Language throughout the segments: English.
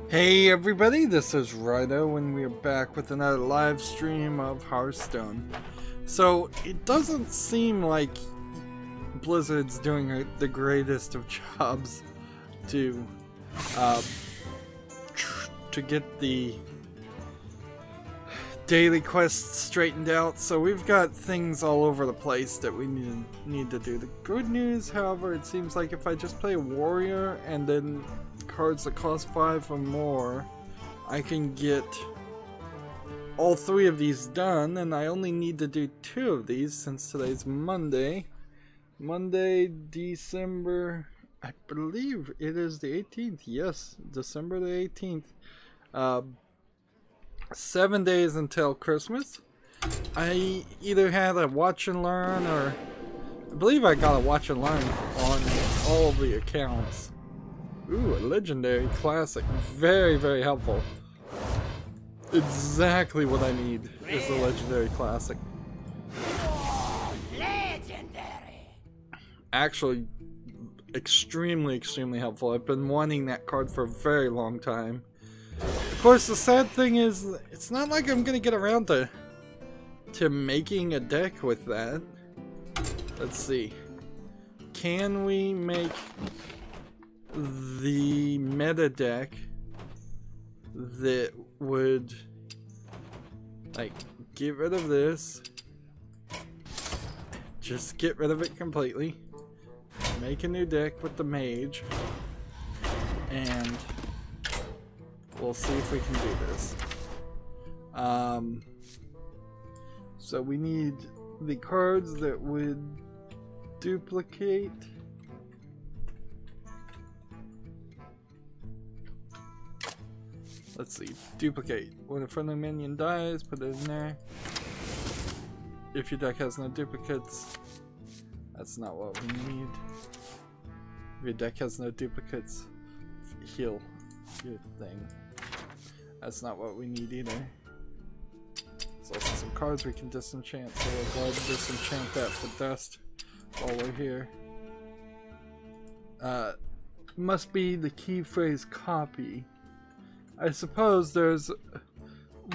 Hey everybody, this is Rydo and we're back with another live stream of Hearthstone. So it doesn't seem like Blizzard's doing the greatest of jobs to get the daily quests straightened out, so we've got things all over the place that we need to do. The good news, however, it seems like if I just play a warrior and then cards that cost 5 or more, I can get all 3 of these done, and I only need to do 2 of these since today's Monday, December, I believe it is the 18th, yes, December the 18th. 7 days until Christmas. I either had a watch and learn, or I believe I got a watch and learn on all of the accounts. Ooh, a legendary classic. Very, very helpful. Exactly what I need is a legendary classic. Legendary. Actually, extremely helpful. I've been wanting that card for a very long time. Of course, the sad thing is, it's not like I'm gonna get around to making a deck with that. Let's see. Can we make the meta deck that would, like, get rid of this, just get rid of it completely, make a new deck with the mage, and we'll see if we can do this. So we need the cards that would duplicate. Let's see, duplicate. When a friendly minion dies, put it in there. If your deck has no duplicates, that's not what we need. If your deck has no duplicates, heal your thing. That's not what we need either. There's also some cards we can disenchant, so we'll go ahead and disenchant that for dust while we're here. Must be the key phrase copy. I suppose there's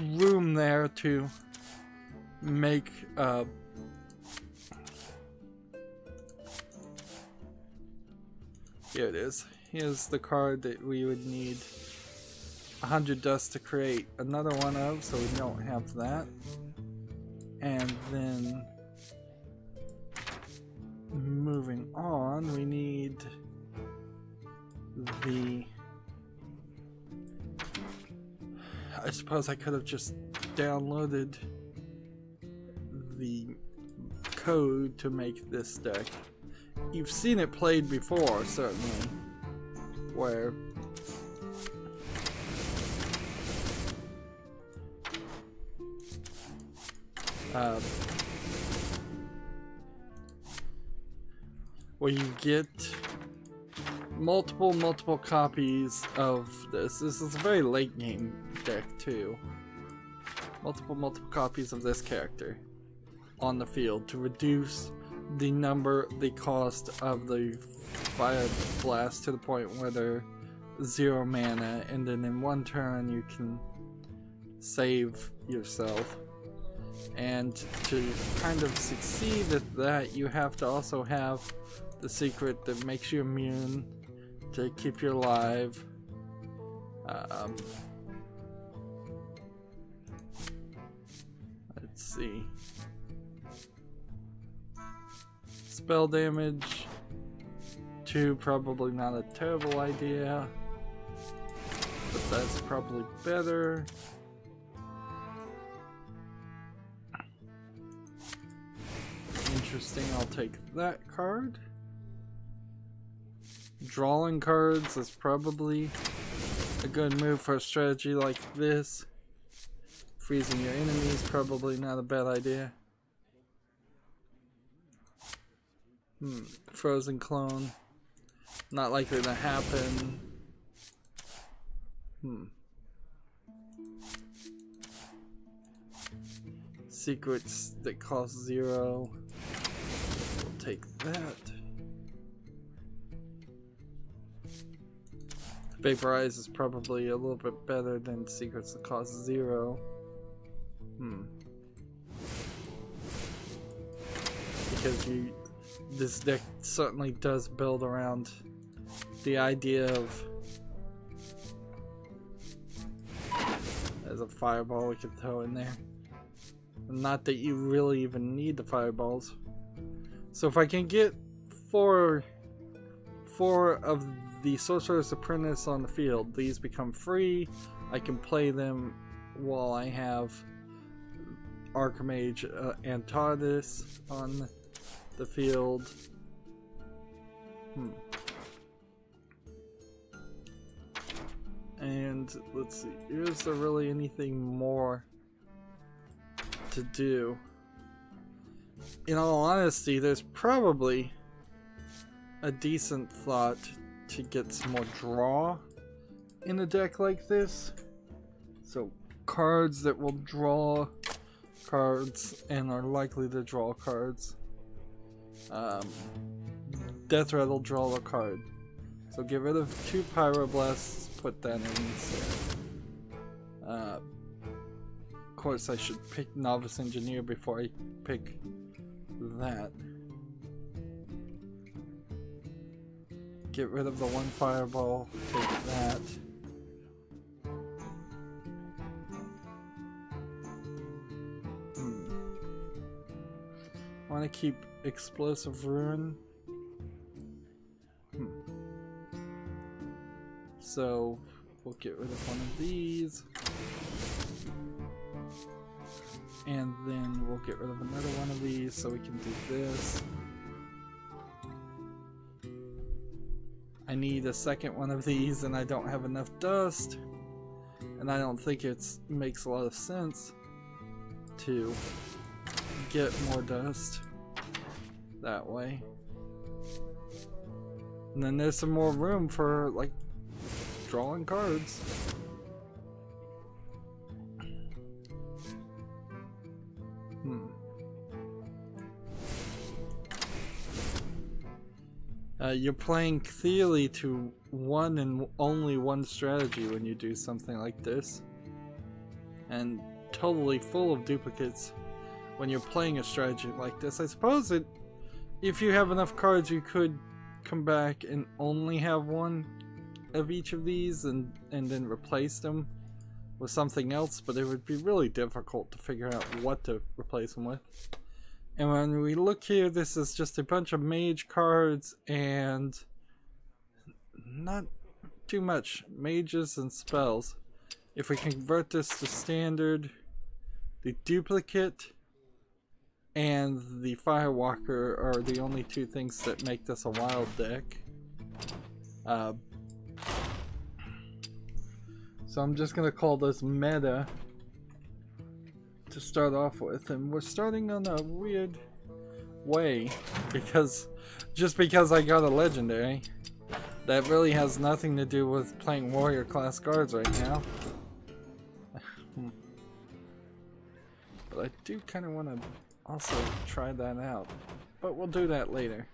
room there to make here it is. Here's the card that we would need 100 dust to create another one of, so we don't have that. And then moving on, we need the, I suppose I could have just downloaded the code to make this deck. You've seen it played before, certainly, where you get multiple copies of this. This is a very late game deck too. Multiple copies of this character on the field to reduce the cost of the fire blast to the point where they're 0 mana, and then in one turn you can save yourself. And to kind of succeed at that, you have to also have the secret that makes you immune to keep you alive. Let's see. Spell damage 2, probably not a terrible idea, but that's probably better. Interesting, I'll take that card. Drawing cards is probably a good move for a strategy like this. Freezing your enemies, probably not a bad idea. Frozen clone, not likely to happen. Secrets that cost 0. We'll take that. Vaporize is probably a little bit better than Secrets that cost 0. Because this deck certainly does build around the idea of there's a fireball we can throw in there. Not that you really even need the fireballs. So if I can get four of the Sorcerer's Apprentice on the field, these become free. I can play them while I have Archmage and TARDIS on the field. And let's see, is there really anything more to do? In all honesty, there's probably a decent thought to get some more draw in a deck like this. So cards that will draw cards and are likely to draw cards. Death Red will draw a card. So get rid of 2 Pyroblasts, put that in instead. Of course I should pick Novice Engineer before I pick that. Get rid of the 1 Fireball, take that. I want to keep Explosive Ruin. So we'll get rid of one of these. And then we'll get rid of another one of these so we can do this. I need a second one of these and I don't have enough dust. And I don't think it makes a lot of sense to get more dust that way. And then there's some more room for like drawing cards. You're playing clearly to one and only one strategy when you do something like this, and totally full of duplicates when you're playing a strategy like this. I suppose that if you have enough cards you could come back and only have one of each of these and then replace them with something else, but it would be really difficult to figure out what to replace them with. And when we look here, this is just a bunch of mage cards and not too much mages and spells. If we convert this to standard, the duplicate and the Firewalker are the only 2 things that make this a wild deck. So I'm just gonna call this meta to start off with, and we're starting on a weird way because I got a legendary. That really has nothing to do with playing warrior class cards right now. But I do kind of want to also try that out, but we'll do that later.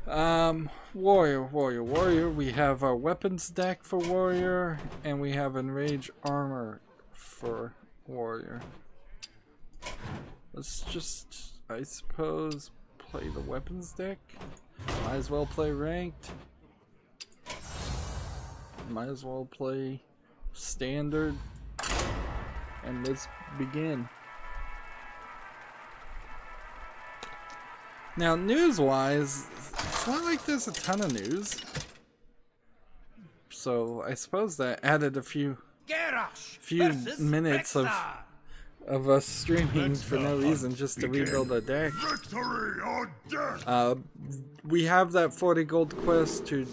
Warrior. We have a weapons deck for warrior, and we have enrage armor for warrior. Let's just, I suppose, play the weapons deck. Might as well play ranked. Might as well play standard. And let's begin. Now, news-wise, it's not like there's a ton of news. So I suppose that added a few minutes of us streaming for no reason, just to rebuild our deck. We have that 40 gold quest to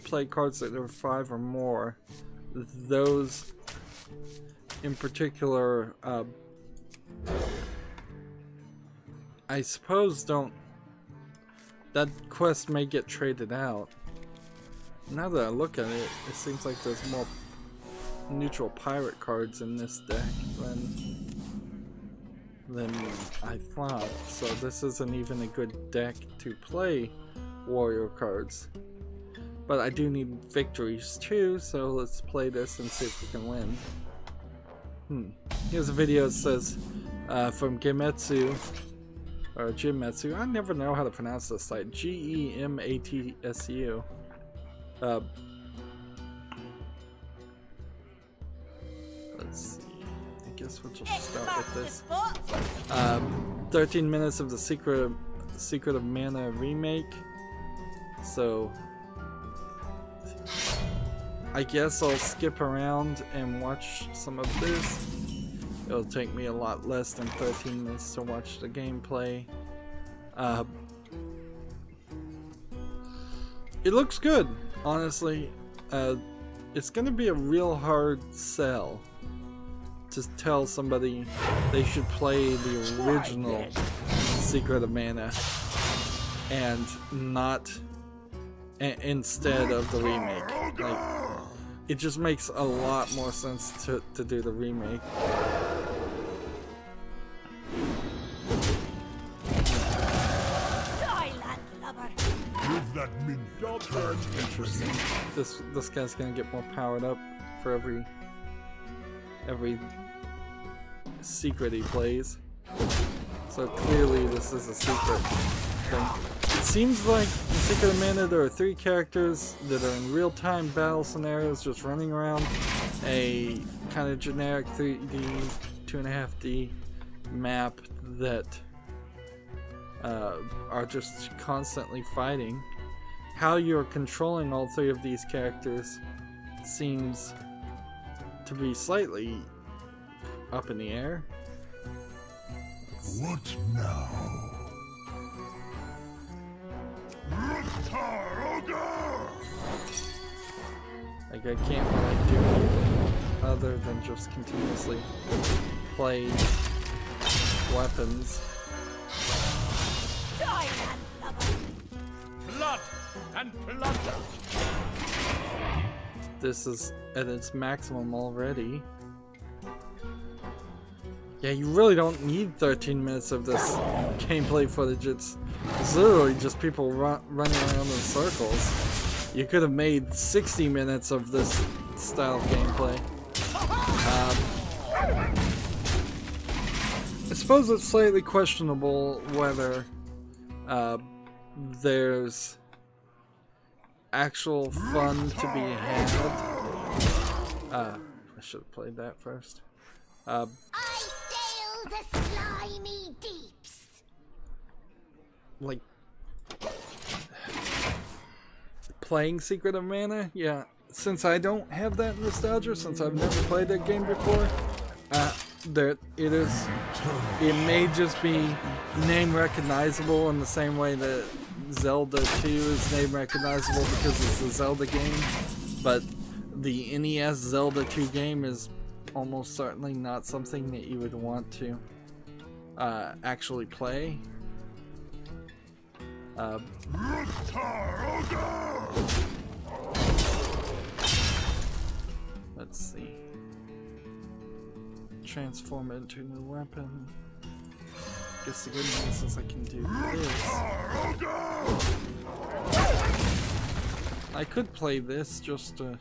play cards that are 5 or more. Those in particular, I suppose don't. That quest may get traded out. Now that I look at it, it seems like there's more neutral pirate cards in this deck than I thought. So this isn't even a good deck to play warrior cards. But I do need victories too, so let's play this and see if we can win. Here's a video that says from Gematsu, or Gematsu. I never know how to pronounce this site. Gematsu. Let's see. I guess we'll just start with this. 13 minutes of the Secret of Mana remake. So I guess I'll skip around and watch some of this. It'll take me a lot less than 13 minutes to watch the gameplay. It looks good, honestly. It's gonna be a real hard sell to tell somebody they should play the original Secret of Mana and not instead of the remake. Like, it just makes a lot more sense to do the remake. Interesting. This guy's gonna get more powered up for every secret he plays. So clearly this is a secret thing. It seems like in Secret of Mana there are 3 characters that are in real-time battle scenarios just running around a kind of generic 3D, 2.5D map that are just constantly fighting. How you're controlling all 3 of these characters seems to be slightly up in the air. What now? Like, I can't really do anything other than just continuously play weapons. Blood and plunder. This is at its maximum already. Yeah, you really don't need 13 minutes of this gameplay footage. It's literally just people running around in circles. You could have made 60 minutes of this style of gameplay. I suppose it's slightly questionable whether there's actual fun to be had. I should have played that first. I sail the slimy deeps. Like, playing Secret of Mana, yeah. Since I don't have that nostalgia, since I've never played that game before, it may just be name recognizable in the same way that Zelda 2 is name recognizable because it's a Zelda game, but the NES Zelda 2 game is almost certainly not something that you would want to actually play. Let's see. Transform it into a new weapon. Guess the good news is I can do this. I could play this just to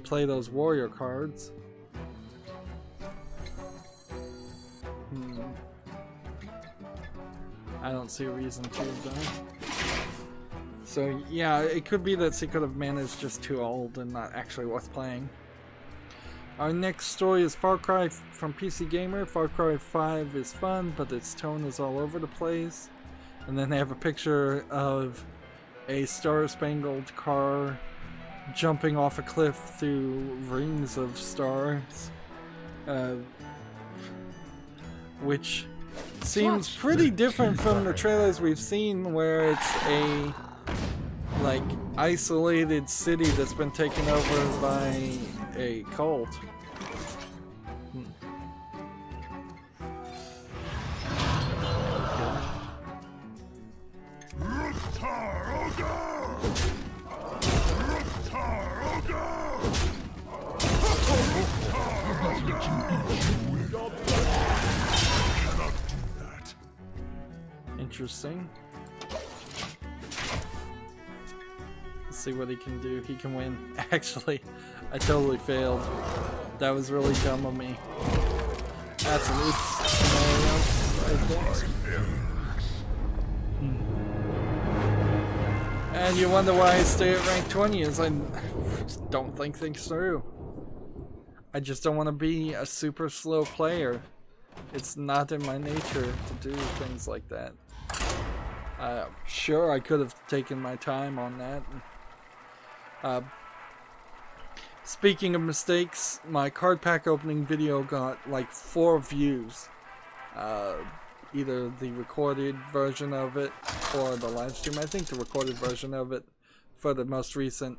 play those warrior cards. I don't see a reason to though. So yeah, it could be that Secret of Mana is just too old and not actually worth playing. Our next story is Far Cry from PC Gamer. Far Cry 5 is fun, but its tone is all over the place. And then they have a picture of a star-spangled car jumping off a cliff through rings of stars. Which seems pretty different from the trailers we've seen where it's a like isolated city that's been taken over by a cult. Interesting. see what he can do. He can win. Actually, I totally failed. That was really dumb of me. That's an oops scenario right there. And you wonder why I stay at rank 20 is I just don't think things through. I just don't want to be a super slow player. It's not in my nature to do things like that. Sure, I could have taken my time on that. Speaking of mistakes, my card pack opening video got like 4 views. Either the recorded version of it or the live stream. I think the recorded version of it for the most recent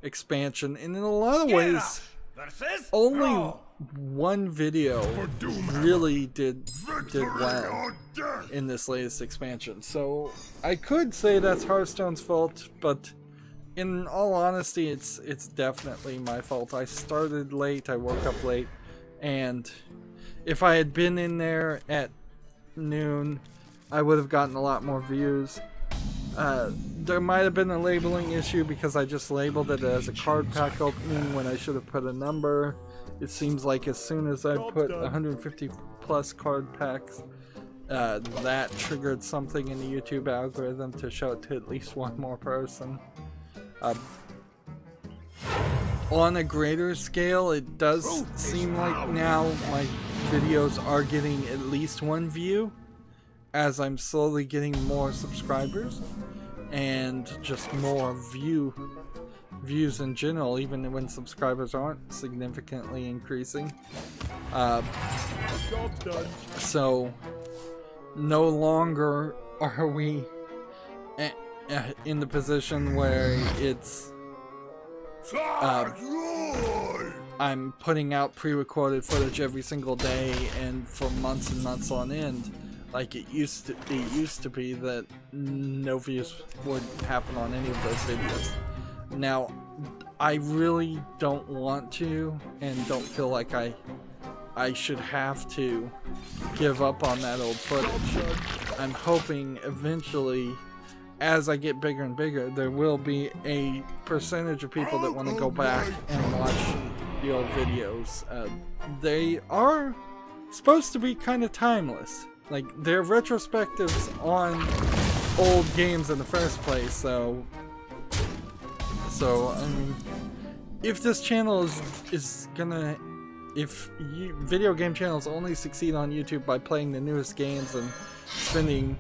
expansion. And in a lot of ways, only one video really did well in this latest expansion. So I could say that's Hearthstone's fault, but in all honesty, it's definitely my fault. I started late, I woke up late, and if I had been in there at noon, I would have gotten a lot more views. There might have been a labeling issue because I just labeled it as a card pack opening when I should have put a number. It seems like as soon as I put 150 plus card packs, that triggered something in the YouTube algorithm to show it to at least one more person. On a greater scale, it does seem like now my videos are getting at least 1 view as I'm slowly getting more subscribers and just more views in general, even when subscribers aren't significantly increasing. So no longer are we in the position where it's I'm putting out pre-recorded footage every single day and for months and months on end, like it used to be that no views would happen on any of those videos. Now, I really don't want to and don't feel like I should have to give up on that old footage. I'm hoping eventually, as I get bigger and bigger, there will be a percentage of people that want to go back and watch the old videos. They are supposed to be kind of timeless. Like, they're retrospectives on old games in the first place, so I mean, if this channel is gonna, if video game channels only succeed on YouTube by playing the newest games and spending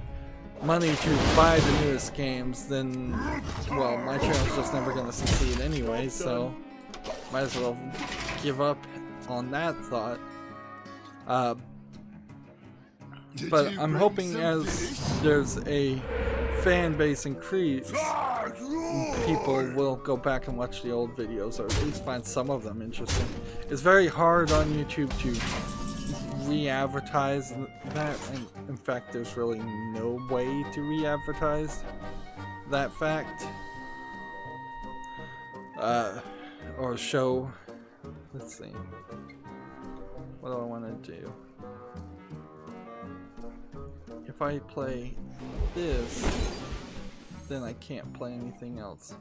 money to buy the newest games, then, well, my channel's just never gonna succeed anyway, so might as well give up on that thought. But I'm hoping as there's a fan base increase, people will go back and watch the old videos, or at least find some of them interesting. It's very hard on YouTube to re-advertise that, and in fact there's really no way to re-advertise that fact. Or show, let's see, what do I want to do? If I play this, then I can't play anything else.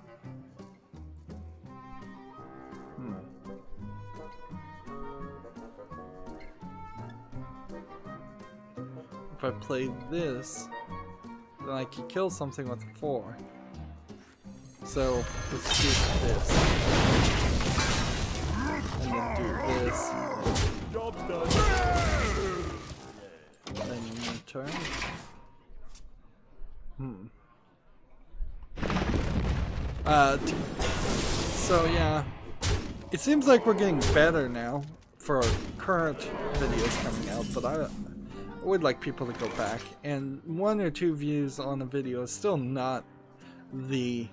If I play this, then I can kill something with a 4. So let's do this. And then do this. Job done. Then you turn. So yeah, it seems like we're getting better now for current videos coming out, but I would like people to go back, and 1 or 2 views on a video is still not the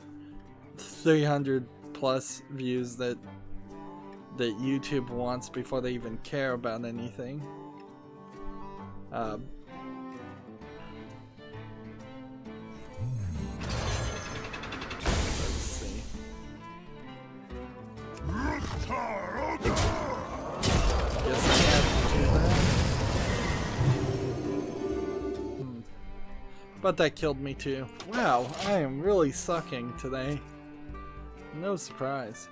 300 plus views that YouTube wants before they even care about anything. But that killed me too. Wow, I am really sucking today. No surprise.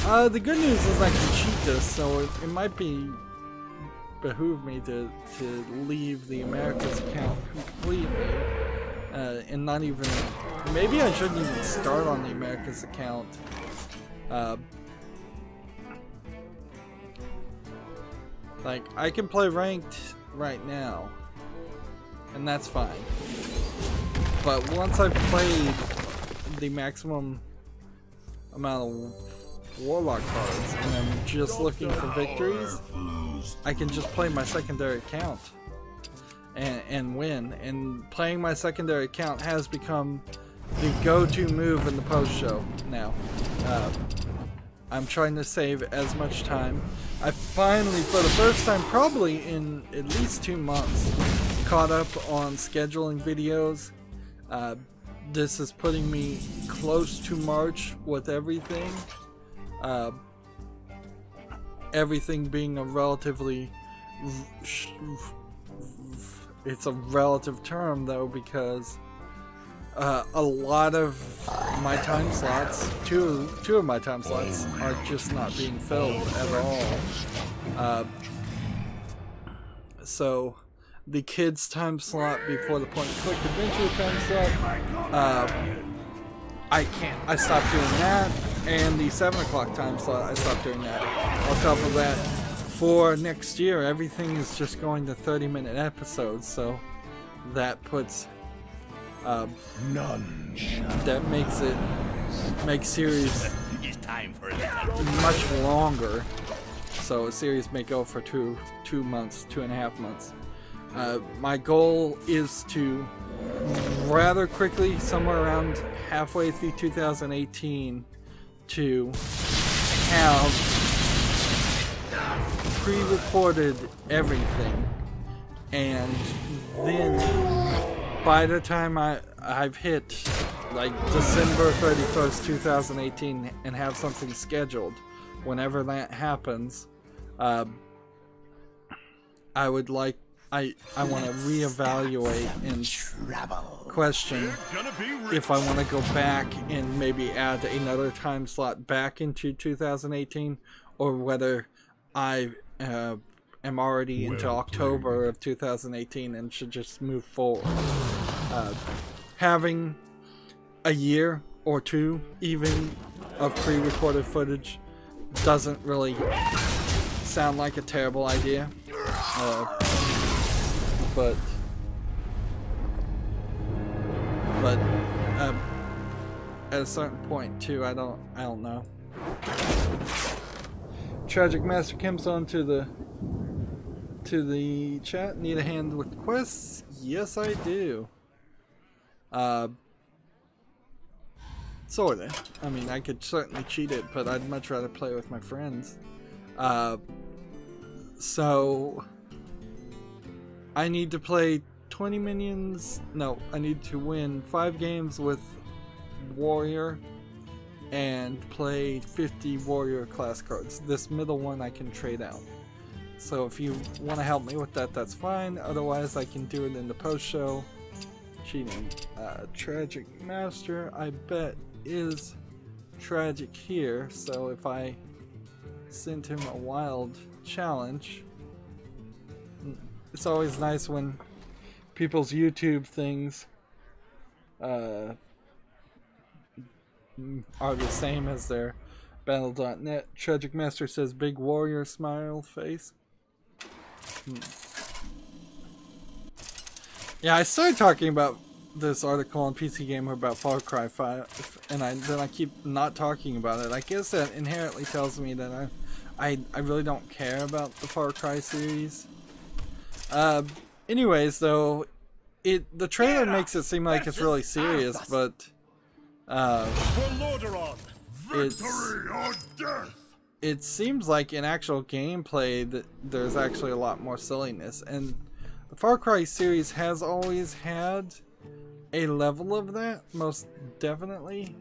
The good news is I can cheat this, so it might behoove me to leave the Americas account completely, and not even. Maybe I shouldn't even start on the Americas account. Like, I can play ranked right now, and that's fine. But once I've played the maximum amount of Warlock cards, and I'm just looking for victories, I can just play my secondary account and win. And playing my secondary account has become the go-to move in the post-show now. I'm trying to save as much time. I finally, for the first time probably in at least 2 months, caught up on scheduling videos. This is putting me close to March with everything. Everything being a relatively... It's a relative term though, because a lot of my time slots, two of my time slots, are just not being filled at all. So the kids time slot before the point-and-click adventure time slot, I stopped doing that, and the 7 o'clock time slot, I stopped doing that. On top of that, for next year, everything is just going to 30-minute episodes, so that puts that makes series much longer. So a series may go for two months, 2.5 months. My goal is to rather quickly, somewhere around halfway through 2018, to have pre-recorded everything, and then by the time I've hit like December 31st, 2018, and have something scheduled, whenever that happens, I want to reevaluate and question if I want to go back and maybe add another time slot back into 2018, or whether I am already into October of 2018 and should just move forward. Having a year or two even of pre-recorded footage doesn't really sound like a terrible idea, but at a certain point too, I don't know. Tragic Master Kim's on to the chat. Need a hand with quests? Yes, I do. Sorta. I mean, I could certainly cheat it, but I'd much rather play with my friends. So I need to play 20 minions. No, I need to win 5 games with Warrior and play 50 Warrior class cards. This middle one I can trade out. So if you want to help me with that, that's fine. Otherwise, I can do it in the post-show. Cheating. Tragic Master, I bet, is tragic here. So if I send him a wild challenge, it's always nice when people's YouTube things are the same as their Battle.net. Tragic Master says big warrior smile face. Yeah, I started talking about this article on PC Gamer about Far Cry 5, and then I keep not talking about it. I guess that inherently tells me that I really don't care about the Far Cry series. Anyways, though, the trailer makes it seem like it's really serious, but it seems like in actual gameplay that there's actually a lot more silliness, and the Far Cry series has always had a level of that, most definitely.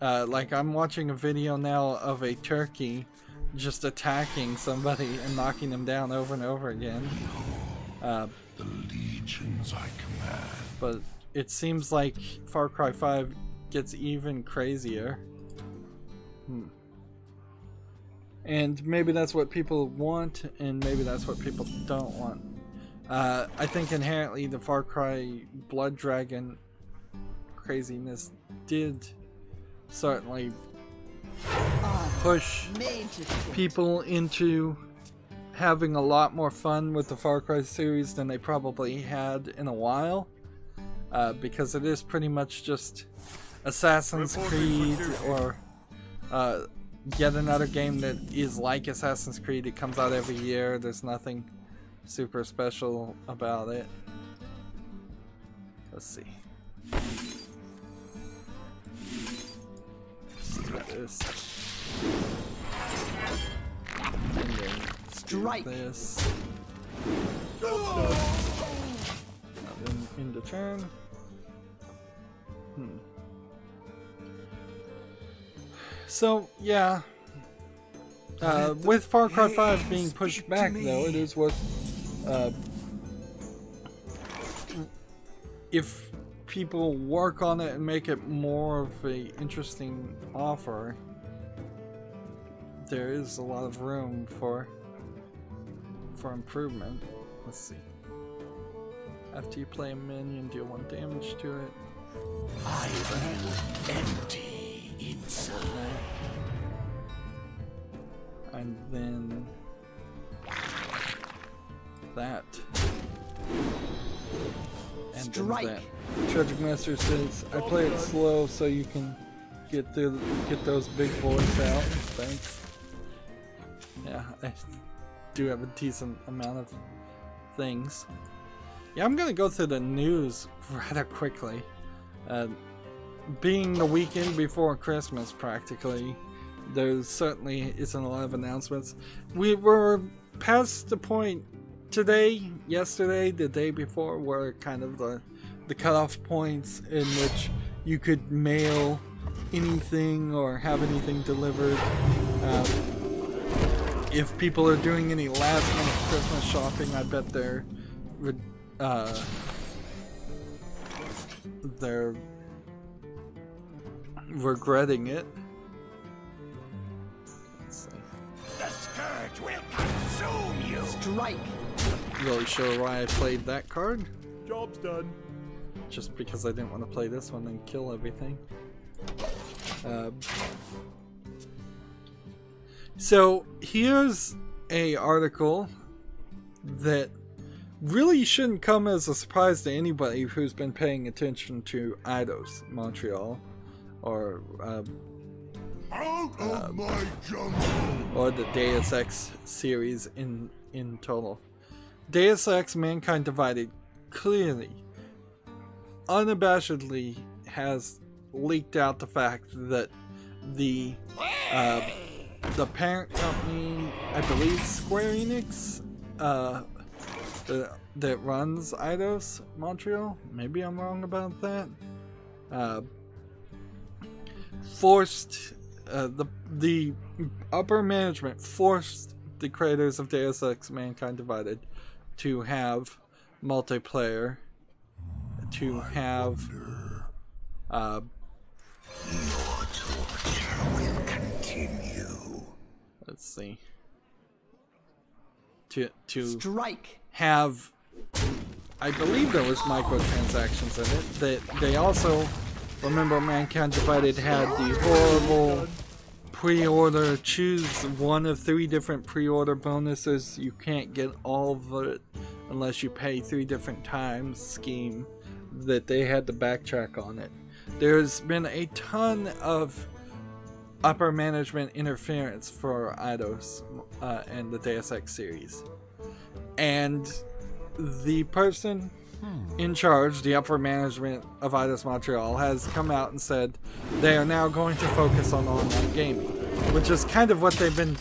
Like, I'm watching a video now of a turkey just attacking somebody and knocking them down over and over again. The legions I command. But it seems like Far Cry 5 gets even crazier. And maybe that's what people want, and maybe that's what people don't want. I think inherently the Far Cry Blood Dragon craziness did certainly push people into having a lot more fun with the Far Cry series than they probably had in a while, because it is pretty much just Assassin's Creed or yet another game that is like Assassin's Creed. It comes out every year. There's nothing super special about it. Let's see. Let's do this. And then strike this. In the turn. So yeah, with Far Cry 5 being pushed back, though, it is worth. If people work on it and make it more of a interesting offer, there is a lot of room for improvement. Let's see. After you play a minion, deal 1 damage to it. I feel empty inside. And then that. And then that. Tragic Master says, I play it slow so you can get those big boys out. Thanks. Yeah, I do have a decent amount of things. Yeah, I'm gonna go through the news rather quickly. Being the weekend before Christmas, practically, there certainly isn't a lot of announcements. We were past the point today, yesterday, the day before, were kind of the cutoff points in which you could mail anything or have anything delivered. If people are doing any last minute Christmas shopping, I bet they're regretting it. Let's see. The scourge will consume you. Strike. Really sure why I played that card. Job's done. Just because I didn't want to play this one and kill everything. So here's a article that really shouldn't come as a surprise to anybody who's been paying attention to Eidos Montreal, or Out of my jungle. or the Deus Ex series in total. Deus Ex: Mankind Divided clearly, unabashedly has leaked out the fact that the parent company, I believe Square Enix, that runs Eidos Montreal, maybe I'm wrong about that, forced the upper management forced the creators of Deus Ex: Mankind Divided to have multiplayer, to have Your torture will continue. let's see, to Strike. have, I believe there was microtransactions in it. That they also, remember, Mankind Divided had the horrible pre-order, choose one of 3 different pre-order bonuses, you can't get all of it unless you pay 3 different times scheme, that they had to backtrack on it. There's been a ton of upper management interference for Eidos and the Deus Ex series. And the person in charge, the upper management of Eidos Montreal, has come out and said they are now going to focus on online gaming, which is kind of what they've been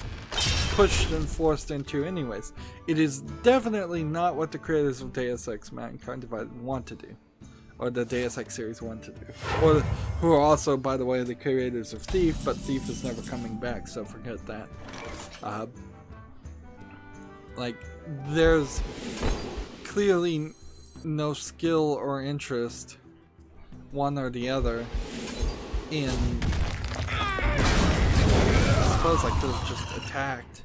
pushed and forced into anyways. It is definitely not what the creators of Deus Ex: Mankind Divided want to do, or the Deus Ex series want to do, or who are also, by the way, the creators of Thief, but Thief is never coming back, so forget that. Like, there's clearly no skill or interest, one or the other, in... I suppose I could have just attacked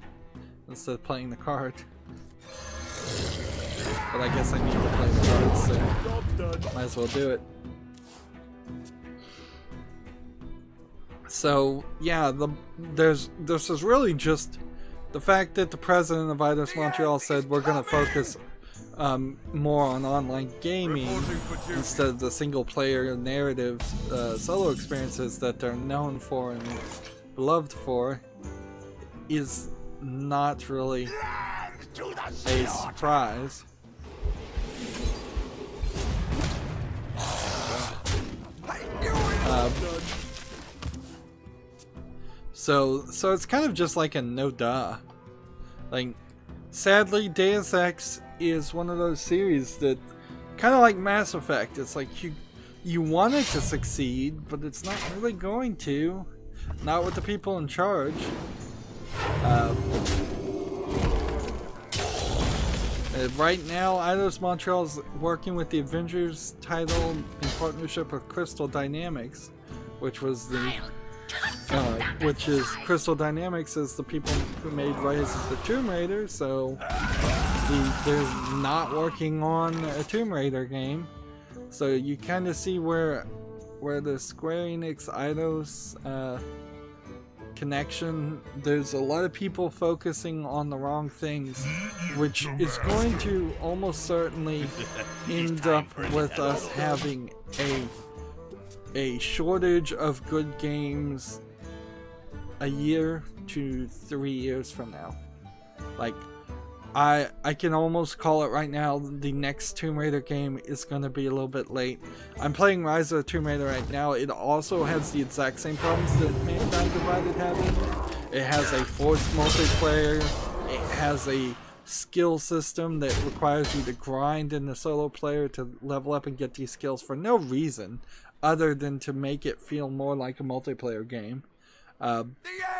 instead of playing the card. But I guess I need to play the card, so might as well do it. So yeah, this is really just the fact that the president of Eidos Montreal said we're going to focus more on online gaming instead of the single-player narrative solo experiences that they're known for and beloved for is not really a surprise. So it's kind of just like a no duh. Like, sadly, Deus Ex is one of those series that, kind of like Mass Effect, it's like you want it to succeed, but it's not really going to. Not with the people in charge. Right now, Eidos Montreal is working with the Avengers title in partnership with Crystal Dynamics, which was the Crystal Dynamics is the people who made Rise of the Tomb Raider, so they're not working on a Tomb Raider game. So you kind of see where the Square Enix Eidos connection, there's a lot of people focusing on the wrong things, which is going to almost certainly end up with us having a shortage of good games a year to 3 years from now. Like, I can almost call it right now, the next Tomb Raider game is going to be a little bit late. I'm playing Rise of the Tomb Raider right now. It also has the exact same problems that Mankind Divided had in it. It has a forced multiplayer. It has a skill system that requires you to grind in the solo player to level up and get these skills for no reason other than to make it feel more like a multiplayer game. The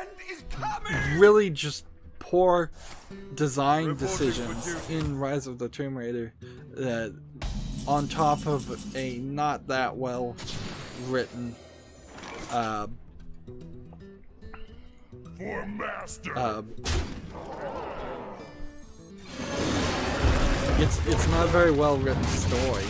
end is coming! Really just poor design decisions in Rise of the Tomb Raider on top of a not that well written For master. It's not a very well written story,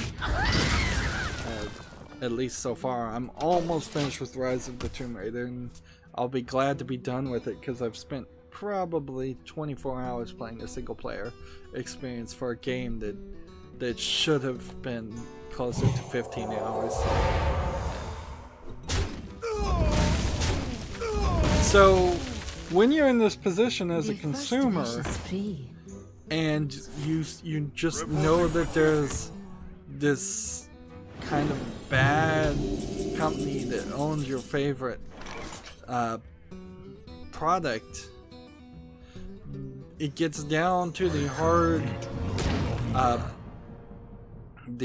at least so far. I'm almost finished with Rise of the Tomb Raider, and I'll be glad to be done with it because I've spent probably 24 hours playing a single player experience for a game that should have been closer to 15 hours. So when you're in this position as a consumer and you just know that there's this kind of bad company that owns your favorite product, it gets down to the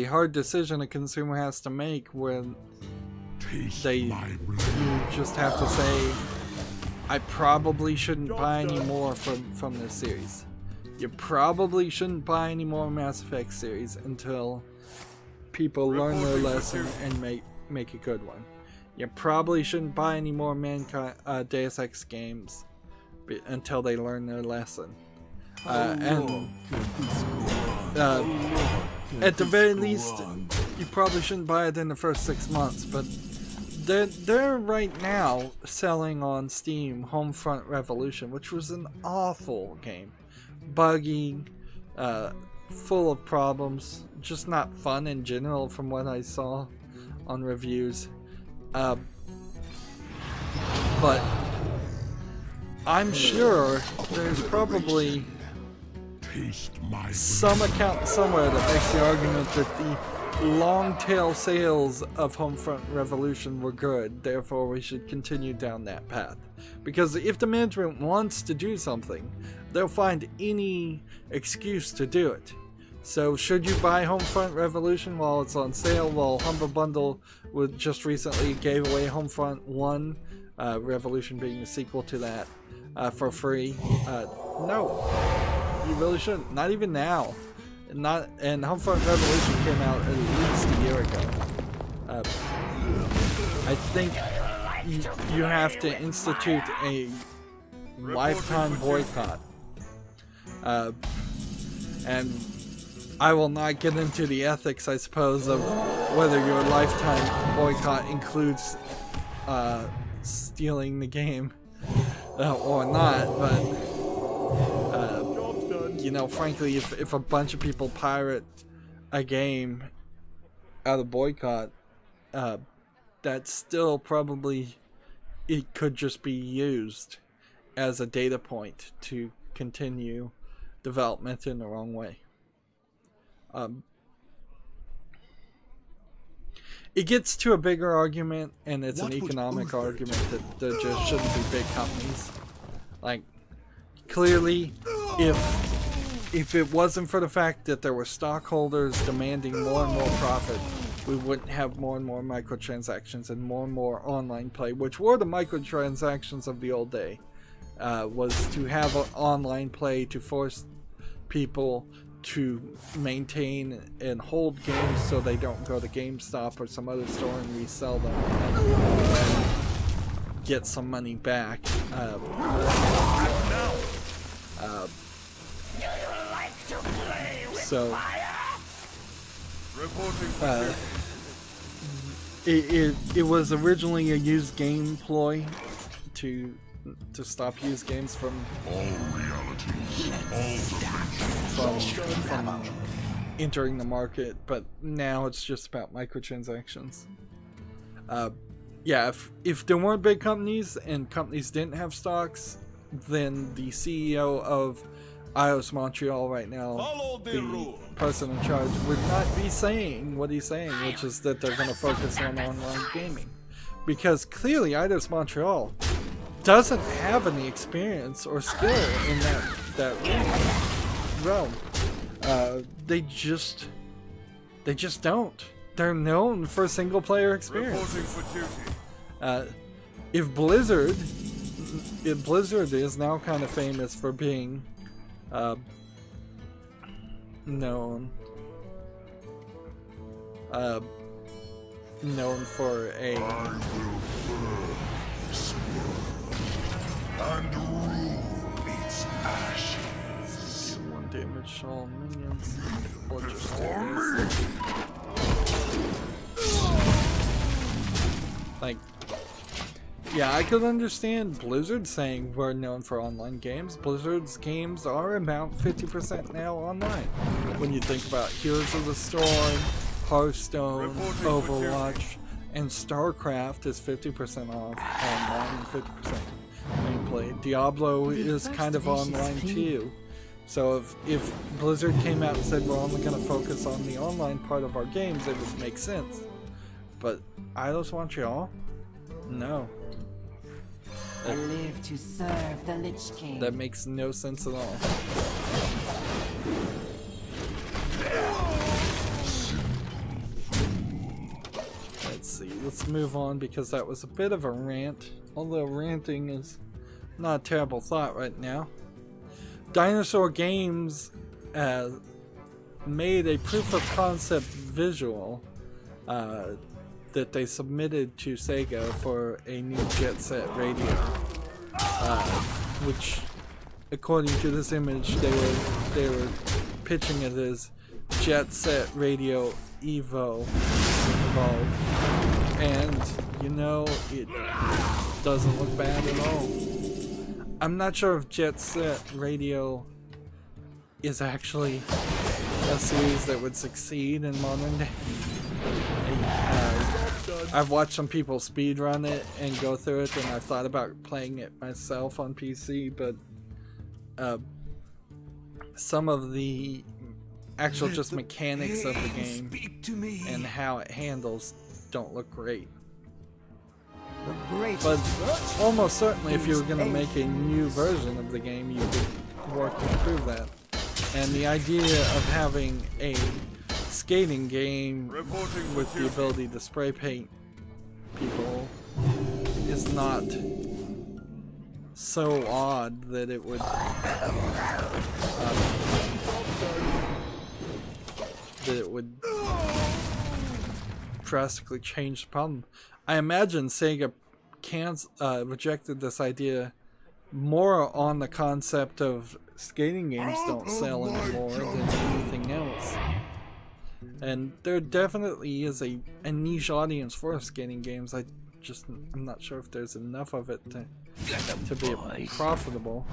hard decision a consumer has to make when you just have to say, I probably shouldn't buy any more from this series. You probably shouldn't buy any more Mass Effect series until people learn their lesson and make a good one. You probably shouldn't buy any more Deus Ex games until they learn their lesson. And at the very least, you probably shouldn't buy it in the first 6 months, but they're right now selling on Steam Homefront Revolution, which was an awful game. Buggy, full of problems, just not fun in general from what I saw on reviews. But I'm sure there's probably some account somewhere that makes the argument that the long tail sales of Homefront Revolution were good, therefore we should continue down that path. Because if the management wants to do something, they'll find any excuse to do it. So should you buy Homefront Revolution while it's on sale? Well, Humble Bundle just recently gave away Homefront 1, Revolution being the sequel to that, for free. No, you really shouldn't. Not even now. And Homefront Revolution came out at least a year ago. I think you have to institute a lifetime boycott. And I will not get into the ethics, I suppose, of whether your lifetime boycott includes stealing the game or not, but you know, frankly, if a bunch of people pirate a game out of boycott, that's still probably, it could just be used as a data point to continue development in the wrong way. It gets to a bigger argument, and it's an economic argument that there just shouldn't be big companies. Like, clearly, if it wasn't for the fact that there were stockholders demanding more and more profit, we wouldn't have more and more microtransactions and more online play, which were the microtransactions of the old day. Was to have an online play to force people to maintain and hold games so they don't go to GameStop or some other store and resell them and get some money back. So it was originally a used game ploy to stop used games from entering the market, but now it's just about microtransactions. Yeah, if there weren't big companies and companies didn't have stocks, then the CEO of iOS Montreal right now, the person in charge, would not be saying what he's saying, which is that they're going to focus on online gaming. Because clearly iOS Montreal doesn't have any experience or skill in that realm. They just don't. They're known for single player experience. If Blizzard is now kind of famous for being known for a and rule its ashes. 1 damage to all minions. Or just like, yeah, I could understand Blizzard saying we're known for online games. Blizzard's games are about 50% now online. When you think about Heroes of the Storm, Hearthstone, Overwatch, and StarCraft is 50% off online and 50% gameplay. Diablo is kind of online too. So if Blizzard came out and said we're only going to focus on the online part of our games, it would make sense. But iOS Montreal? No. I live to serve the Lich King. That makes no sense at all. Let's see, let's move on because that was a bit of a rant. Although ranting is not a terrible thought right now. Dinosaur Games made a proof of concept visual that they submitted to Sega for a new Jet Set radio, which, according to this image, they were pitching it as Jet Set Radio Evolve, and you know, it doesn't look bad at all. I'm not sure if Jet Set Radio is actually a series that would succeed in modern day. I've watched some people speedrun it and go through it, and I've thought about playing it myself on PC, but some of the actual just mechanics of the game and how it handles don't look great. But almost certainly if you were going to make a new version of the game, you could work to improve that. And the idea of having a skating game with the ability to spray paint people is not so odd that it would drastically change the problem. I imagine Sega rejected this idea more on the concept of skating games don't sell anymore than anything else. And there definitely is a niche audience for skating games. I'm not sure if there's enough of it to be profitable.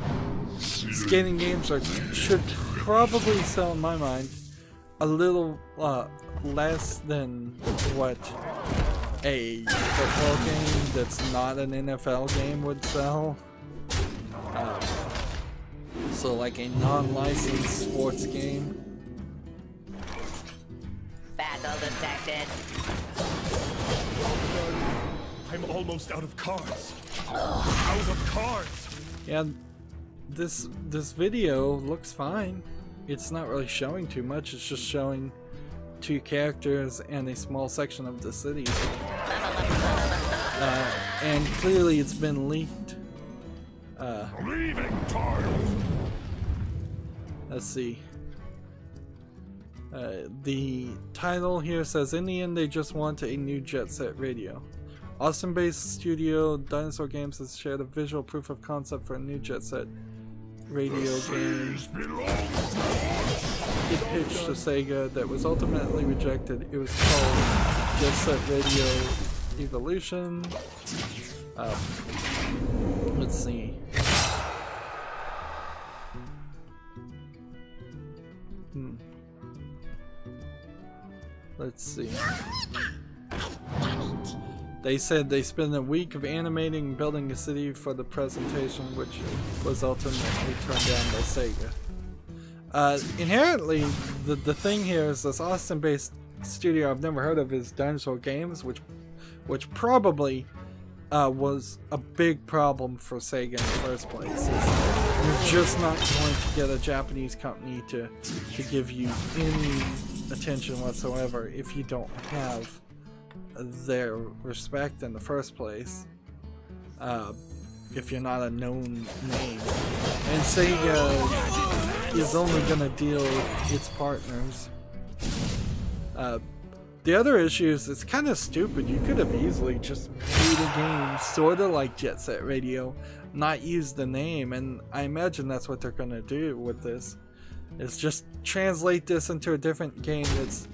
Skating games should probably sell, in my mind, a little less than what a football game that's not an NFL game would sell. So like a non-licensed sports game. Battle detected. I'm almost out of cards. Out of cards. Yeah, this video looks fine. It's not really showing too much. It's just showing 2 characters and a small section of the city. And clearly it's been leaked. Leaving time. Let's see. The title here says, in the end they just want a new Jet Set radio. Austin-based studio Dinosaur Games has shared a visual proof of concept for a new Jet Set radio game. It pitched to Sega that was ultimately rejected. It was called Jet Set Radio Evolution. Let's see. Let's see. They said they spent a week of animating and building a city for the presentation, which was ultimately turned down by Sega. Inherently, the thing here is this Austin-based studio I've never heard of is Dinosaur Games, which probably was a big problem for Sega in the first place. You're just not going to get a Japanese company to give you any attention whatsoever if you don't have their respect in the first place, if you're not a known name. And Sega is only going to deal with its partners. The other issue is it's kind of stupid. You could have easily just made a game sort of like Jet Set Radio, not use the name, and I imagine that's what they're going to do with this, is just translate this into a different game that's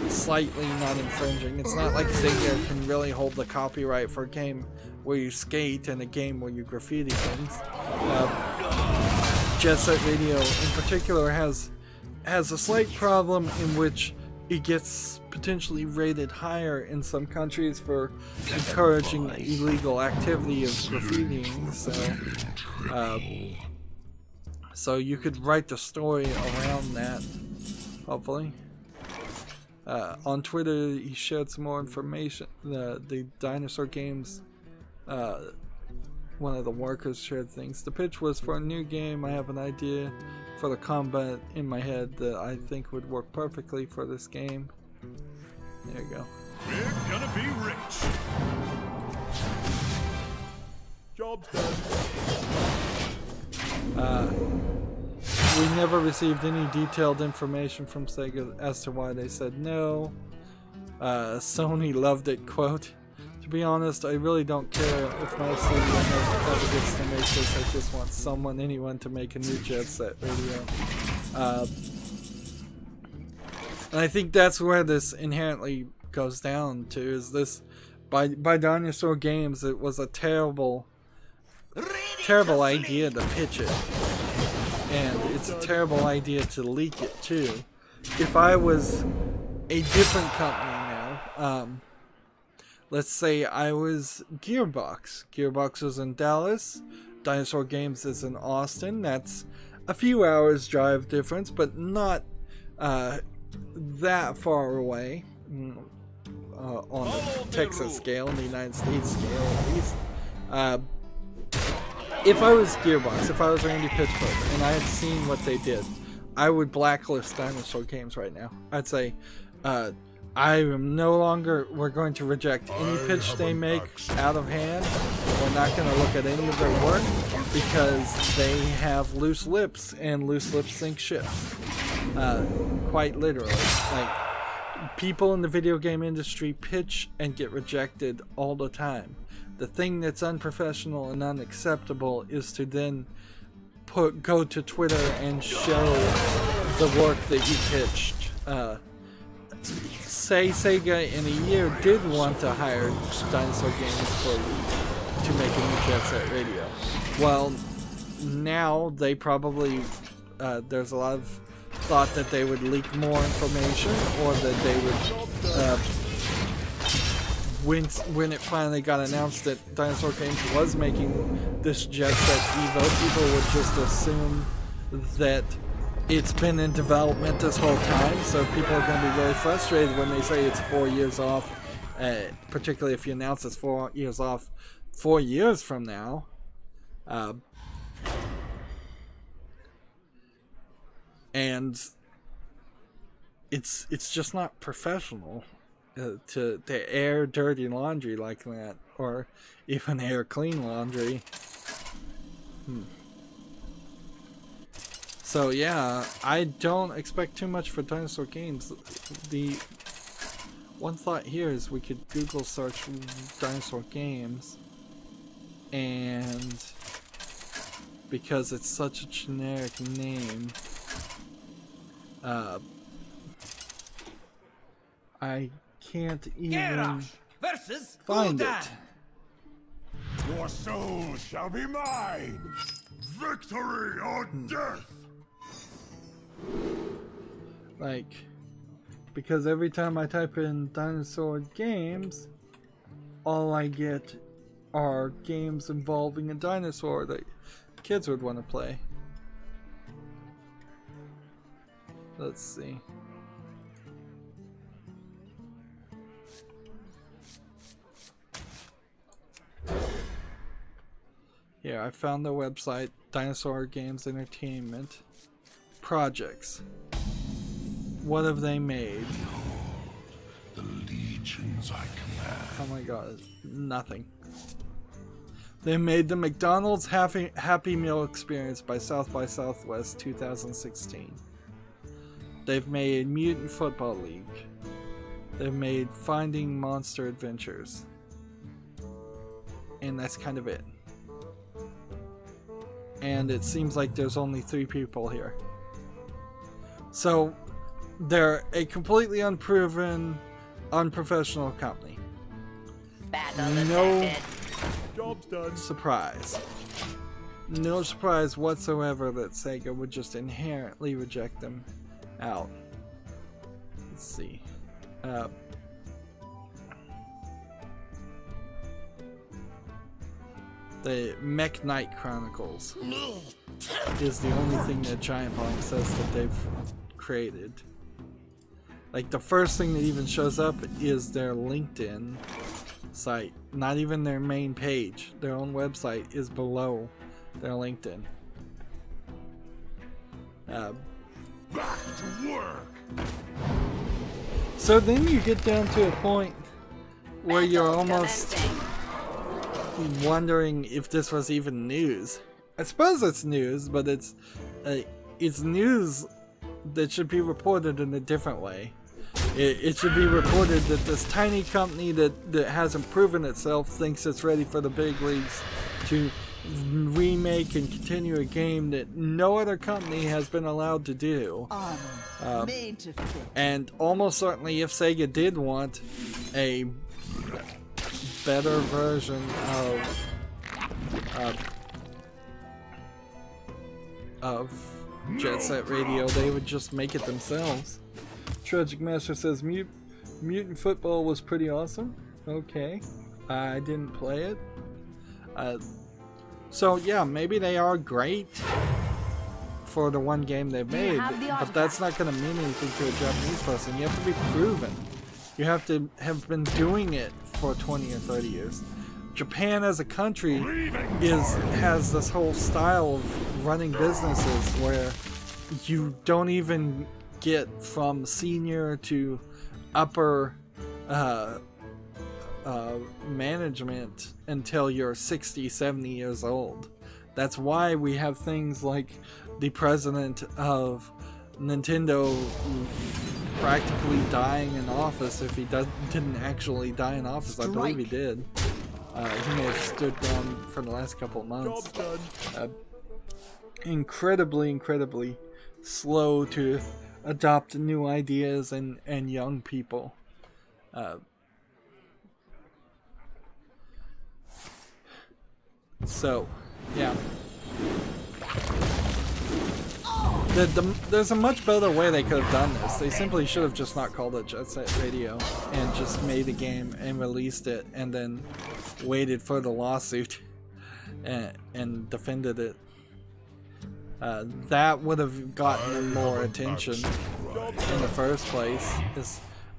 slightly not infringing. It's not like Sega can really hold the copyright for a game where you skate and a game where you graffiti things. Jet Set Radio in particular has a slight problem in which it gets potentially rated higher in some countries for encouraging illegal activity of graffitiing, so you could write the story around that, hopefully. On Twitter, he shared some more information. The Dinosaur Games, one of the workers shared things. The pitch was for a new game. I have an idea for the combat in my head that I think would work perfectly for this game. There you go. We're gonna be rich. Job's done. We never received any detailed information from Sega as to why they said no. Sony loved it, quote, "To be honest, I really don't care if my studio never gets to make this. I just want anyone to make a new Jet Set Radio." And I think that's where this inherently goes down to, is this, by Dinosaur Games, it was a terrible idea to pitch it. And it's a terrible idea to leak it too. If I was a different company now, let's say I was Gearbox. Gearbox is in Dallas, Dinosaur Games is in Austin. That's a few hours drive difference, but not that far away on the Texas scale, in the United States scale at least. If I was Gearbox, if I was Randy Pitchford, and I had seen what they did, I would blacklist Dinosaur Games right now. I'd say, I am no longer, we're going to reject any pitch they make out of hand. We're not going to look at any of their work because they have loose lips, and loose lips sink ships. Quite literally. Like, people in the video game industry pitch and get rejected all the time. The thing that's unprofessional and unacceptable is to then go to Twitter and show the work that you pitched. Say Sega in a year did want to hire Dinosaur Games to make a new Jet Set Radio. Well, now they probably there's a lot of thought that they would leak more information, or that they would when it finally got announced that Dinosaur Games was making this Jet Set Evo, people would just assume that it's been in development this whole time, so people are going to be very frustrated when they say it's 4 years off, particularly if you announce it's 4 years off 4 years from now. And it's just not professional to air dirty laundry like that, or even air clean laundry. So yeah, I don't expect too much for Dinosaur Games. The one thought here is we could Google search Dinosaur Games, and because it's such a generic name, I can't even find it. Your soul shall be mine. Victory or death. Like, because every time I type in Dinosaur Games, all I get are games involving a dinosaur that kids would want to play. Let's see. Here, I found the website, Dinosaur Games Entertainment. Projects. What have they made? The legions I command. Oh my god, nothing. They made the McDonald's Happy Meal Experience by South by Southwest 2016. They've made Mutant Football League. They've made Finding Monster Adventures. And that's kind of it. And it seems like there's only 3 people here. So, they're a completely unproven, unprofessional company. No Job's done. surprise. No surprise whatsoever that Sega would just inherently reject them out. Let's see. The Mech Knight Chronicles is the only thing that Giant Bomb says that they've created. Like, the first thing that even shows up is their LinkedIn site. Not even their main page. Their own website is below their LinkedIn. Back to work. So then you get down to a point where you're almost wondering if this was even news. I suppose it's news, but it's news that should be reported in a different way. It should be reported that this tiny company that hasn't proven itself thinks it's ready for the big leagues to remake and continue a game that no other company has been allowed to do. Made to fit. And almost certainly if Sega did want a better version of Jet Set Radio, they would just make it themselves. Tragic Master says Mutant Football was pretty awesome. Okay, I didn't play it. So yeah, maybe they are great for the one game they've made, but that's not going to mean anything to a Japanese person. You have to be proven. You have to have been doing it for 20 or 30 years. Japan as a country has this whole style of running businesses where you don't even get from senior to upper management until you're 60, 70 years old. That's why we have things like the president of Nintendo practically dying in office if he didn't actually die in office. I believe he did. He may have stood down for the last couple of months. Incredibly slow to adopt new ideas and young people. So, yeah. There's a much better way they could have done this. They simply should have just not called it Jet Set Radio and just made a game and released it and then waited for the lawsuit and defended it. That would have gotten them more attention in the first place.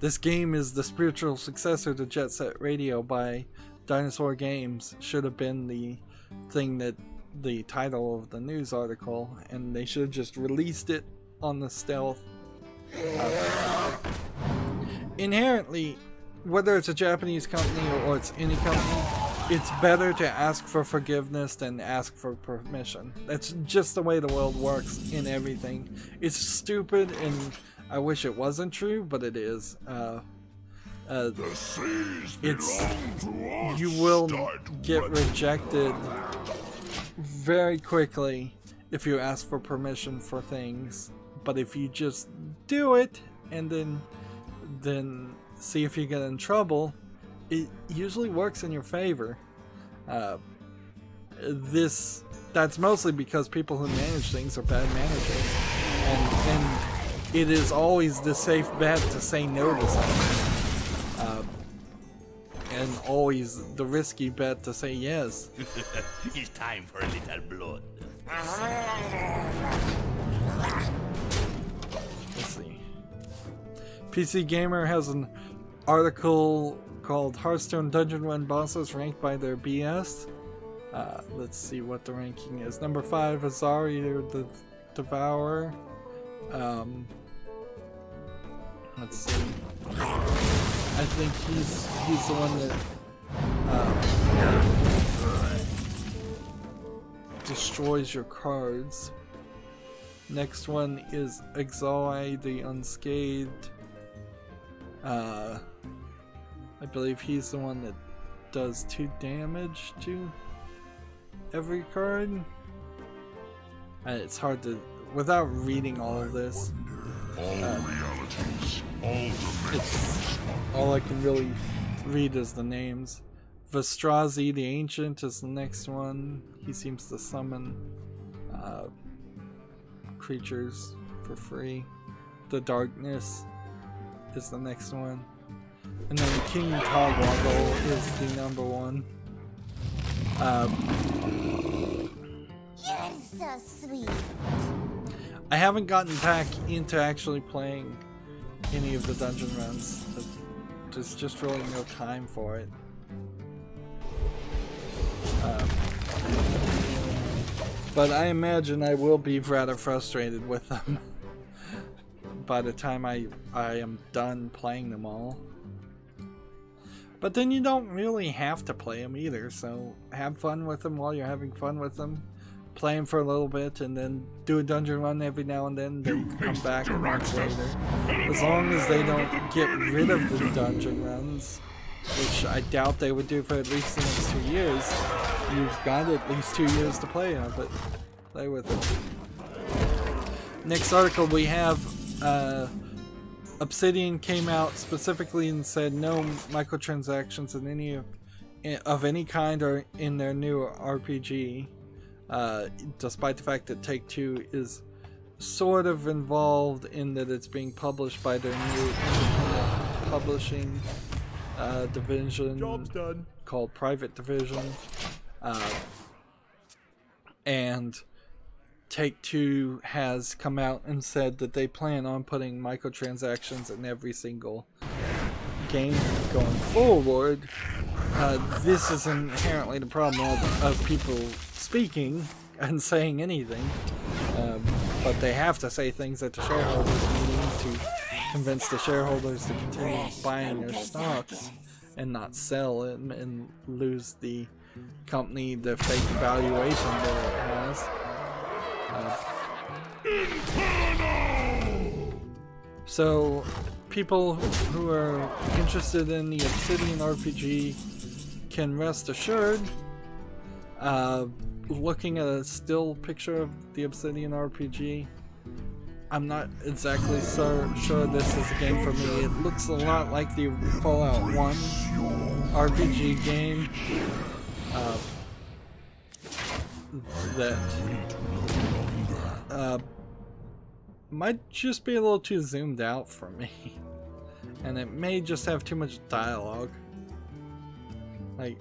This game is the spiritual successor to Jet Set Radio by Dinosaur Games. Should have been the thing that the title of the news article, and they should have just released it on the stealth. Inherently, whether it's a Japanese company or it's any company, it's better to ask for forgiveness than ask for permission. That's just the way the world works in everything. It's stupid, and I wish it wasn't true, but it is. You will get rejected very quickly if you ask for permission for things, but if you just do it and then see if you get in trouble, it usually works in your favor. That's mostly because people who manage things are bad managers, and it is always the safe bet to say no to something. And always the risky bet to say yes. It's time for a little blood. Let's see. PC Gamer has an article called Hearthstone Dungeon Run Bosses Ranked by Their BS. Let's see what the ranking is. Number 5, Azari the Devourer. Let's see. I think he's the one that destroys your cards. Next one is Exai the Unscathed. I believe he's the one that does 2 damage to every card. It's hard to, without reading all of this. All I can really read is the names. Vastrazi the Ancient is the next one. He seems to summon creatures for free. The Darkness is the next one. And then King Togwaggle is the number 1. You're so sweet. I haven't gotten back into actually playing any of the dungeon runs. There's just really no time for it. But I imagine I will be rather frustrated with them by the time I am done playing them all. But then you don't really have to play them either, so have fun with them while you're having fun with them. Play them for a little bit and then do a dungeon run every now and then come back a month later. As long as they don't get rid of the dungeon runs, which I doubt they would do for at least the next 2 years. You've got at least 2 years to play of it. Play with it. Next article we have, Obsidian came out specifically and said no microtransactions of any kind are in their new RPG. Despite the fact that Take-Two is sort of involved in that it's being published by their new independent publishing division called Private Division, and Take-Two has come out and said that they plan on putting microtransactions in every single game going forward. This is inherently the problem of people speaking and saying anything, but they have to say things at the shareholders meeting to convince the shareholders to continue buying their stocks and not sell it and lose the company the fake valuation that it has. So people who are interested in the Obsidian RPG can rest assured. Looking at a still picture of the Obsidian RPG, I'm not exactly sure this is a game for me. It looks a lot like the Fallout 1 RPG game that might just be a little too zoomed out for me. And it may just have too much dialogue. Like,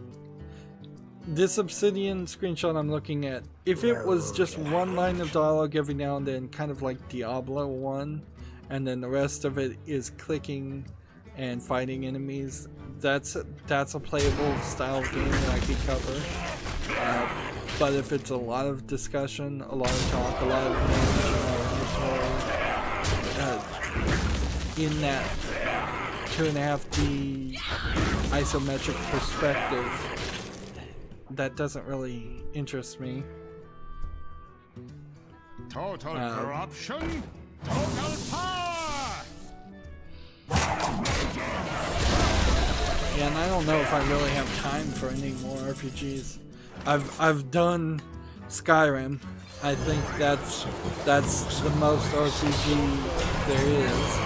this Obsidian screenshot I'm looking at, if it was just one line of dialogue every now and then, kind of like Diablo 1, and then the rest of it is clicking and fighting enemies, that's a playable style game that I could cover. But if it's a lot of discussion, a lot of talk, a lot of managing in that 2.5D isometric perspective, that doesn't really interest me. Total corruption, total power. Yeah, and I don't know if I really have time for any more RPGs. I've done Skyrim. I think that's the most RPG there is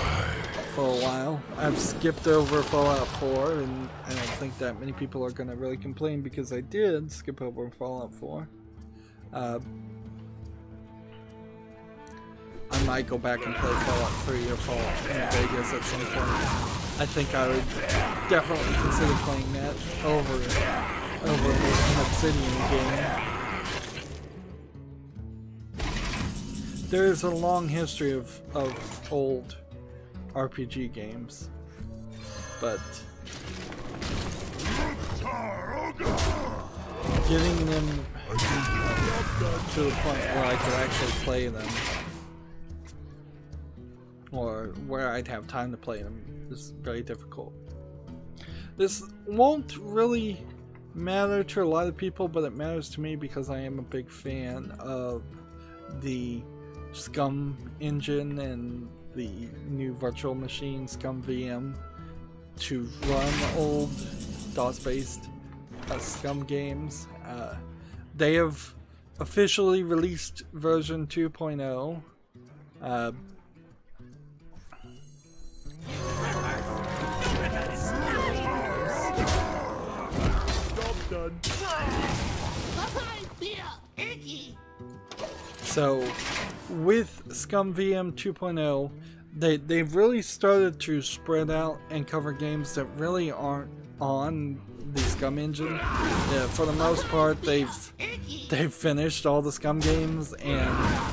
for a while. I've skipped over Fallout 4, and I don't think that many people are going to really complain because I did skip over Fallout 4. I might go back and play Fallout 3 or Fallout New Vegas at some point. I think I would definitely consider playing that over an Obsidian game. There's a long history of old RPG games, but getting them to the point where I could actually play them, or where I'd have time to play them, is very difficult. This won't really matter to a lot of people, but it matters to me because I am a big fan of the Scum engine and the new virtual machine Scum VM to run old DOS-based Scum games. They have officially released version 2.0. So with Scum VM 2.0, they've really started to spread out and cover games that really aren't on the Scum engine. Yeah, for the most part, they've finished all the Scum games and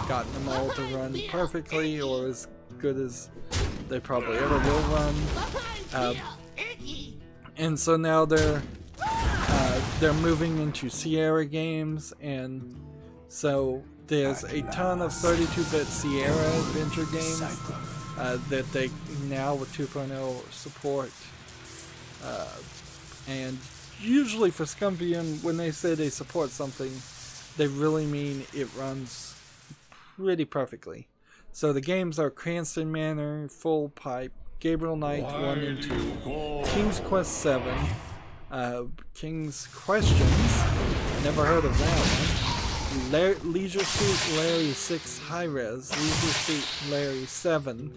gotten them all to run perfectly, or as good as they probably ever will run. And so now they're moving into Sierra games, and so there's a ton of 32-bit Sierra adventure games that they now with 2.0 support. And usually for Scum VM, when they say they support something, they really mean it runs pretty perfectly. So the games are Cranston Manor, Full Pipe, Gabriel Knight 1 and 2, King's Quest 7, King's Questions, never heard of that one, Leisure Suit Larry 6 High Res, Leisure Suit Larry 7,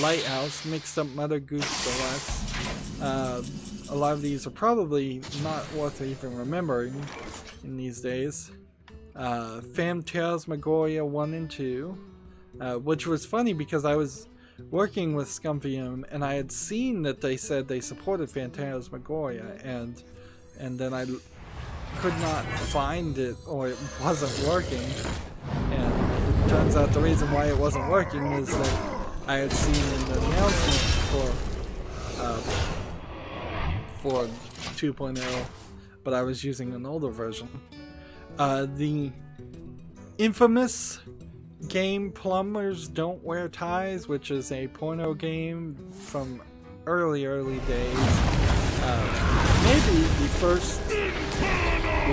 Lighthouse, Mixed Up Mother Goose Deluxe. A lot of these are probably not worth even remembering in these days. Phantasmagoria 1 and 2, which was funny because I was working with Scum VM and I had seen that they said they supported Phantasmagoria, and then I could not find it, or it wasn't working, and it turns out the reason why it wasn't working is that I had seen in the announcement for 2.0, but I was using an older version. The infamous game Plumbers Don't Wear Ties, which is a porno game from early days. Maybe the first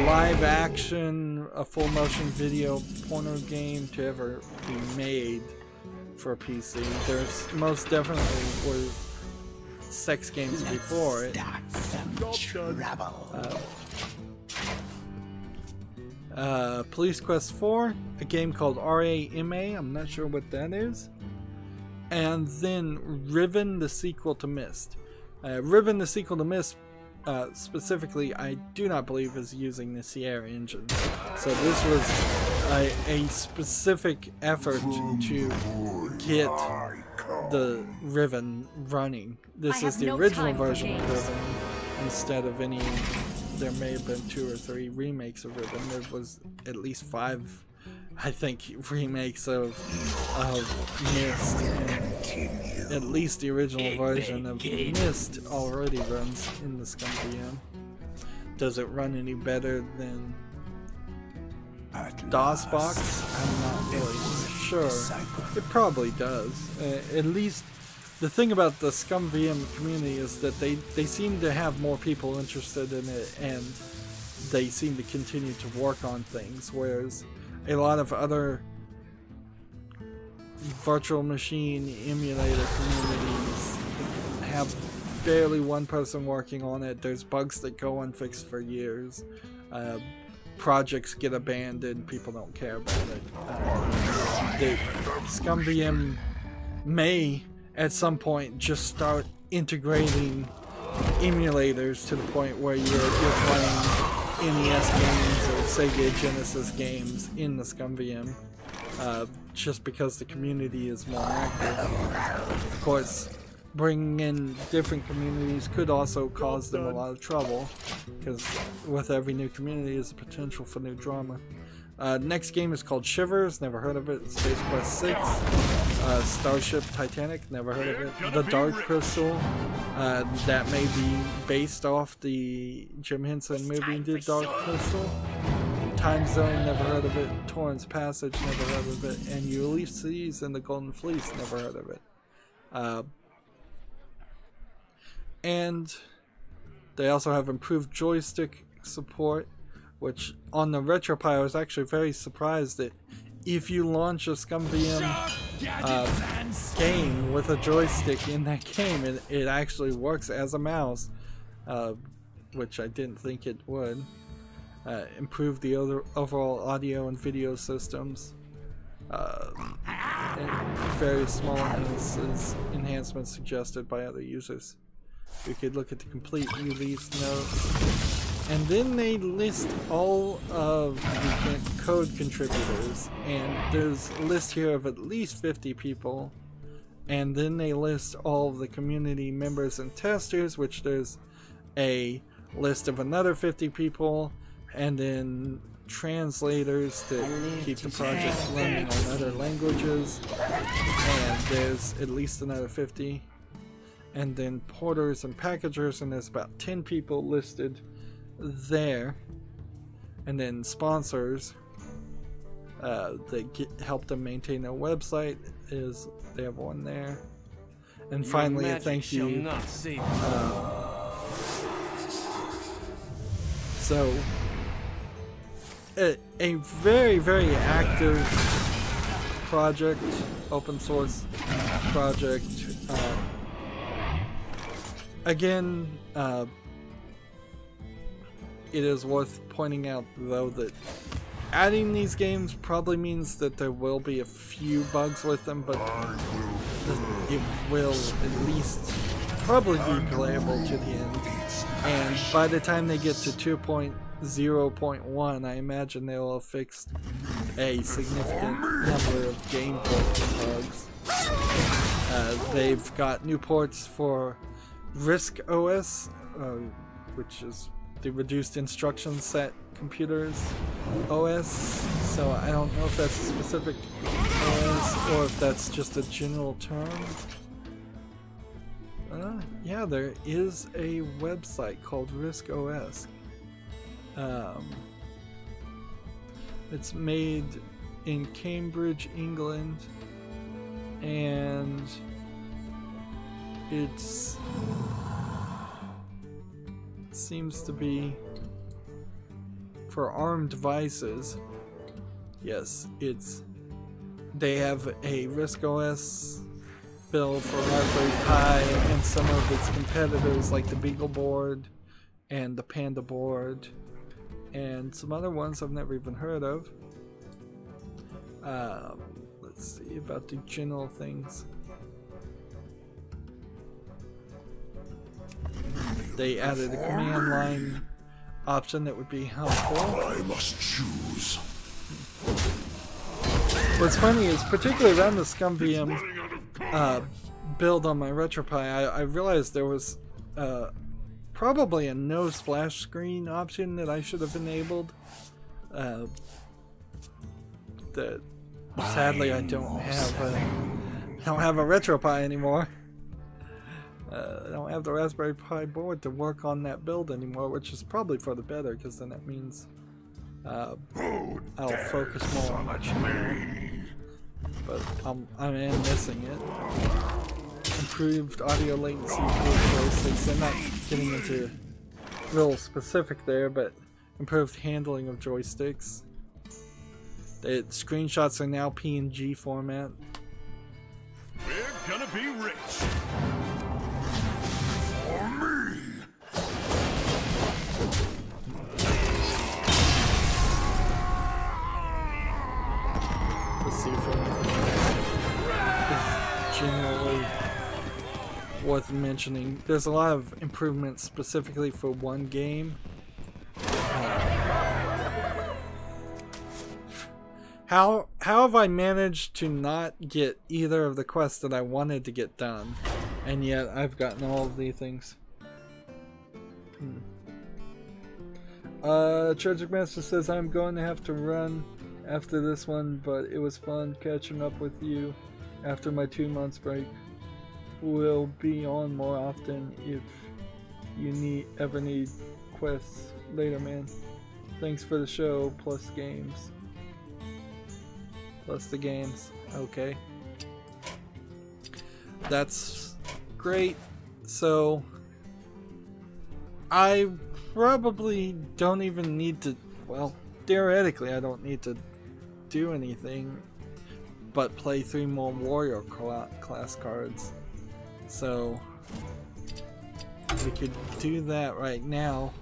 live action, a full motion video porno game to ever be made. for PC. There's most definitely were sex games before it. Police Quest 4, a game called RAMA, I'm not sure what that is. And then Riven, the sequel to Myst. Riven, the sequel to Myst, specifically, I do not believe is using the Sierra engine. So this was a specific effort to get the Riven running. This is the original version of Riven instead of any. There may have been 2 or 3 remakes of Riven. There was at least 5, I think, remakes of Myst. And at least the original version of Myst already runs in the ScumVM. Does it run any better than DOSBox? I'm not really sure. It probably does. At least the thing about the ScumVM community is that they seem to have more people interested in it, and they seem to continue to work on things, whereas a lot of other virtual machine emulator communities have barely one person working on it. There's bugs that go unfixed for years. Projects get abandoned. People don't care about it. The ScumVM may at some point just start integrating emulators to the point where you're playing NES games or Sega Genesis games in the ScumVM, just because the community is more active. Of course, bringing in different communities could also cause them a lot of trouble, because with every new community is the potential for new drama. Next game is called Shivers, never heard of it. Space Quest 6. Starship Titanic, never heard of it. The Dark Crystal, that may be based off the Jim Henson movie did Dark Crystal. Time Zone, never heard of it. Torrance Passage, never heard of it. And Ulysses and the Golden Fleece, never heard of it. And they also have improved joystick support, which on the RetroPie I was actually very surprised that if you launch a ScumVM game with a joystick in that game, it actually works as a mouse, which I didn't think it would. Improve the overall audio and video systems. And various small enhancements suggested by other users. We could look at the complete release notes. And then they list all of the code contributors, and there's a list here of at least 50 people. And then they list all of the community members and testers, which there's a list of another 50 people, and then translators that keep the project running on other languages, and there's at least another 50. And then porters and packagers, and there's about 10 people listed there. And then sponsors that help them maintain their website, they have one there. And finally, a thank you. So a very, very active project, open source project. Again, it is worth pointing out, though, that adding these games probably means that there will be a few bugs with them, but it will at least probably be playable to the end. And by the time they get to 2.0.1, I imagine they will have fixed a significant number of gameplay bugs. They've got new ports for RISC OS, which is the reduced instruction set computers OS. So I don't know if that's a specific OS or if that's just a general term. Yeah, there is a website called RISC OS. It's made in Cambridge, England, and it seems to be for ARM devices. Yes, it's They have a RISC OS build for Raspberry Pi and some of its competitors like the Beagle board and the Panda board and some other ones I've never even heard of. Let's see about the general things. They added a command line option that would be helpful. I must choose. What's funny is, particularly around the ScumVM build on my RetroPie, I realized there was probably a no splash screen option that I should have enabled. That sadly I don't have a RetroPie anymore. I don't have the Raspberry Pi board to work on that build anymore, which is probably for the better, because then that means I'll focus more on my channel. But I am missing it. Improved audio latency for joysticks. I'm not getting into real specific there, but improved handling of joysticks. The screenshots are now PNG format. We're gonna be rich. For me. The seafood is generally worth mentioning. There's a lot of improvements specifically for one game. How have I managed to not get either of the quests that I wanted to get done, and yet I've gotten all of these things? Tragic Master says I'm going to have to run after this one, but it was fun catching up with you after my 2 months break. We'll be on more often if you ever need quests later, man. Thanks for the show, plus games. Plus the games. Okay. That's great. So I probably don't even need to, well, theoretically I don't need to do anything but play 3 more warrior class cards. So we could do that right now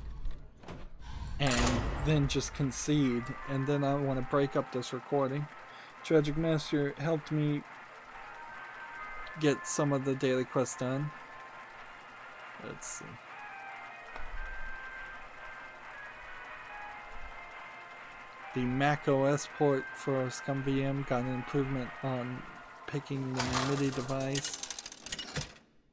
and then just concede, and then I want to break up this recording. Tragic Master helped me get some of the daily quests done. Let's see. The Mac OS port for ScumVM got an improvement on picking the MIDI device.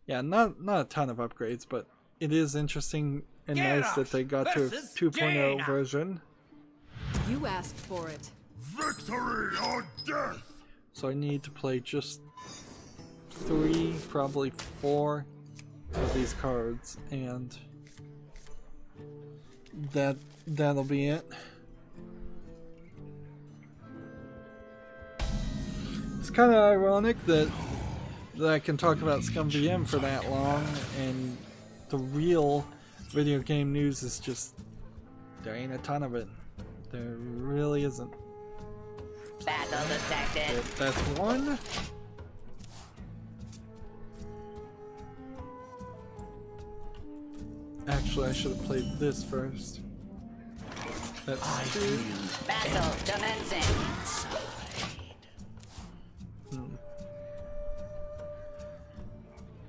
Yeah, not a ton of upgrades, but it is interesting and nice that they got to a 2.0 version. You asked for it. Victory or death! So I need to play just 3, probably 4 of these cards, and that'll be it. It's kind of ironic that I can talk about ScumVM for that long, and the real video game news is just, there ain't a ton of it. There really isn't. Battle detected. That's one. Actually, I should have played this first. That's 2. Battle commencing.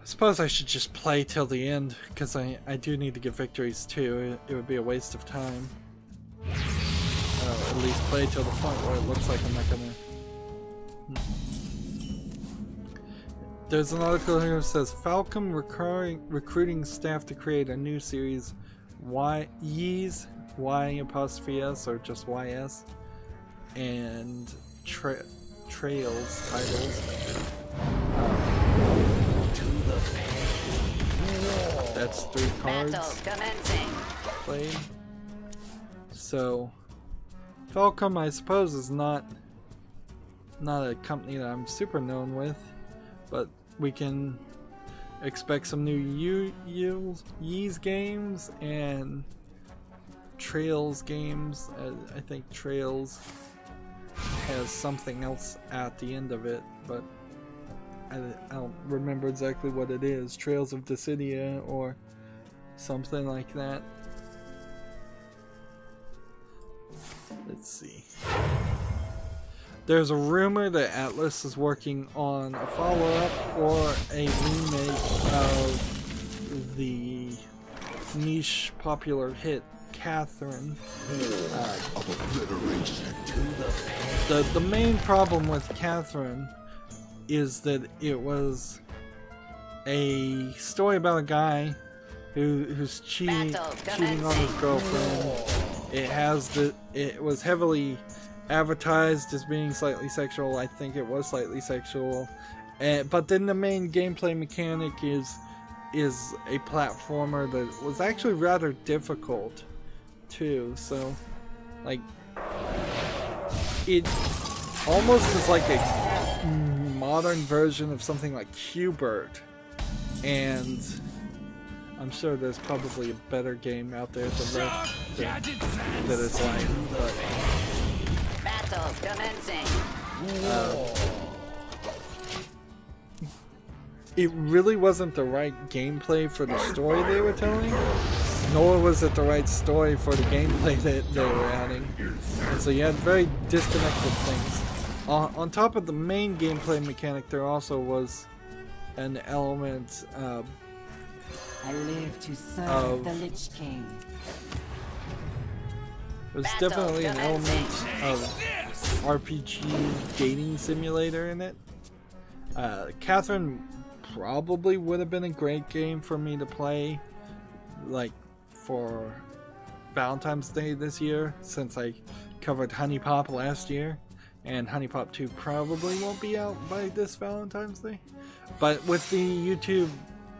I suppose I should just play till the end, because I do need to get victories too. It would be a waste of time. At least play till the point where it looks like I'm not gonna... There's an article here that says Falcom recruiting staff to create a new series, Yeez, Y''S or just YS, and Trails titles. That's 3 cards played. So Falcom, I suppose, is not a company that I'm super known with, but we can expect some new Yeez games and Trails games. I think Trails has something else at the end of it, but I don't remember exactly what it is. Trails of Dissidia or something like that. Let's see. There's a rumor that Atlas is working on a follow-up or a remake of the niche popular hit Catherine. The main problem with Catherine is that it was a story about a guy who's cheating on his girlfriend. It was heavily advertised as being slightly sexual. I think it was slightly sexual, but then the main gameplay mechanic is a platformer that was actually rather difficult too. So, like, it almost is like a modern version of something like Qbert, and I'm sure there's probably a better game out there that it's like, but Battle commencing. It really wasn't the right gameplay for the story they were telling, nor was it the right story for the gameplay that they were adding. And so you had very disconnected things. On top of the main gameplay mechanic, there also was an element I live to serve the Lich King. there's definitely an element of RPG dating simulator in it. Catherine probably would have been a great game for me to play, like, for Valentine's Day this year, since I covered Honey Pop last year, and Honey Pop 2 probably won't be out by this Valentine's Day. But with the YouTube,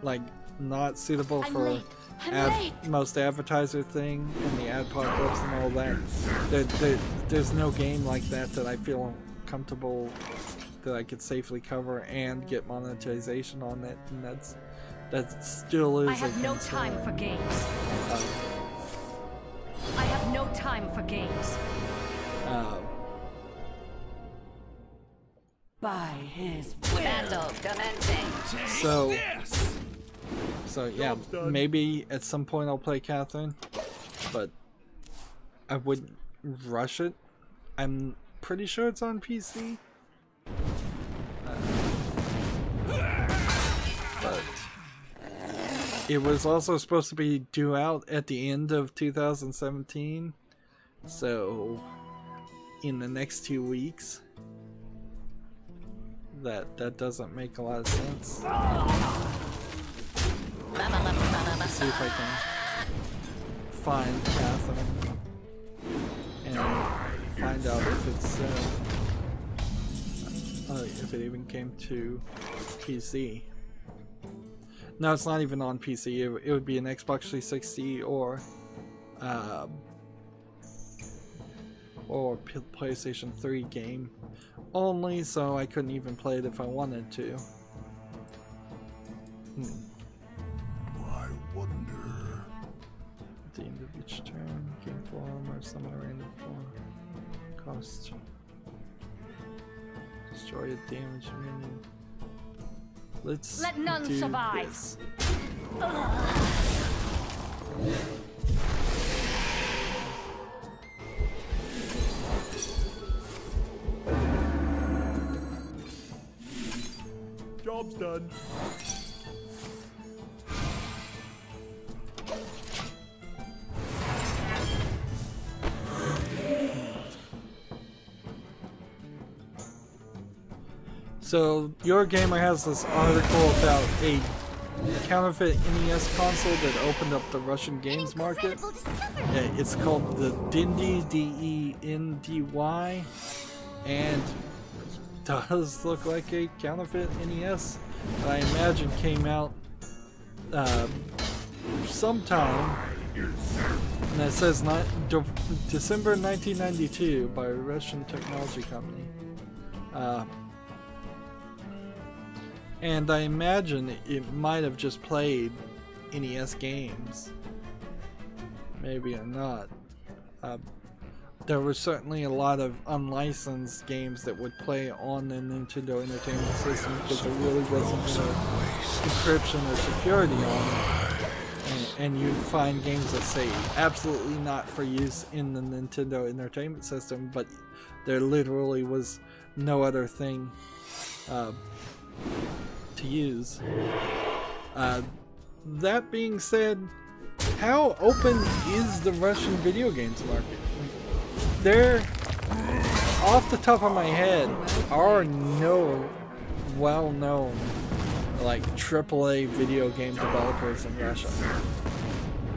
like, not suitable for most advertiser thing and the adpocalypse and all that, there's no game like that I feel comfortable that I could safely cover and get monetization on it, and that still is. I have no time for games. I have no time for games. By his will. Battle commencing. So yeah, maybe at some point I'll play Catherine, but I wouldn't rush it. I'm pretty sure it's on PC. But it was also supposed to be due out at the end of 2017, so in the next 2 weeks. That doesn't make a lot of sense. Let's see if I can find Catherine and find out if it's if it even came to PC. No, it's not even on PC. It would be an Xbox 360 or PlayStation 3 game only, so I couldn't even play it if I wanted to. I wonder. At the end of each turn, game form or summon a random form. Cost. Destroy a damaged minion. Let none survive. This. Job's done. So, Your Gamer has this article about a counterfeit NES console that opened up the Russian games market. It's called the Dindy, D-E-N-D-Y, and does look like a counterfeit NES that I imagine came out sometime. And it says December 1992 by a Russian technology company. And I imagine it might have just played NES games. Maybe or not. there was certainly a lot of unlicensed games that would play on the Nintendo Entertainment System because there really wasn't encryption or security on it. And you'd find games that say absolutely not for use in the Nintendo Entertainment System, but there literally was no other thing to use. That being said, how open is the Russian video games market? There, off the top of my head, are no well-known like AAA video game developers in Russia.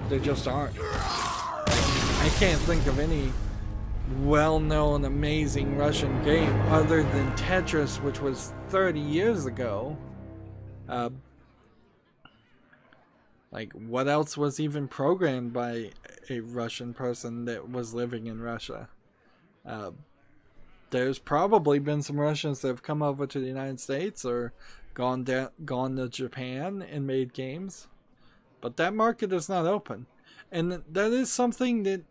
There just aren't. I can't think of any well-known amazing Russian game other than Tetris, which was 30 years ago. Like, what else was even programmed by a Russian person that was living in Russia? There's probably been some Russians that have come over to the United States or gone to Japan and made games, but that market is not open, and that is something that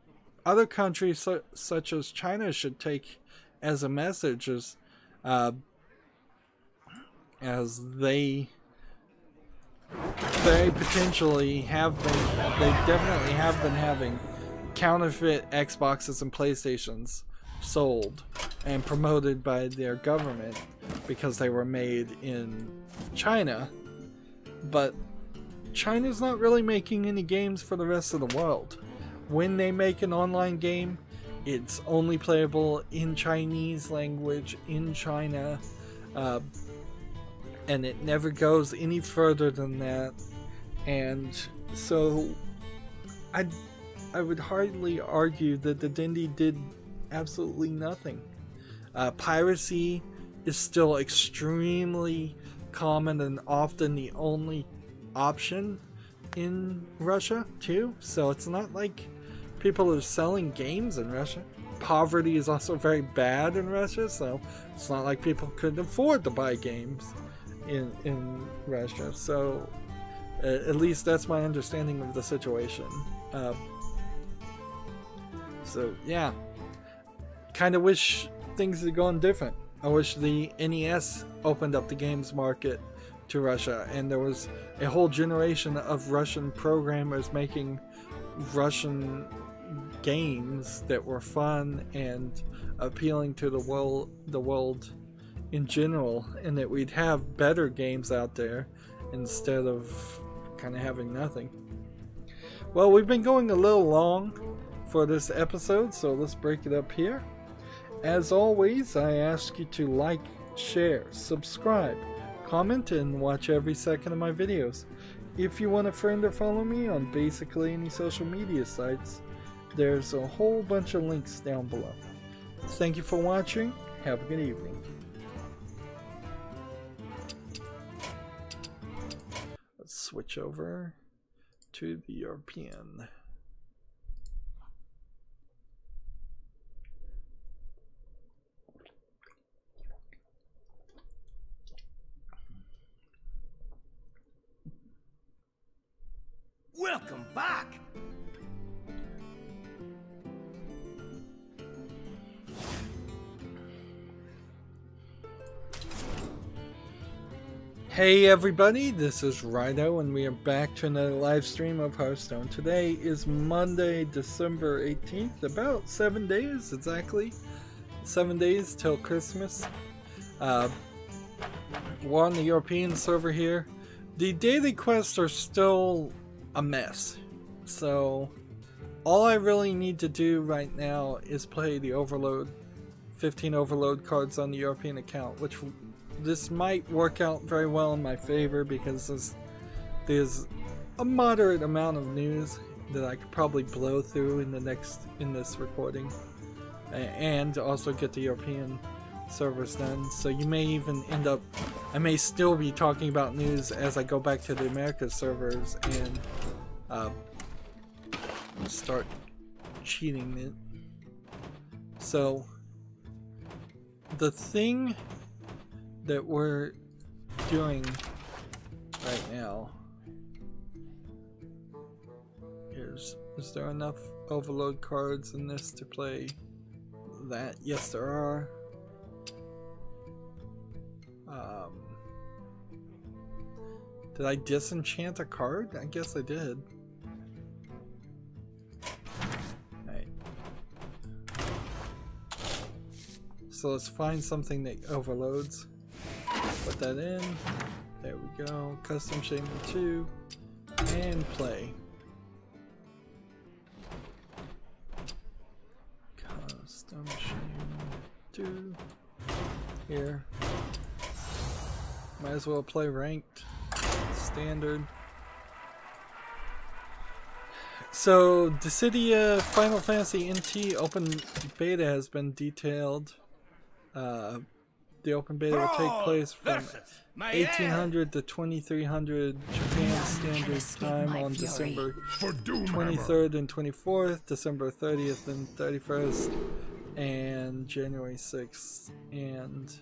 other countries such as China should take as a message, as they potentially have been, they definitely have been having counterfeit Xboxes and PlayStations sold and promoted by their government because they were made in China, but China's not really making any games for the rest of the world. When they make an online game, it's only playable in Chinese language in China, and it never goes any further than that. And so I would hardly argue that the Dindy did absolutely nothing. Piracy is still extremely common and often the only option in Russia too, so it's not like people are selling games in Russia. Poverty is also very bad in Russia, so it's not like people could afford to buy games in Russia. So at least that's my understanding of the situation. So yeah, kind of wish things had gone different. I wish the NES opened up the games market to Russia and there was a whole generation of Russian programmers making Russian games that were fun and appealing to the world in general, and that we'd have better games out there instead of kind of having nothing. Well, we've been going a little long for this episode, so let's break it up here. As always, I ask you to like, share, subscribe, comment, and watch every second of my videos. If you want to friend or follow me on basically any social media sites, there's a whole bunch of links down below. Thank you for watching. Have a good evening. Let's switch over to the European. Welcome back! Hey everybody, this is Rydo and we are back to another live stream of Hearthstone. Today is Monday, December 18th, about 7 days exactly. 7 days till Christmas. We're on the European server here. The daily quests are still a mess, so all I really need to do right now is play the Overload, 15 Overload cards on the European account, which this might work out very well in my favor because there's a moderate amount of news that I could probably blow through in this recording, and also get the European servers done. So you may even end up, I may still be talking about news as I go back to the Americas servers and start cheating it. So the thing that we're doing right now is there enough Overload cards in this to play that. Yes, there are. Did I disenchant a card? I guess I did. Alright. So let's find something that overloads. Put that in. There we go. Custom Shaman 2. And play. Custom Shaman 2. Here. Might as well play ranked. Standard. So, Dissidia Final Fantasy NT open beta has been detailed. The open beta will take place from 1800 to 2300 Japan Standard Time on December 23rd and 24th, December 30th and 31st, and January 6th and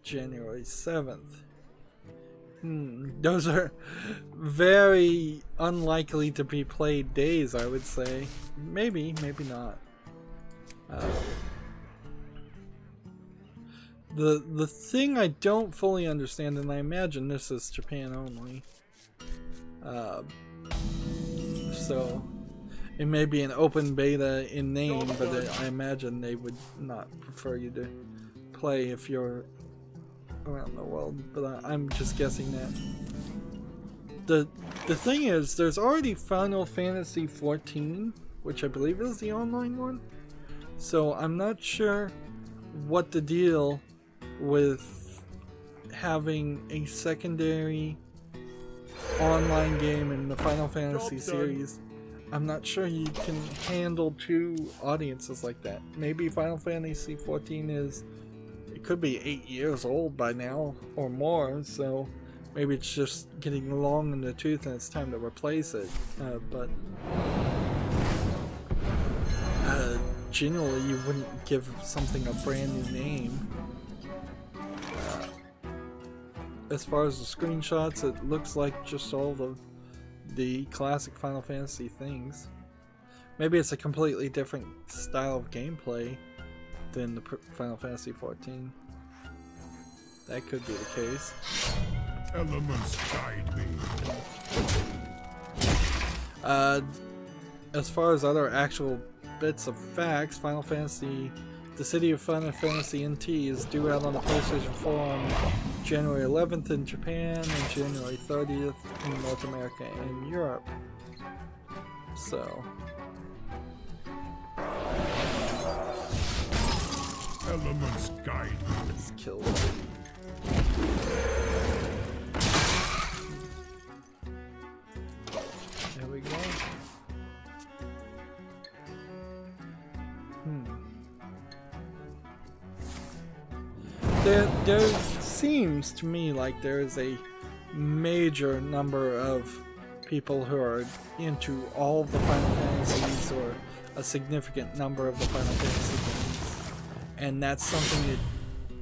January 7th. Those are very unlikely to be played days, I would say. Maybe, maybe not. The thing I don't fully understand, and I imagine this is Japan only, so it may be an open beta in name, but I imagine they would not prefer you to play if you're around the world, but I'm just guessing that. The thing is, there's already Final Fantasy 14, which I believe is the online one, so I'm not sure what the deal with having a secondary online game in the Final Fantasy series. I'm not sure you can handle two audiences like that. Maybe Final Fantasy 14 is, it could be 8 years old by now or more, so maybe it's just getting long in the tooth and it's time to replace it. But generally you wouldn't give something a brand new name. As far as the screenshots, it looks like just all the classic Final Fantasy things. Maybe it's a completely different style of gameplay than the Final Fantasy 14. That could be the case. Elements guide me. As far as other actual bits of facts, Final Fantasy, the City of Final Fantasy NT is due out on the PlayStation 4 on January 11th in Japan and January 30th in North America and Europe. So. Elements guide me. Let's kill them. There we go. There seems to me like there is a major number of people who are into all of the Final Fantasies, or a significant number of the Final Fantasy games, and that's something that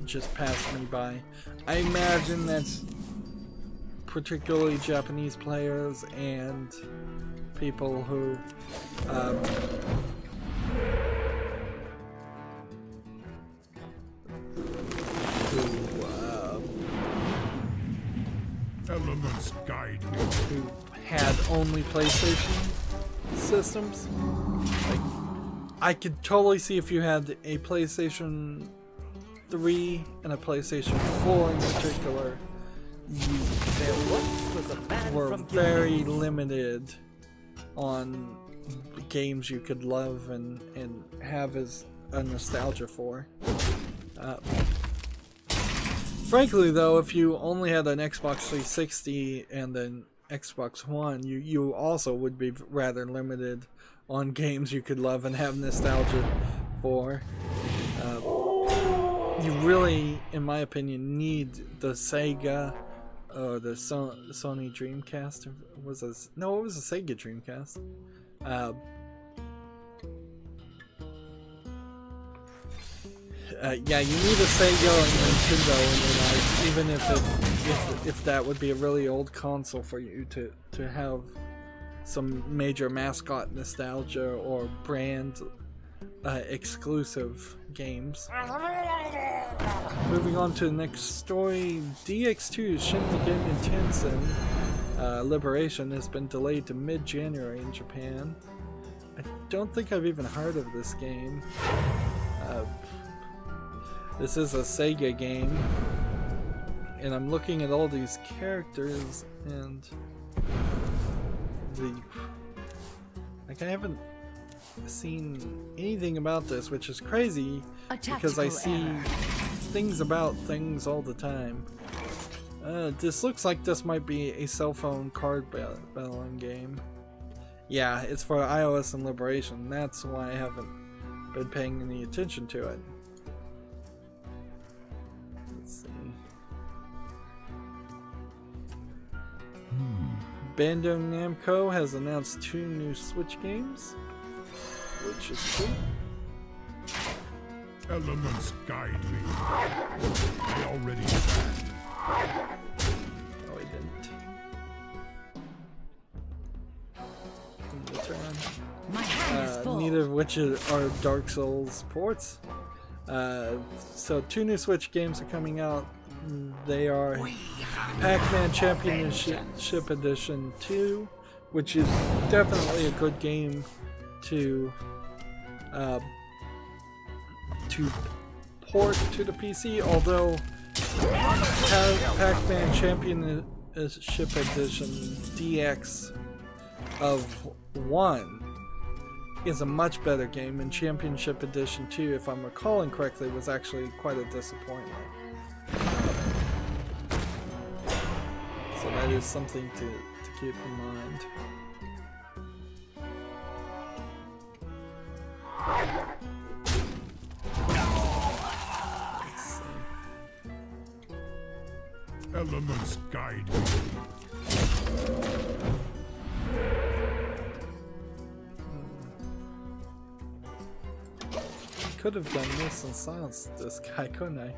just passed me by. I imagine that's particularly Japanese players and people who Elements guide me. who had only PlayStation systems. Like, I could totally see if you had a PlayStation 3 and a PlayStation 4 in particular, you were very limited on games you could love and have as a nostalgia for. Frankly though, if you only had an Xbox 360 and an Xbox One, you also would be rather limited on games you could love and have nostalgia for. You really, in my opinion, need the Sega or the Sony Dreamcast. No, it was a Sega Dreamcast. Yeah, you need a Sega and Nintendo in your life, even if that would be a really old console for you to have some major mascot nostalgia or brand exclusive games. Moving on to the next story, DX2 Shin Megami Tensei Liberation has been delayed to mid-January in Japan. I don't think I've even heard of this game. This is a Sega game, and I'm looking at all these characters, and I haven't seen anything about this, which is crazy because I see things about things all the time. This looks like this might be a cell phone card battling game. Yeah, it's for iOS and Liberation. That's why I haven't been paying any attention to it. Let's see. Bandai Namco has announced 2 new Switch games, which is cool. Elements guide me. I already stand. Oh, I didn't. Turn. My hand is full. Neither of which are Dark Souls ports. So 2 new Switch games are coming out. They are Pac-Man Championship Edition 2, which is definitely a good game to port to the PC, although Pac-Man Championship Edition DX of 1 is a much better game, and Championship Edition 2, if I'm recalling correctly, was actually quite a disappointment. So that is something to keep in mind. Let's see. Elements guide me. Could have done this and silenced this guy, couldn't I?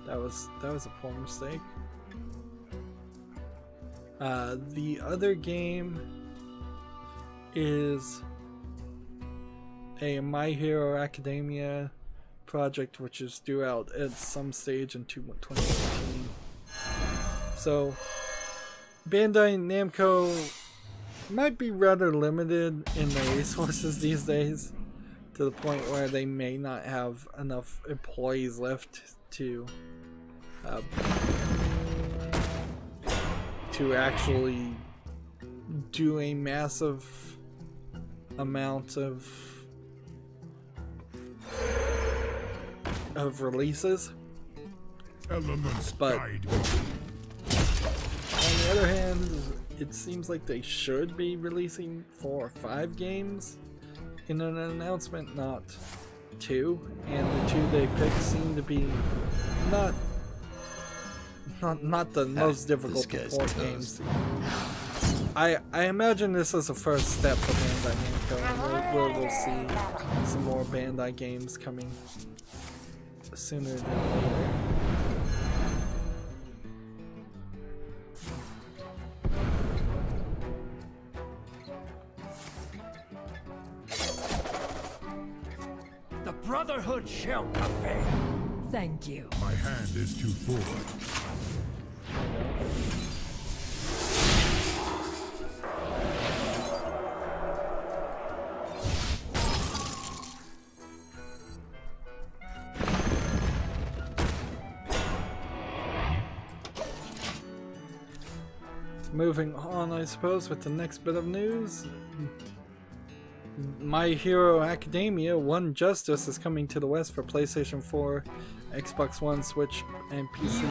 That was a poor mistake. The other game is a My Hero Academia project, which is due out at some stage in 2018. So Bandai Namco might be rather limited in their resources these days, to the point where they may not have enough employees left to actually do a massive amount of releases. Elements But guide me. on the other hand, it seems like they should be releasing 4 or 5 games in an announcement, not 2, and the 2 they picked seem to be not the most difficult to port games. I imagine this is a first step for Bandai Namco, and we'll see some more Bandai games coming sooner than later. The Brotherhood shall prevail. Thank you. My hand is too full. Moving on, I suppose, with the next bit of news. My Hero Academia 1 Justice is coming to the West for PlayStation 4, Xbox One, Switch, and PC.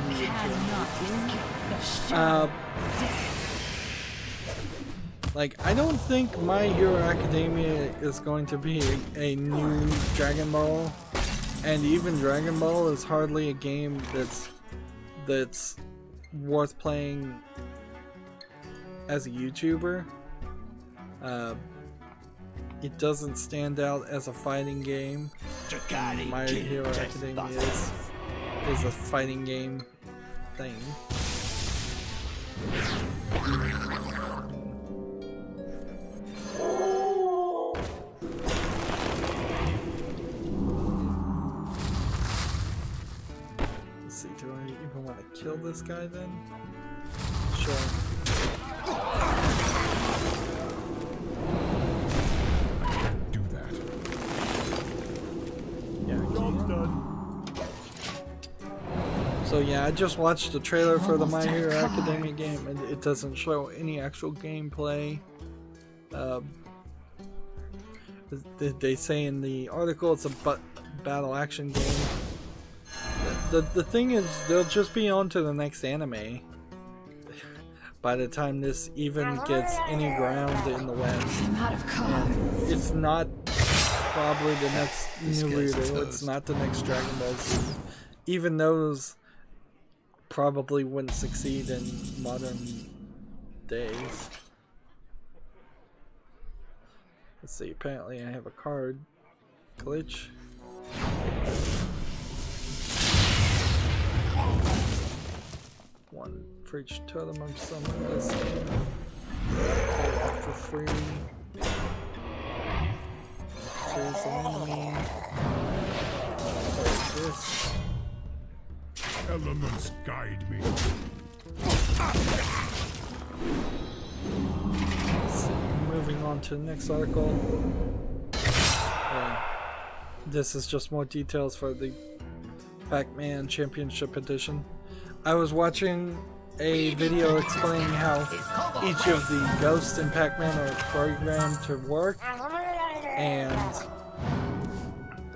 Like, I don't think My Hero Academia is going to be a new Dragon Ball, and even Dragon Ball is hardly a game that's worth playing as a YouTuber. It doesn't stand out as a fighting game. My Hero Academia is a fighting game thing. this guy then? Sure. Do that. Yeah, Job's done. so yeah, I just watched the trailer for the My Hero Academia game, and it doesn't show any actual gameplay. They say in the article it's a battle action game. The thing is, they'll just be on to the next anime by the time this even gets any ground in the West. I'm out of cards. It's not probably the next Naruto, it's not the next Dragon Ball Z. Even those probably wouldn't succeed in modern days. Let's see, apparently I have a card glitch. One for each totem I'm summoning this game. For free. There's an enemy. Like this. Elements guide me. Moving on to the next article. This is just more details for the Pac-Man Championship Edition. I was watching a video explaining how each of the ghosts in Pac-Man are programmed to work, and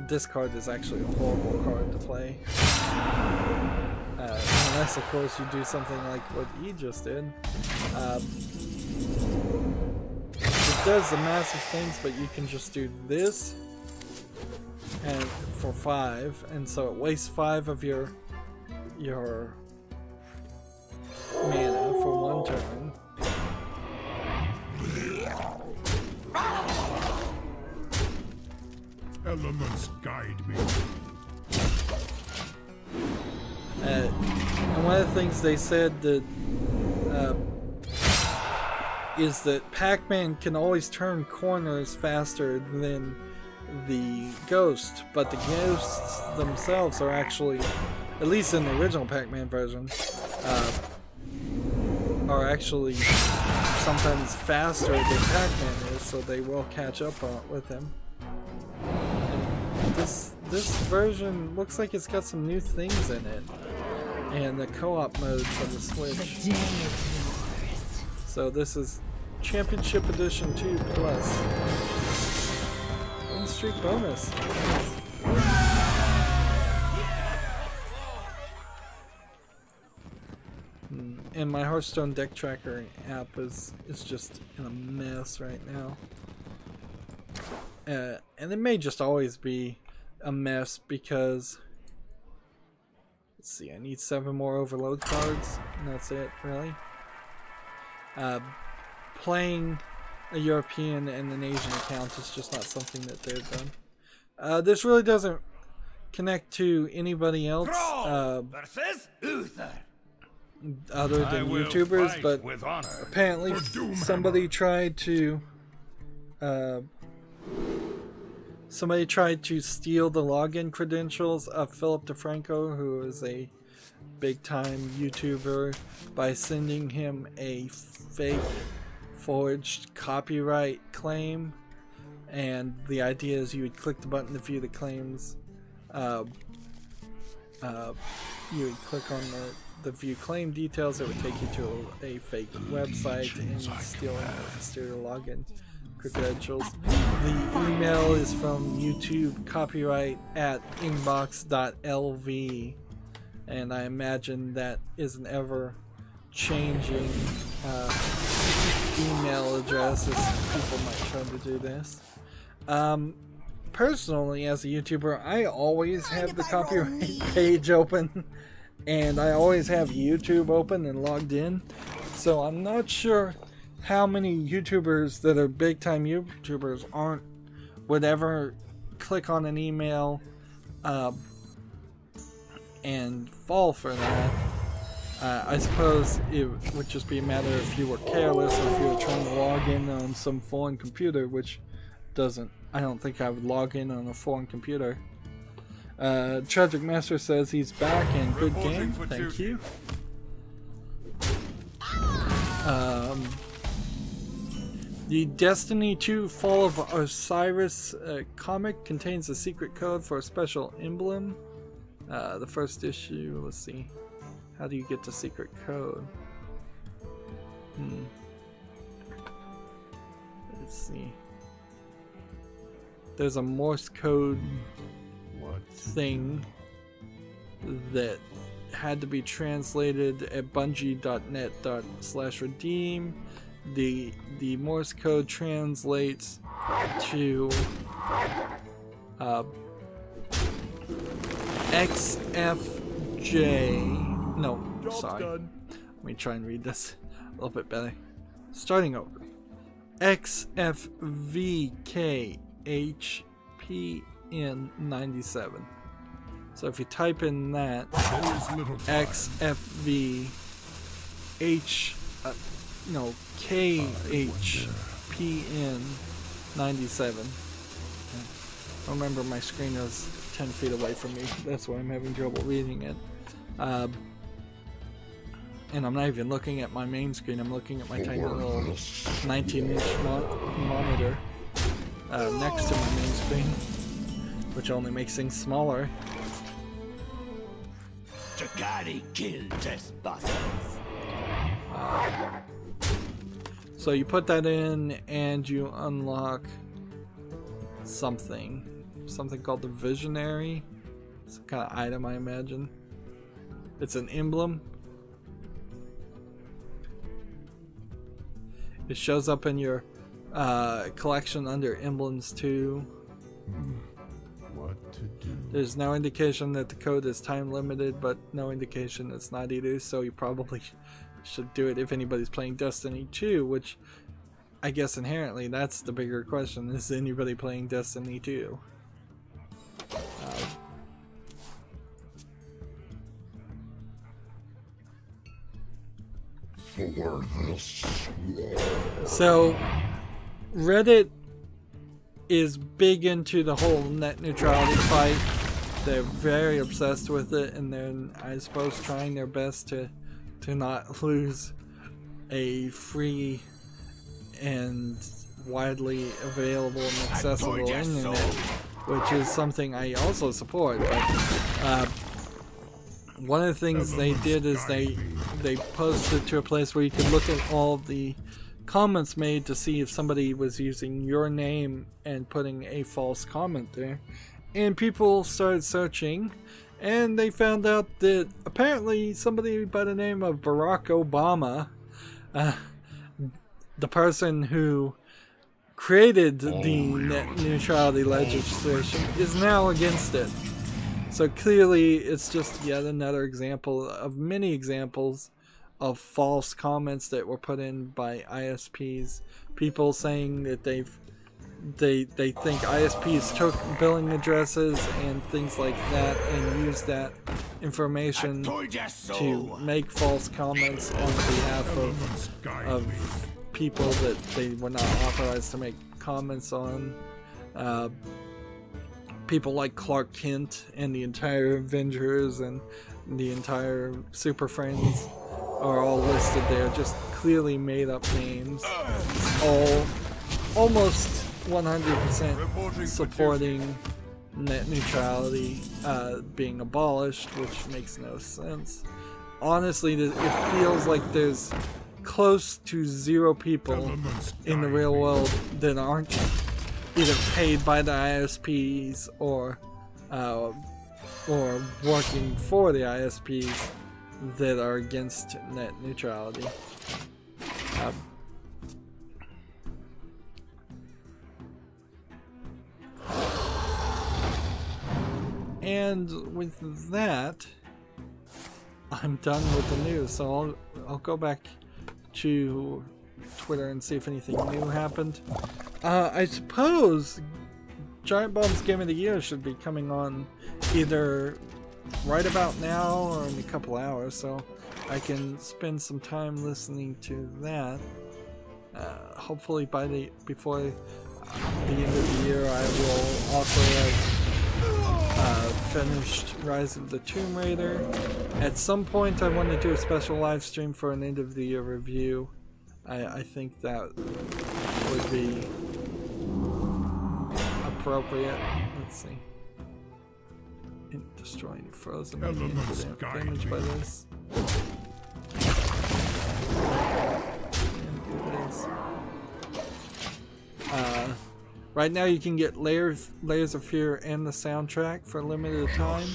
this card is actually a horrible card to play. Unless, of course, you do something like what he just did. It does the massive things, but you can just do this and for 5, and so it wastes 5 of your mana for 1 turn. Elements guide me. And one of the things they said that is that Pac-Man can always turn corners faster than the ghost, but the ghosts themselves are actually, at least in the original Pac-Man version, are actually sometimes faster than Pac-Man is, so they will catch up with him. And this version looks like it's got some new things in it, and the co-op mode for the Switch. So this is Championship Edition 2 Plus. Win streak bonus. And my Hearthstone deck tracker app is just in a mess right now. And it may just always be a mess because, let's see, I need 7 more overload cards, and that's it, really. Playing a European and an Asian account is just not something that they've done. This really doesn't connect to anybody else other than YouTubers, but apparently somebody tried to steal the login credentials of Philip DeFranco, who is a big-time YouTuber, by sending him a fake forged copyright claim. And the idea is you would click the button to view the claims. You would click on the view claim details. It would take you to a fake website and steal the login credentials. The email is from YouTube copyright at inbox.lv, and I imagine that is an ever changing email address as people might try to do this. Personally, as a YouTuber, I always have the copyright page open, and I always have YouTube open and logged in, so I'm not sure how many YouTubers that are big time YouTubers would ever click on an email and fall for that. I suppose it would just be a matter if you were careless or if you were trying to log in on some foreign computer, which I don't think I would log in on a foreign computer. Tragic Master says he's back and good game. Thank you. The Destiny 2 Fall of Osiris comic contains a secret code for a special emblem. The first issue, let's see. How do you get the secret code? Let's see. There's a Morse code thing that had to be translated at bungie.net/redeem. The Morse code translates to XFJ. No, sorry. Let me try and read this a little bit better. Starting over. XFVKHPN97. So if you type in that KHPN97. Remember, my screen is 10 feet away from me. That's why I'm having trouble reading it. And I'm not even looking at my main screen. I'm looking at my tiny little 19-inch monitor next to my main screen, which only makes things smaller. So you put that in and you unlock something called the Visionary. It's a kind of item, I imagine. It's an emblem. It shows up in your collection under emblems too. What to do? There's no indication that the code is time limited, but no indication it's not either, so you probably should do it if anybody's playing Destiny 2, which I guess inherently that's the bigger question. Is anybody playing Destiny 2? So Reddit is big into the whole net neutrality fight. They're very obsessed with it, and they're, I suppose, trying their best to not lose a free and widely available and accessible internet, which is something I also support. But one of the things they did is they posted to a place where you could look at all the comments made to see if somebody was using your name and putting a false comment there. And people started searching, and they found out that apparently somebody by the name of Barack Obama, the person who created the net neutrality legislation, is now against it. So clearly it's just yet another example of many examples of false comments that were put in by ISPs. People saying that they think ISPs took billing addresses and things like that and used that information to make false comments on behalf of people that they were not authorized to make comments on. People like Clark Kent and the entire Avengers and the entire Super Friends are all listed there, just clearly made up names, all almost 100% supporting net neutrality being abolished, which makes no sense. Honestly, it feels like there's close to 0 people in the real world that aren't either paid by the ISPs or working for the ISPs that are against net neutrality. And with that, I'm done with the news, so I'll go back to Twitter and see if anything new happened. I suppose Giant Bomb's Game of the Year should be coming on either right about now or in a couple hours, so I can spend some time listening to that. Hopefully before the end of the year I will also have finished Rise of the Tomb Raider. At some point I want to do a special live stream for an end of the year review I think that would be appropriate. Let's see. Destroying frozen Elements damage by this. Right now you can get Layers of Fear and the soundtrack for a limited time.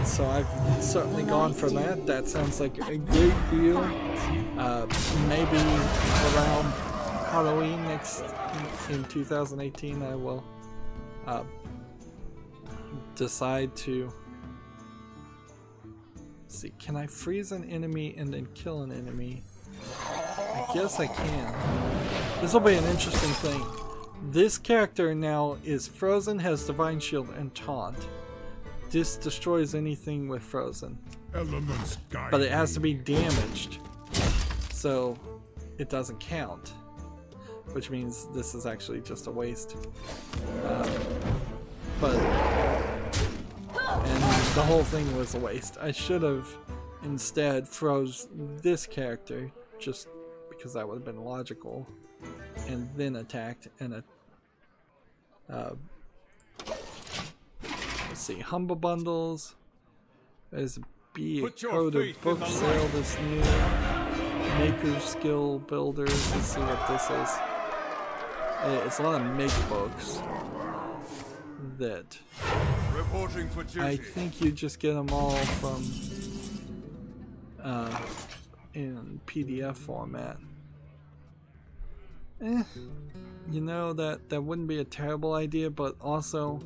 So I've certainly gone for that. That sounds like a great deal. Maybe around Halloween in 2018 I will decide to see, can I freeze an enemy and then kill an enemy? I guess I can. This will be an interesting thing. This character now is frozen, has Divine Shield and Taunt. This destroys anything with frozen. Elements guide but it has to be damaged, so it doesn't count. Which means this is actually just a waste. And the whole thing was a waste. I should have instead froze this character, just because that would have been logical, and then attacked and let's see, Humble Bundles. There's a code of book sale, this new Maker Skill Builders. Let's see what this is. It's a lot of make books that reporting for duty. I think you just get them all from in PDF format. You know, that wouldn't be a terrible idea, but also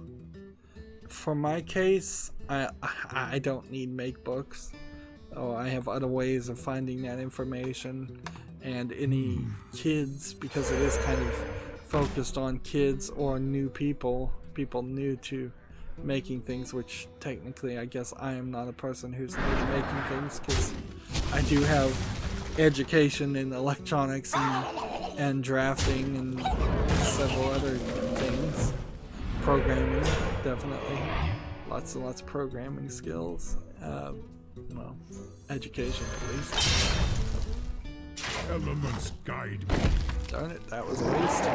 for my case, I don't need make books. Oh, I have other ways of finding that information, and any kids, because it is kind of focused on kids or new people new to making things, which technically I guess I am not a person who's new to making things, because I do have education in electronics and drafting and several other things. Programming, definitely. Lots and lots of programming skills. Well, education at least. Elements guide me. Darn it, that was a waste.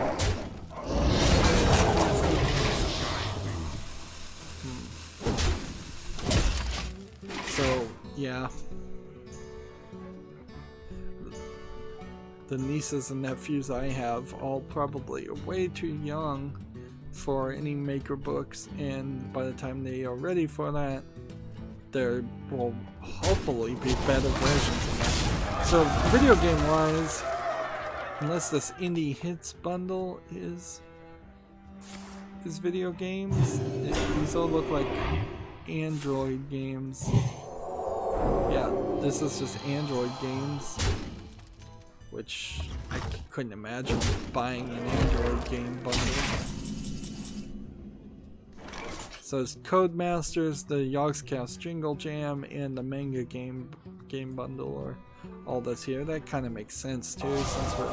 So, yeah. The nieces and nephews I have all probably are way too young for any maker books, and by the time they are ready for that, there will hopefully be better versions of that. So, video game wise, unless this indie hits bundle is video games, these all look like Android games. Yeah, this is just Android games, which I couldn't imagine buying an Android game bundle. So it's Codemasters, the Yogscast Jingle Jam, and the manga game bundle are all that's here. That kind of makes sense too, since we're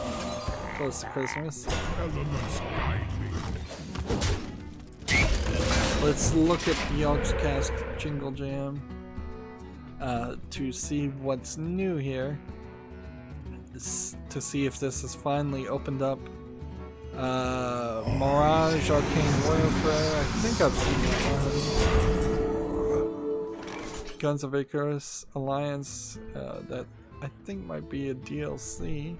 close to Christmas. Elements guide me. Let's look at the Yogscast Jingle Jam to see what's new here. To see if this has finally opened up Mirage Arcane Warfare. I think I've seen that one. Guns of Icarus Alliance, that I think might be a DLC.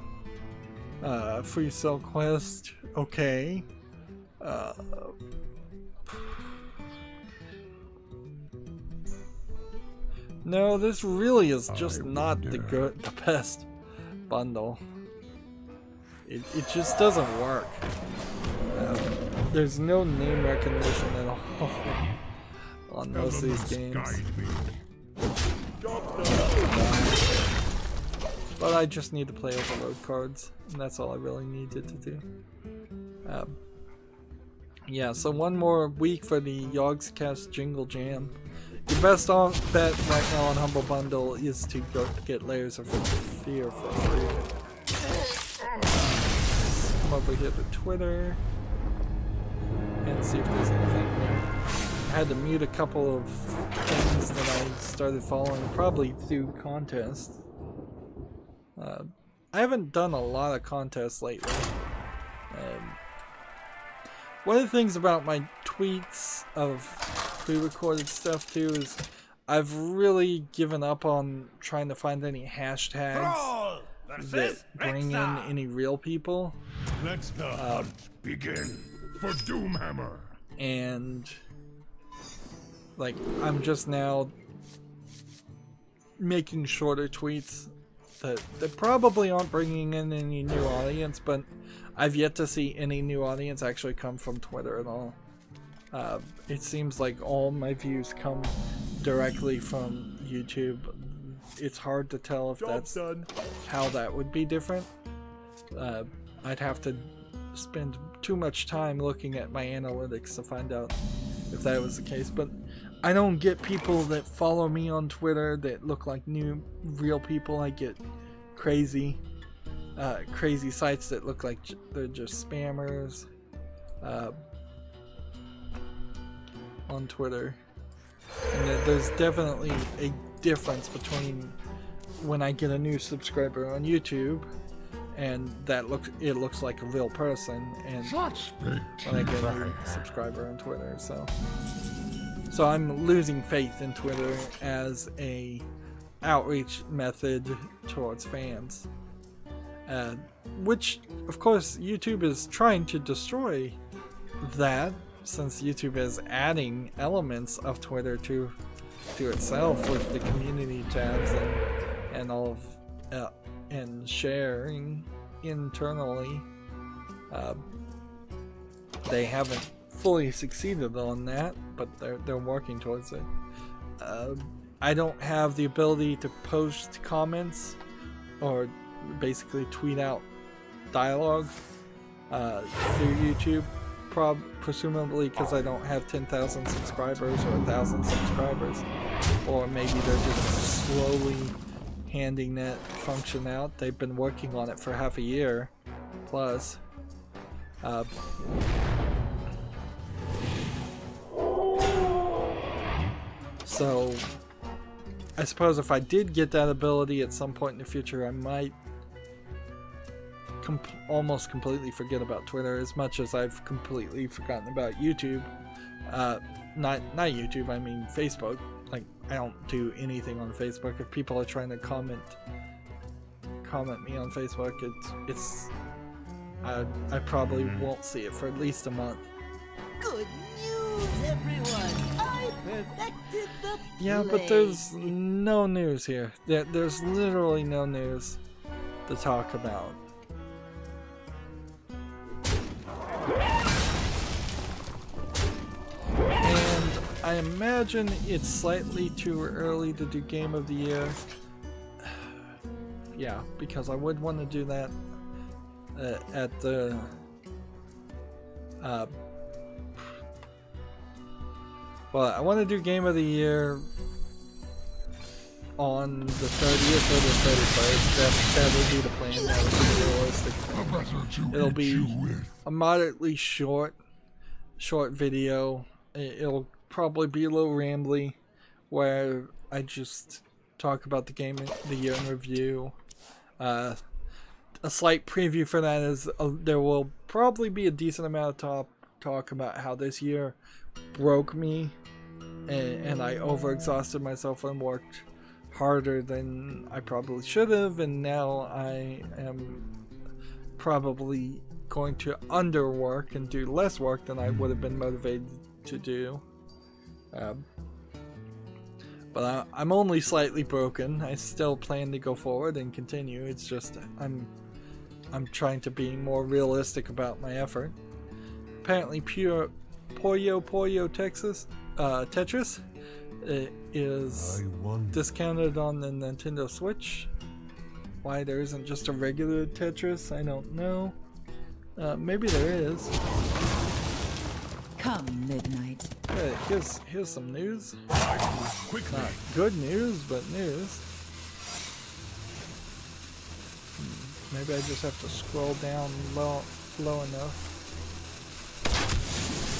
Free Cell Quest, okay. No, this really is just not the best bundle. It just doesn't work. There's no name recognition at all on most of these games. But I just need to play overload cards, and that's all I really needed to do. Yeah, so one more week for the Yogscast Jingle Jam. Your best bet right now on Humble Bundle is to go get Layers of Fear for free. Come over here to Twitter and see if there's anything there. I had to mute a couple of things that I started following, probably through contests. I haven't done a lot of contests lately. One of the things about my tweets of pre-recorded stuff too is I've really given up on trying to find any hashtags that bring in any real people. Let the hunt begin for Doomhammer. And like I'm just now making shorter tweets that probably aren't bringing in any new audience, but I've yet to see any new audience actually come from Twitter at all. It seems like all my views come directly from YouTube. It's hard to tell if that's how that would be different. I'd have to spend too much time looking at my analytics to find out if that was the case, but I don't get people that follow me on Twitter that look like new real people. I get crazy sites that look like they're just spammers on Twitter. And there's definitely a difference between when I get a new subscriber on YouTube and it looks like a real person, and when I get a new subscriber on Twitter. So I'm losing faith in Twitter as a outreach method towards fans. Which, of course, YouTube is trying to destroy that, since YouTube is adding elements of Twitter to itself with the community tabs and all of and sharing internally. They haven't fully succeeded on that, but they're working towards it. I don't have the ability to post comments or basically tweet out dialogue through YouTube, presumably because I don't have 10,000 subscribers or 1,000 subscribers, or maybe they're just slowly handing that function out. They've been working on it for half a year plus. So I suppose if I did get that ability at some point in the future, I might almost completely forget about Twitter, as much as I've completely forgotten about YouTube. Not YouTube, I mean Facebook. Like, I don't do anything on Facebook. If people are trying to comment me on Facebook, I probably won't see it for at least a month. Good news, everyone! I perfected the Yeah, but there's no news here. There's literally no news to talk about. And I imagine it's slightly too early to do Game of the Year. Yeah, because I would want to do that at the well, I want to do Game of the Year on the 30th or the 31st. That would be the plan. That would be realistic. It'll be a moderately short video. It'll probably be a little rambly, where I just talk about the Game of the Year in review. A slight preview for that is there will probably be a decent amount of talk about how this year broke me, and I overexhausted myself and worked harder than I probably should have, and now I am probably going to underwork and do less work than I would have been motivated to do. But I'm only slightly broken. I still plan to go forward and continue. It's just I'm trying to be more realistic about my effort. Apparently, Puyo Tetris is discounted on the Nintendo Switch. Why there isn't just a regular Tetris, I don't know. Maybe there is. Come midnight. Here's some news. Not good news, but news. Maybe I just have to scroll down low enough.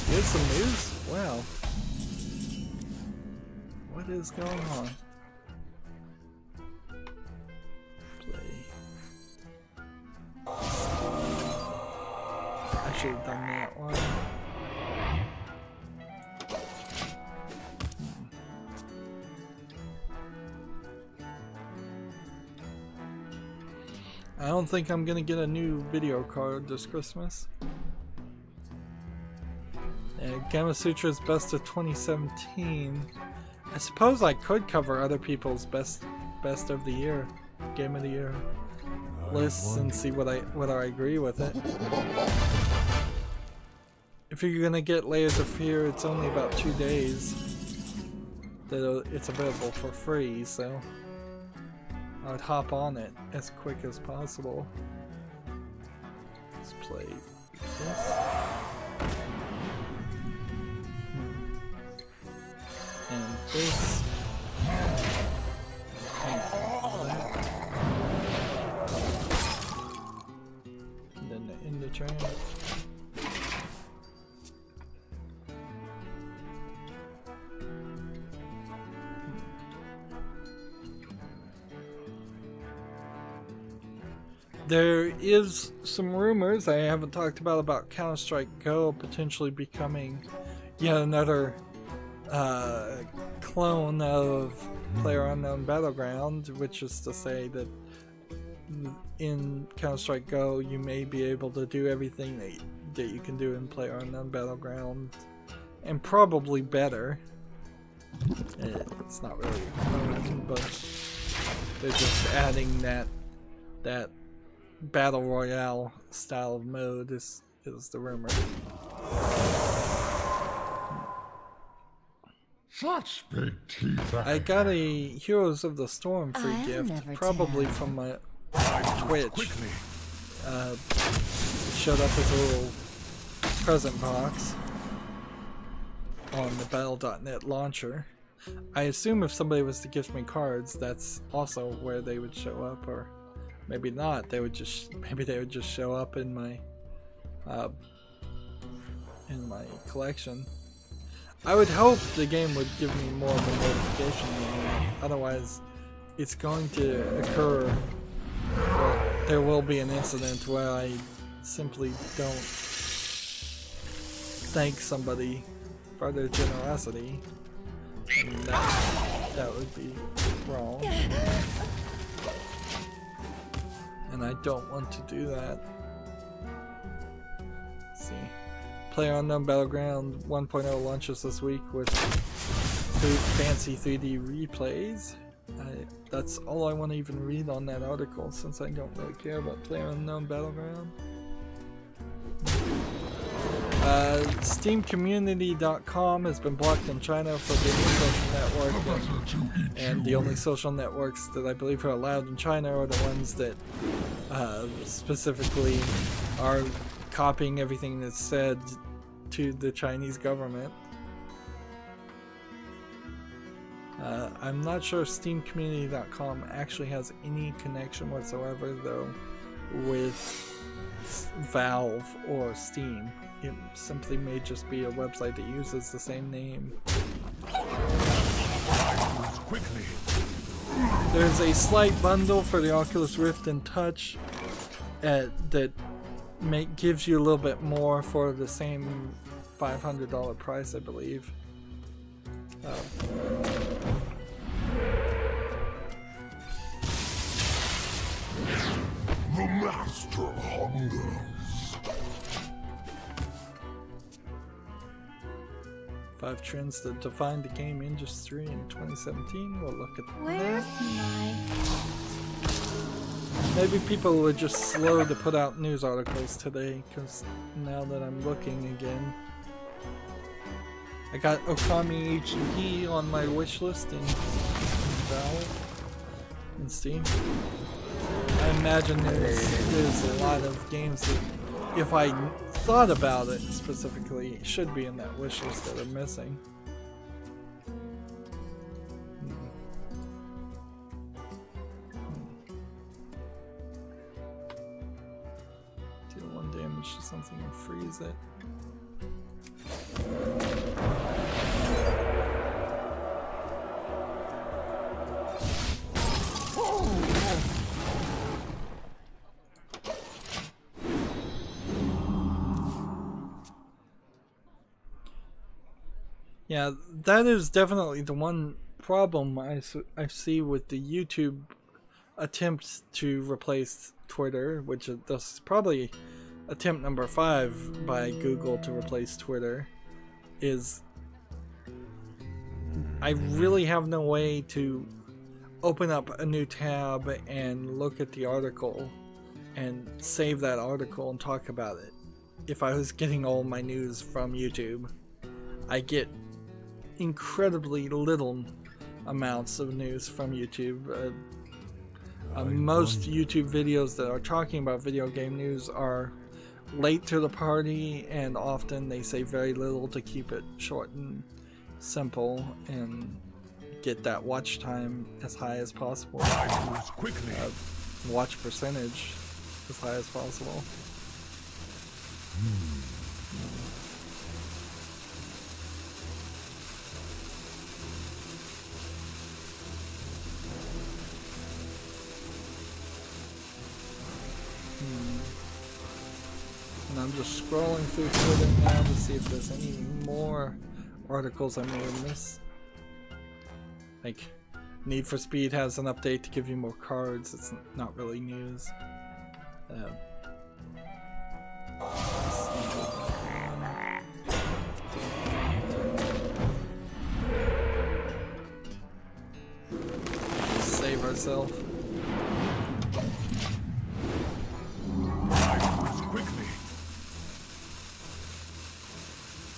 Here's some news. Wow. What is going on? Play. should have done that one. I don't think I'm gonna get a new video card this Christmas. Gamma Sutra's best of 2017. I suppose I could cover other people's best of the year, game of the year lists and see whether I agree with it. If you're gonna get Layers of Fear, it's only about 2 days that it's available for free, so I would hop on it as quick as possible. Let's play this. And this. And that. And then the end of turn. There is some rumors I haven't talked about Counter-Strike Go potentially becoming yet another clone of PlayerUnknown Battleground, which is to say that in Counter-Strike Go you may be able to do everything that you can do in PlayerUnknown Battleground, and probably better. It's not really a clone, but they're just adding that Battle Royale style of mode is the rumor. Such big teeth. I got a Heroes of the Storm free gift, probably from my Twitch. Showed up as a little present box on the Battle.net launcher. I assume if somebody was to gift me cards, that's also where they would show up, or maybe not. They would just show up in my collection. I would hope the game would give me more of a notification than that. Otherwise, it's going to occur. Well, there will be an incident where I simply don't thank somebody for their generosity, and that would be wrong. And I don't want to do that. Let's see. PlayerUnknown Battleground 1.0 launches this week with fancy 3D replays. That's all I want to even read on that article, since I don't really care about PlayerUnknown Battleground. SteamCommunity.com has been blocked in China for being a social network, and the only social networks that I believe are allowed in China are the ones that specifically are copying everything that's said to the Chinese government. I'm not sure if SteamCommunity.com actually has any connection whatsoever, though, with Valve or Steam. It simply may just be a website that uses the same name. Quickly. There's a slight bundle for the Oculus Rift and Touch that gives you a little bit more for the same $500 price, I believe. The master hungers. 5 trends that defined the game industry in 2017. We'll look at that. Where's my... Maybe people were just slow to put out news articles today, because now that I'm looking again. I got Okami HD on my wish list in Valve and Steam. I imagine there's a lot of games that, if I thought about it specifically, should be in that wish list that are missing. Deal 1 damage to something and freeze it. Yeah, that is definitely the one problem I see with the YouTube attempts to replace Twitter, which is this is probably attempt number 5 by Google to replace Twitter, is I really have no way to open up a new tab and look at the article and save that article and talk about it. If I was getting all my news from YouTube, I get incredibly little amounts of news from YouTube. Most YouTube videos that are talking about video game news are late to the party, and often they say very little to keep it short and simple and get that watch time as high as possible. Watch percentage as high as possible. And I'm just scrolling through Twitter now to see if there's any more articles I may have missed. Like, Need for Speed has an update to give you more cards. It's not really news. Save ourselves.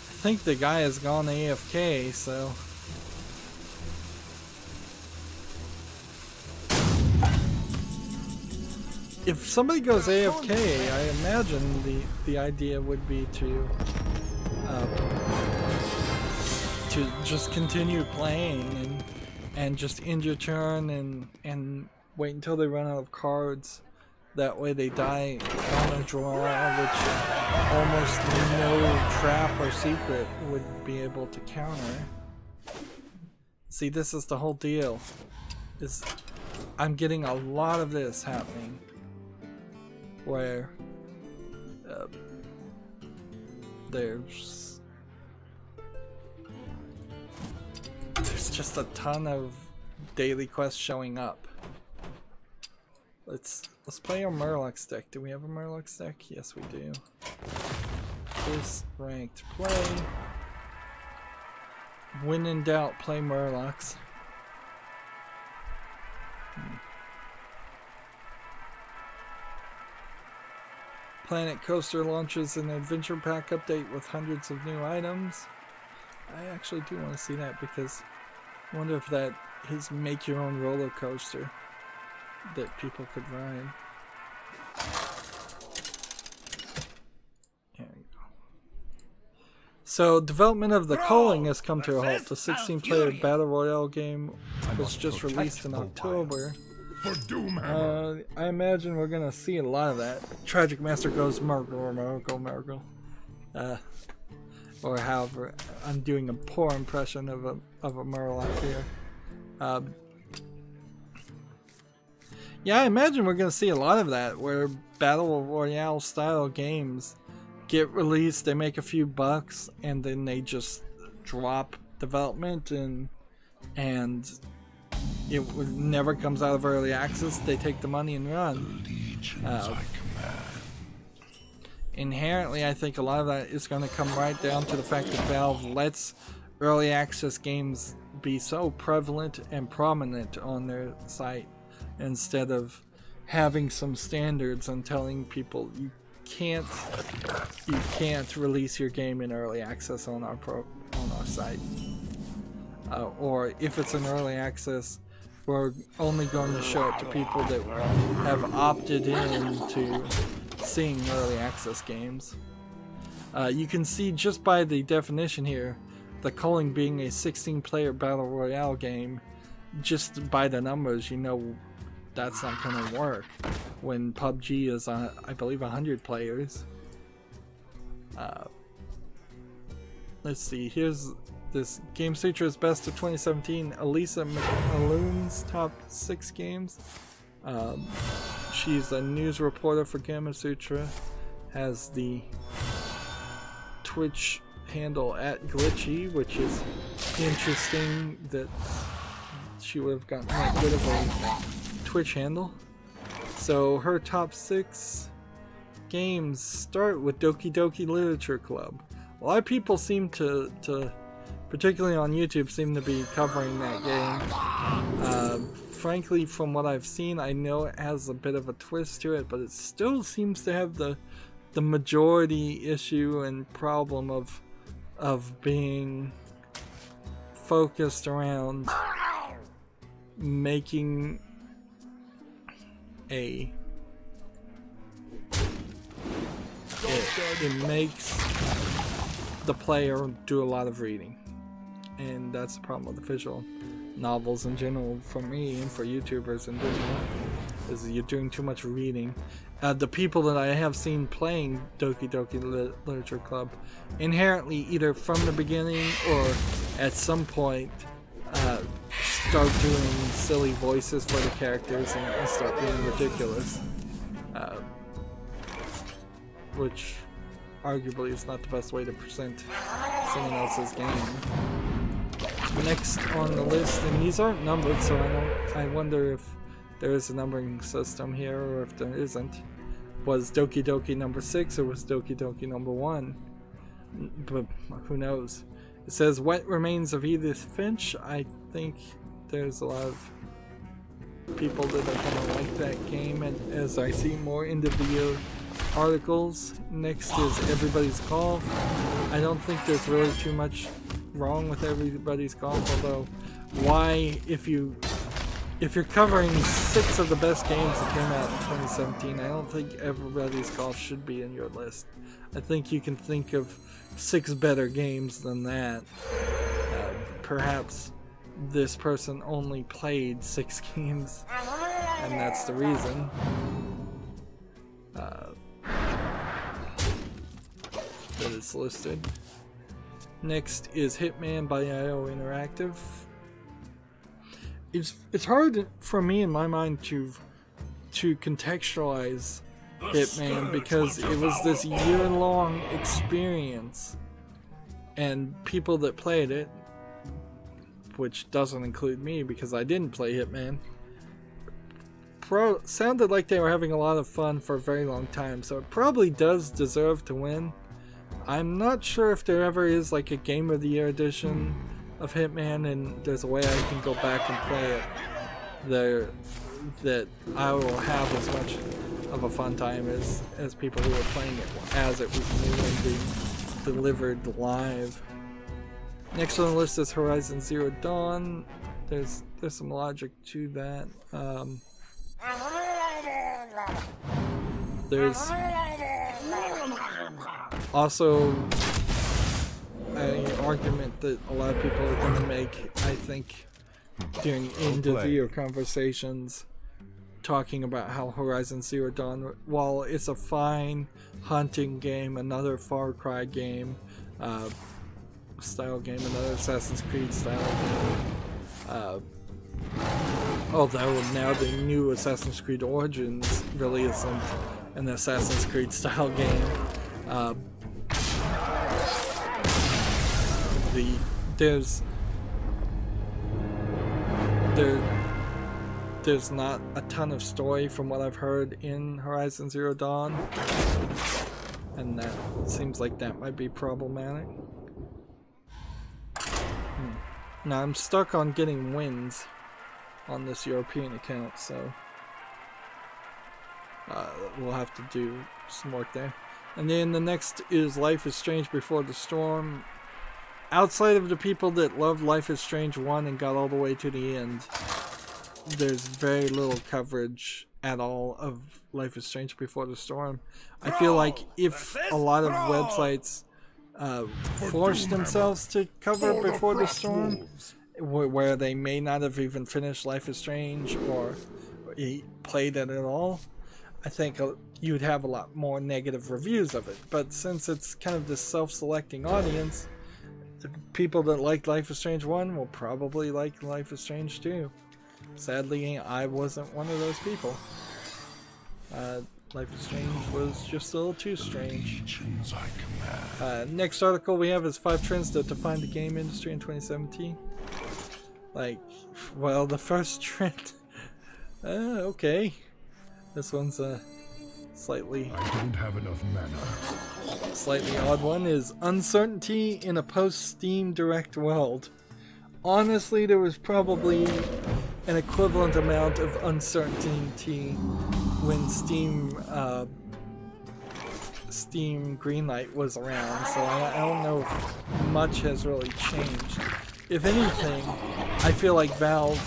I think the guy has gone AFK, so if somebody goes AFK, I imagine the idea would be to just continue playing and just end your turn and wait until they run out of cards. That way they die on a draw, which almost no trap or secret would be able to counter. See, this is the whole deal. I'm getting a lot of this happening, where there's just a ton of daily quests showing up. Let's play our Murloc deck. Do we have a Murloc deck? Yes, we do. This ranked play. When in doubt, play Murlocs. Planet Coaster launches an adventure pack update with hundreds of new items. I actually do want to see that, because I wonder if that is make your own roller coaster that people could ride. There we go. So, development of The Calling has come to a halt. The 16-player battle royale game was just released in October. I imagine we're gonna see a lot of that. Tragic Master goes Murgle. Or however, I'm doing a poor impression of a Murloc here. Yeah, I imagine we're going to see a lot of that, where Battle Royale style games get released, they make a few bucks, and then they just drop development, and it never comes out of early access. They take the money and run. Inherently, I think a lot of that is going to come right down to the fact that Valve lets early access games be so prevalent and prominent on their site, instead of having some standards and telling people you can't release your game in early access on our site, or if it's an early access, we're only going to show it to people that have opted in to seeing early access games. You can see just by the definition here, The Calling being a 16-player battle royale game, just by the numbers, you know that's not going to work when PUBG is, I believe, 100 players. Let's see, here's this Game Sutra's Best of 2017, Elisa Maloon's Top 6 Games. She's a news reporter for Game Sutra, has the Twitch handle @glitchy, which is interesting that she would have gotten that good of a Twitch handle. So her top 6 games start with Doki Doki Literature Club. A lot of people seem to particularly on YouTube, seem to be covering that game. Frankly, from what I've seen, I know it has a bit of a twist to it, but it still seems to have the majority issue and problem of being focused around making it makes the player do a lot of reading, and that's the problem with the visual novels in general for me and for YouTubers in general, is you're doing too much reading. The people that I have seen playing Doki Doki Literature Club inherently, either from the beginning or at some point, start doing silly voices for the characters and start being ridiculous, which arguably is not the best way to present someone else's game. Next on the list, and these aren't numbered, so I wonder if there is a numbering system here or if there isn't. Was Doki Doki number 6 or was Doki Doki number 1? But who knows? It says Wet Remains of Edith Finch. I think there's a lot of people that are going to like that game, and as I see more end of the year articles. Next is Everybody's Golf. I don't think there's really too much wrong with Everybody's Golf, although why, if you're covering 6 of the best games that came out in 2017, I don't think Everybody's Golf should be in your list. I think you can think of 6 better games than that. Perhaps this person only played 6 games, and that's the reason. That it's listed. Next is Hitman by IO Interactive. It's hard for me in my mind to contextualize Hitman because it was this year-long experience, and people that played it, which doesn't include me because I didn't play Hitman, sounded like they were having a lot of fun for a very long time, so it probably does deserve to win. I'm not sure if there ever is like a Game of the Year edition of Hitman and there's a way I can go back and play it there, that I will have as much of a fun time as people who were playing it as it was new and being delivered live. Next on the list is Horizon Zero Dawn. There's some logic to that. There's also an argument that a lot of people are going to make, I think, during end-of-year conversations, talking about how Horizon Zero Dawn, while it's a fine hunting game, another Far Cry game, style game, another Assassin's Creed style game, although now the new Assassin's Creed Origins really isn't an Assassin's Creed style game. There's not a ton of story from what I've heard in Horizon Zero Dawn, and that seems like that might be problematic. Now I'm stuck on getting wins on this European account, so we'll have to do some work there. And then the next is Life is Strange Before the Storm. Outside of the people that loved Life is Strange 1 and got all the way to the end, there's very little coverage at all of Life is Strange Before the Storm. I feel like if a lot of websites forced themselves to cover Before the Storm, where they may not have even finished Life is Strange or played it at all, I think you'd have a lot more negative reviews of it. But since it's kind of this self-selecting audience, the people that liked Life is Strange 1 will probably like Life is Strange 2. Sadly, I wasn't one of those people. Life is Strange was just a little too strange. Next article we have is 5 trends that define the game industry in 2017. Like, well, the first trend. Okay. This one's a slightly. I don't have enough mana. Slightly odd one is uncertainty in a post-Steam Direct world. Honestly, there was probably an equivalent amount of uncertainty when Steam Greenlight was around, so I don't know if much has really changed. If anything, I feel like Valve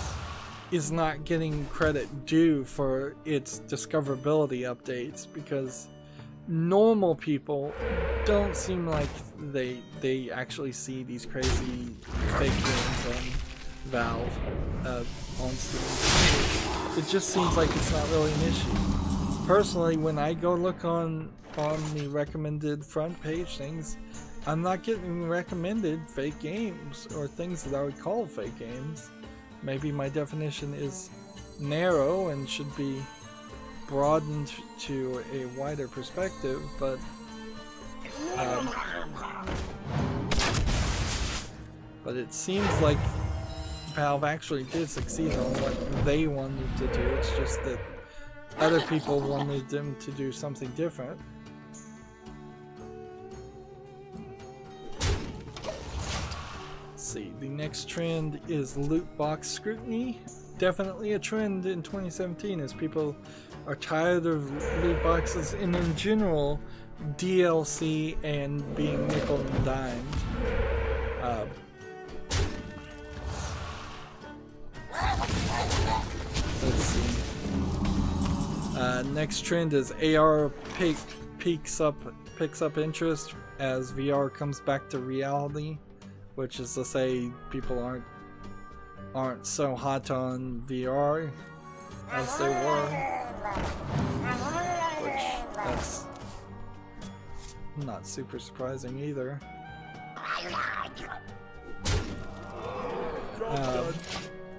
is not getting credit due for its discoverability updates, because normal people don't seem like they actually see these crazy fake games on Valve on Steam. It just seems like it's not really an issue. Personally, when I go look on the recommended front page things, I'm not getting recommended fake games or things that I would call fake games. Maybe my definition is narrow and should be broadened to a wider perspective, but it seems like Valve actually did succeed on what they wanted to do. It's just that other people wanted them to do something different. See, the next trend is loot box scrutiny. Definitely a trend in 2017 as people are tired of loot boxes and in general DLC and being nickel and dimed. Let's see. Next trend is AR picks up interest as VR comes back to reality. Which is to say, people aren't so hot on VR as they were, which that's not super surprising either.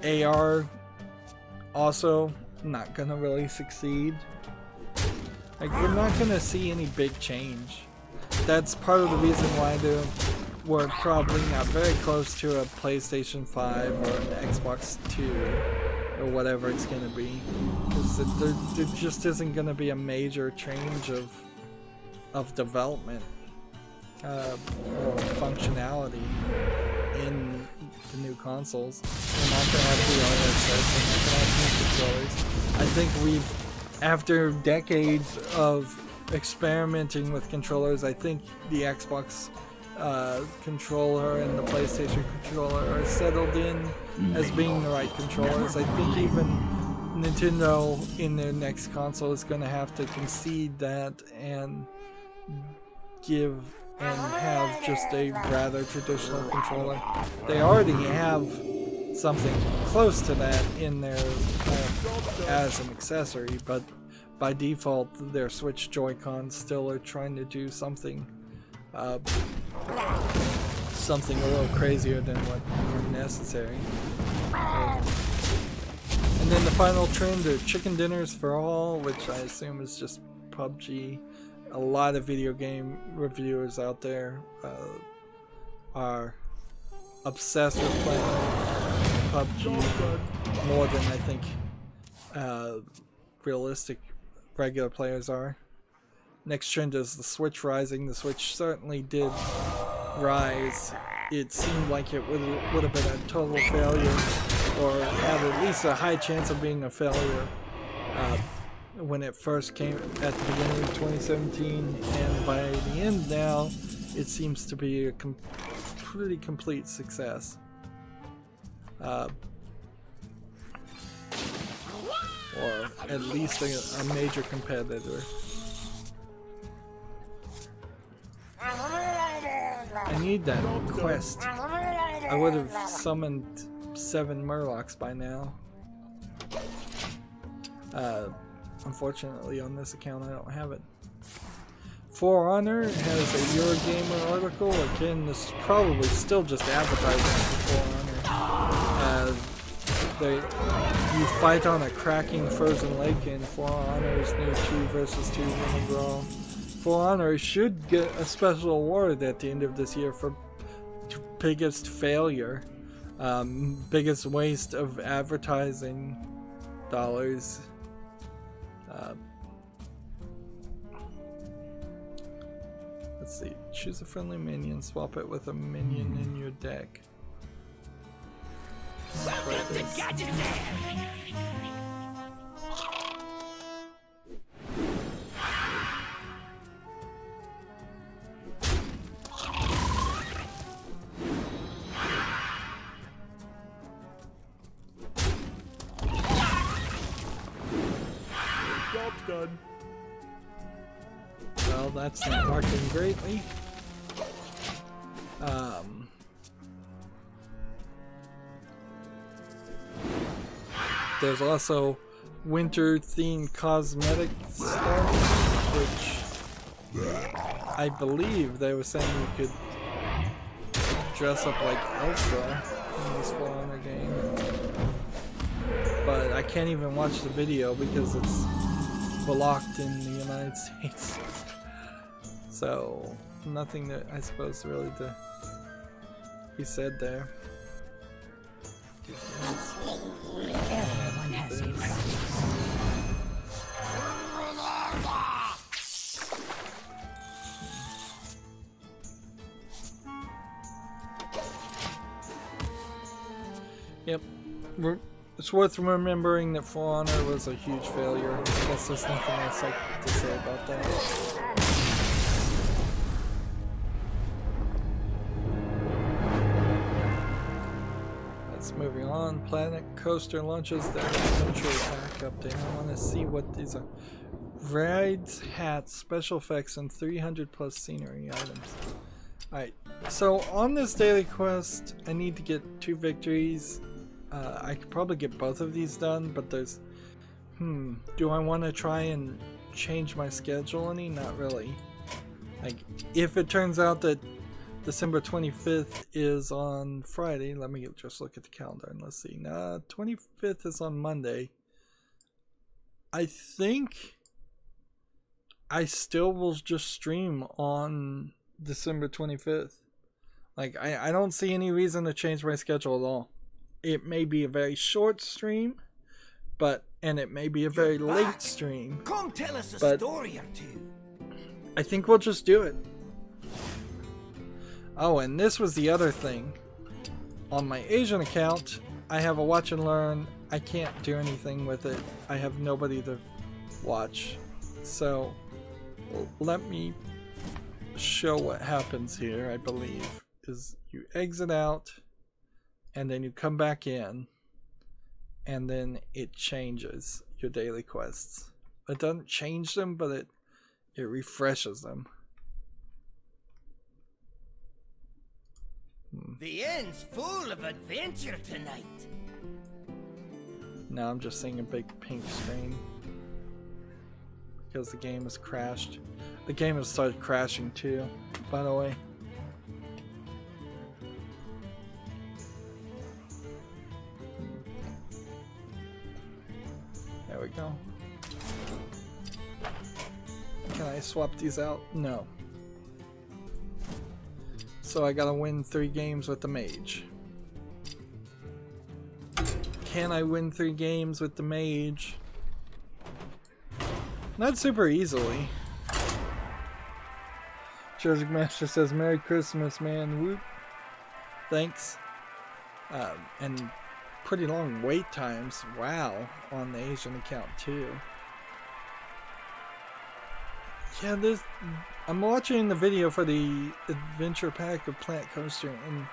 AR also not gonna really succeed. Like, we're not gonna see any big change. That's part of the reason why we're probably not very close to a PlayStation 5 or an Xbox 2 or whatever it's going to be, because there just isn't going to be a major change of development or functionality in the new consoles. We're not going to have VR headsets, we're not going to have new controllers. I think after decades of experimenting with controllers, I think the Xbox controller and the PlayStation controller are settled in as being the right controllers. I think even Nintendo in their next console is going to have to concede that and have just a rather traditional controller. They already have something close to that in their as an accessory, but by default their Switch Joy-Cons still are trying to do something a little crazier than what are necessary. And then the final trend are chicken dinners for all, which I assume is just PUBG. A lot of video game reviewers out there are obsessed with playing PUBG more than I think realistic regular players are. Next trend is the Switch rising. The Switch certainly did rise. It seemed like it would have been a total failure, or had at least a high chance of being a failure when it first came at the beginning of 2017, and by the end now it seems to be a pretty complete success. Or at least a major competitor. I need that quest. I would have summoned 7 Murlocs by now. Unfortunately on this account I don't have it. For Honor has a Eurogamer article. Again, this is probably still just advertising for For Honor. You fight on a cracking frozen lake in For Honor's new 2 versus 2 Winter Brawl. For Honor should get a special award at the end of this year for biggest failure, biggest waste of advertising dollars. Let's see. Choose a friendly minion, swap it with a minion in your deck. Welcome to Gadget Job's done. Well, that's not working greatly. There's also winter-themed cosmetic stuff, which I believe they were saying you could dress up like Elsa in this For Honor game. But I can't even watch the video because it's blocked in the United States. So, nothing that I suppose really to be said there. Everyone has a problem. Yep. It's worth remembering that For Honor was a huge failure. I guess there's nothing else I have to say about that. Moving on, Planet Coaster launches their Adventure Pack update. I want to see what these are. Rides, hats, special effects, and 300 plus scenery items. Alright, so on this daily quest, I need to get 2 victories. I could probably get both of these done, but there's... do I want to try and change my schedule any? Not really. Like, if it turns out that December 25th is on Friday. Let me just look at the calendar and let's see. 25th is on Monday. I think I still will just stream on December 25th. Like, I don't see any reason to change my schedule at all. It may be a very short stream, and it may be a very late stream. Come tell us a story or two. I think we'll just do it. Oh, and this was the other thing. On my Asian account, I have a watch and learn. I can't do anything with it. I have nobody to watch. So, let me show what happens here, I believe. Is you exit out, and then you come back in, and then it changes your daily quests. It doesn't change them, but it refreshes them. The end's full of adventure tonight. Now I'm just seeing a big pink screen because the game has crashed. The game has started crashing too, by the way. There we go. Can I swap these out? No. So I gotta win 3 games with the mage. Can I win 3 games with the mage? Not super easily. Joseph Master says, Merry Christmas, man. Whoop. Thanks. And pretty long wait times. Wow. On the Asian account too. Yeah, I'm watching the video for the adventure pack of Planet Coaster, and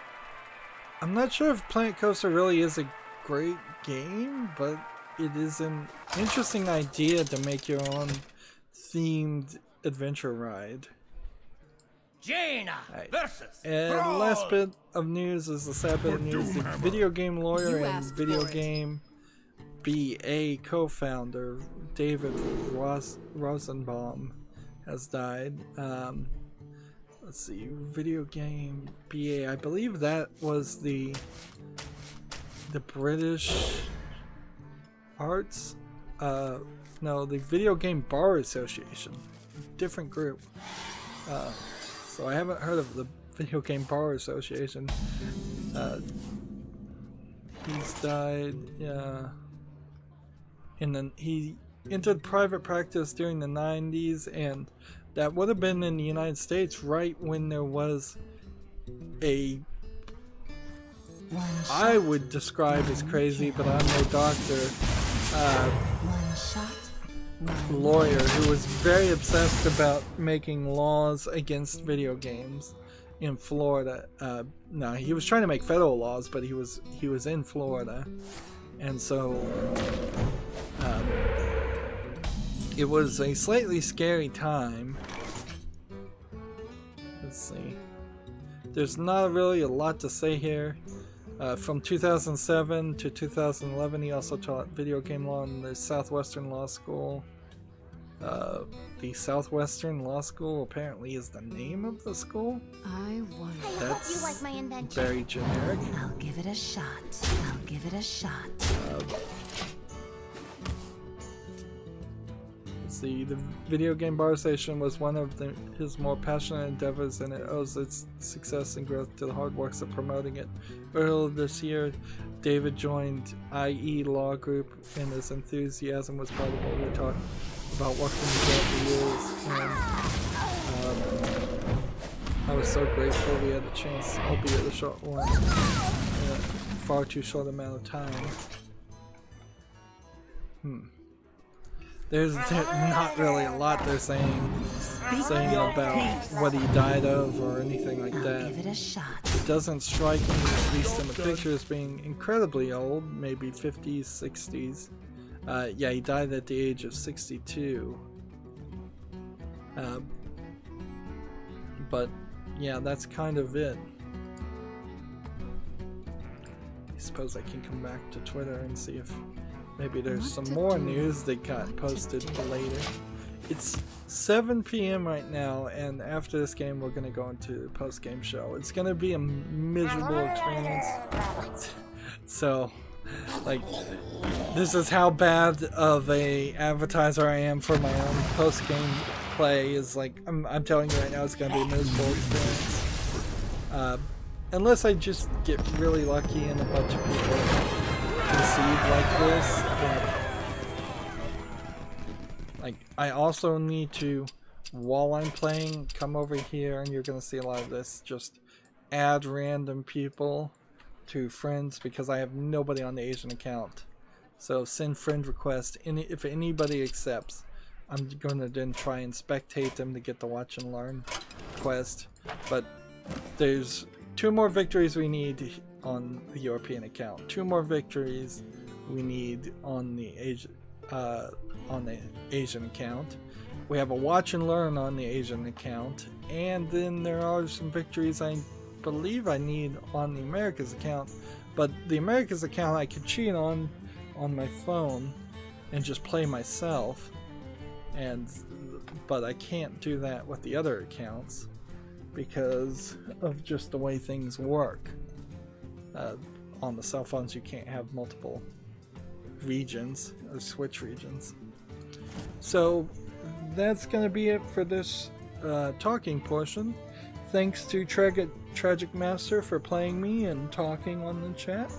I'm not sure if Planet Coaster really is a great game, but it is an interesting idea to make your own themed adventure ride. Jaina versus and Brawl. Last bit of news is the sad bit of news. The video game lawyer and video game BA co-founder David Rosenbaum has died. Let's see, video game BA. I believe that was the British Arts, no, the Video Game Bar Association, different group. So I haven't heard of the Video Game Bar Association. He's died, he entered private practice during the 90s, and that would have been in the United States right when there was a, I would describe as crazy, but I'm no doctor, lawyer who was very obsessed about making laws against video games in Florida. No, he was trying to make federal laws, but he was in Florida, and so it was a slightly scary time. Let's see. There's not really a lot to say here. From 2007 to 2011, he also taught video game law in the Southwestern Law School. The Southwestern Law School apparently is the name of the school. I wonder. That's you like my invention. very generic. I'll give it a shot. I'll give it a shot. Let's see, the Video Game Bar Station was one of his more passionate endeavors, and it owes its success and growth to the hard work of promoting it. Earlier this year, David joined IE Law Group, and his enthusiasm was part of what we talked about working together for years. And I was so grateful we had a chance, albeit a short one, in a far too short amount of time. There's not really a lot they're saying about what he died of or anything like that. Give it a shot. It doesn't strike me, at least in the picture, as being incredibly old, maybe 50s, 60s. Yeah, he died at the age of 62. But yeah, that's kind of it. I suppose I can come back to Twitter and see if maybe there's some more news that got posted later. It's 7 p.m. right now, and after this game we're going to go into the post-game show. It's going to be a miserable experience. So, like, this is how bad of a advertiser I am for my own post-game play. Is like, I'm telling you right now, it's going to be a miserable experience. Unless I just get really lucky and a bunch of people conceive like this. Like, I also need to, while I'm playing, come over here, and you're going to see a lot of this, just add random people to friends, because I have nobody on the Asian account. So send friend request. If anybody accepts, I'm going to then try and spectate them to get the watch and learn quest. But there's 2 more victories we need on the European account. 2 more victories we need on the Asian account. We have a watch and learn on the Asian account, and then there are some victories I believe I need on the Americas account. But the Americas account I could cheat on my phone and just play myself, but I can't do that with the other accounts because of just the way things work. On the cell phones you can't have multiple regions or switch regions. So that's gonna be it for this talking portion. Thanks to Tragic Master for playing me and talking on the chat.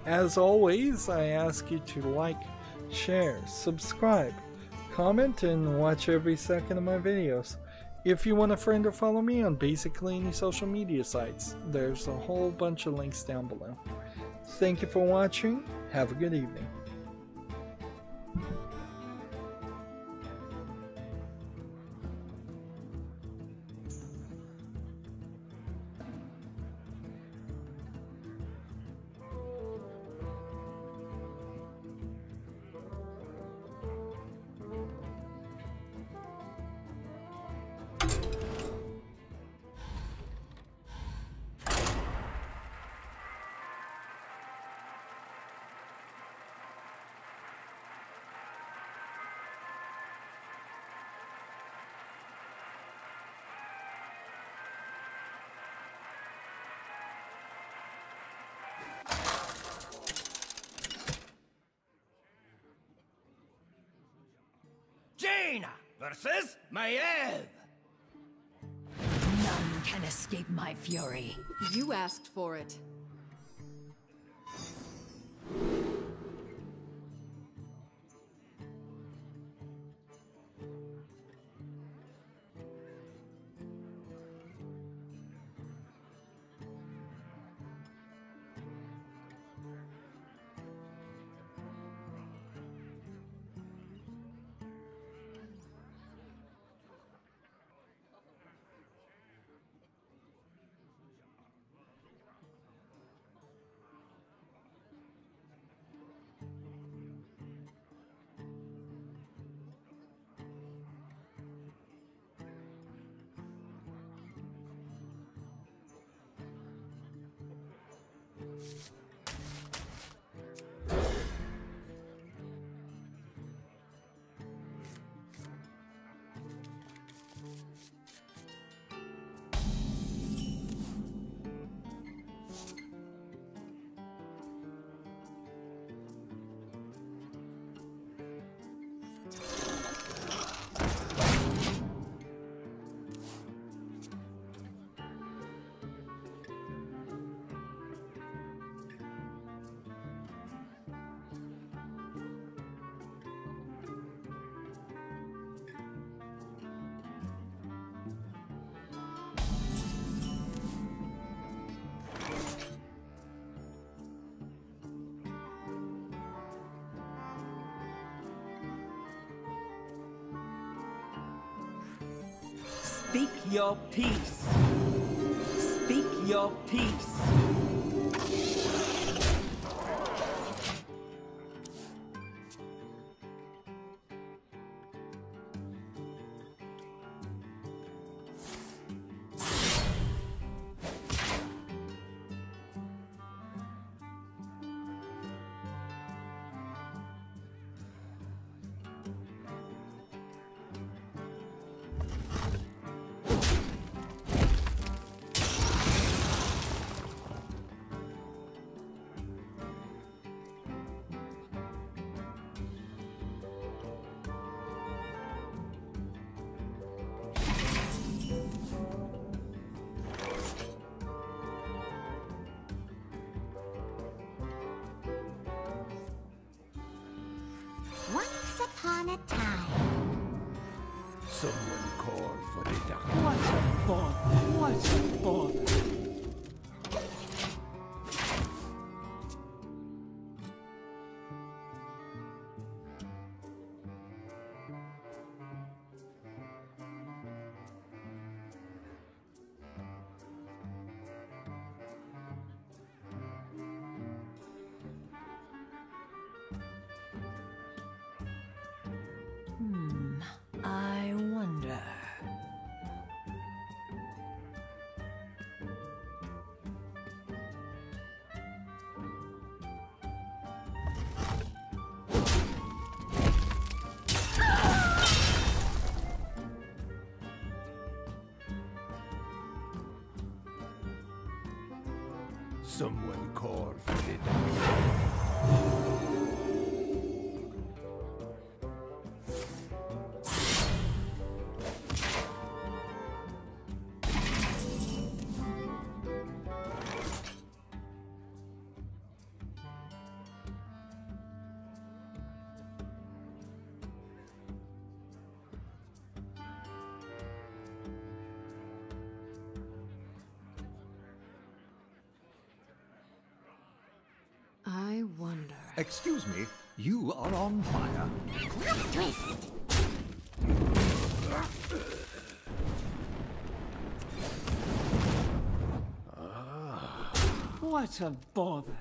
As always, I ask you to like, share, subscribe, comment, and watch every second of my videos. If you want a friend or follow me on basically any social media sites, there's a whole bunch of links down below. Thank you for watching. Have a good evening. Jaina versus Maiev. None can escape my fury. You asked for it. Speak your peace. Speak your peace. Once upon a time. Someone called for the doctor. What a bother. What a bother. I wonder. Someone called for the doctor. I wonder. Excuse me, you are on fire. Twist. What a bother.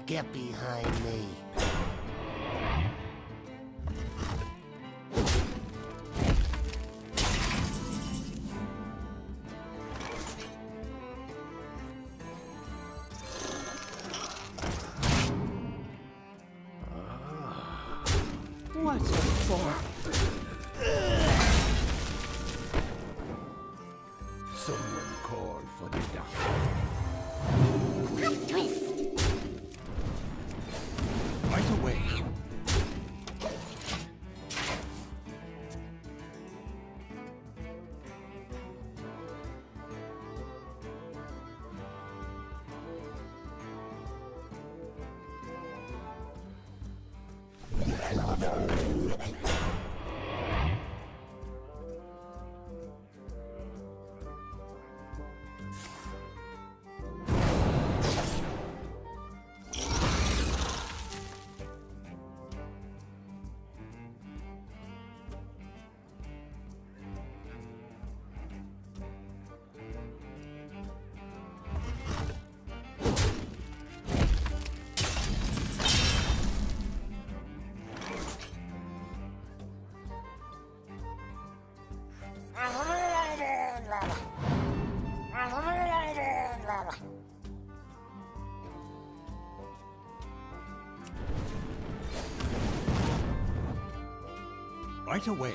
Get behind me. What a bother. Someone call for the doctor. Twist. Right away. Right away.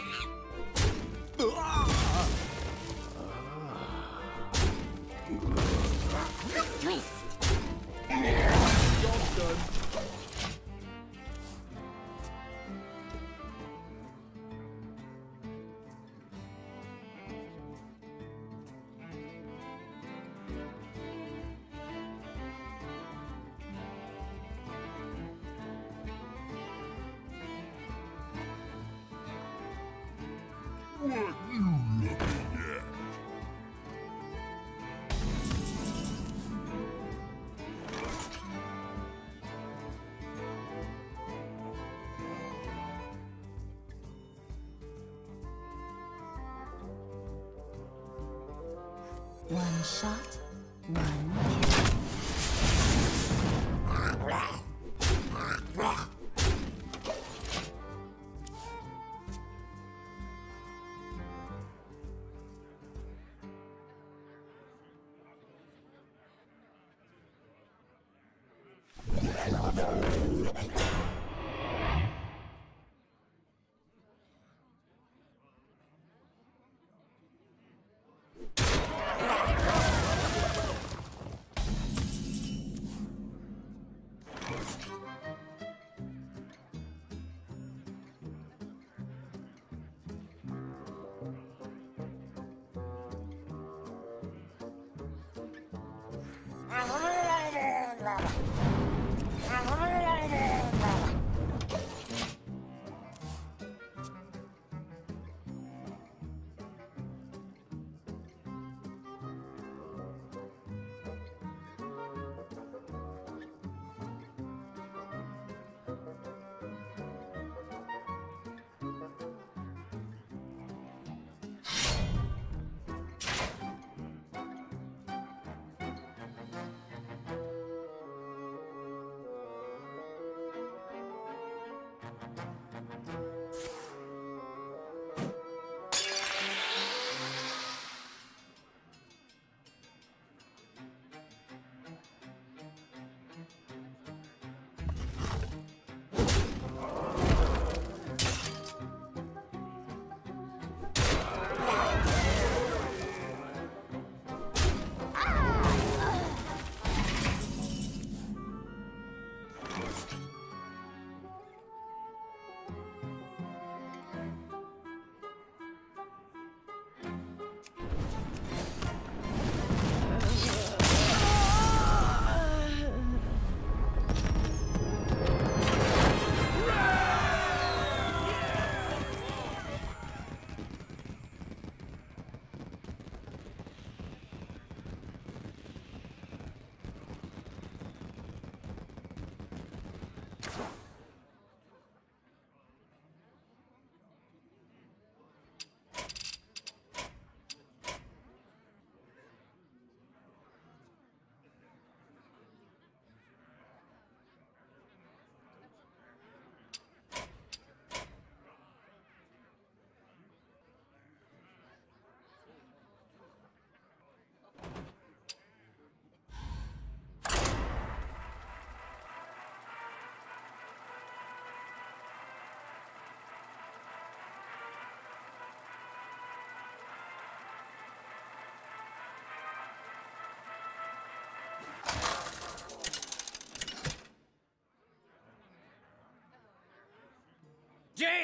Twist. Job's done. What you looking at? One shot, one kill.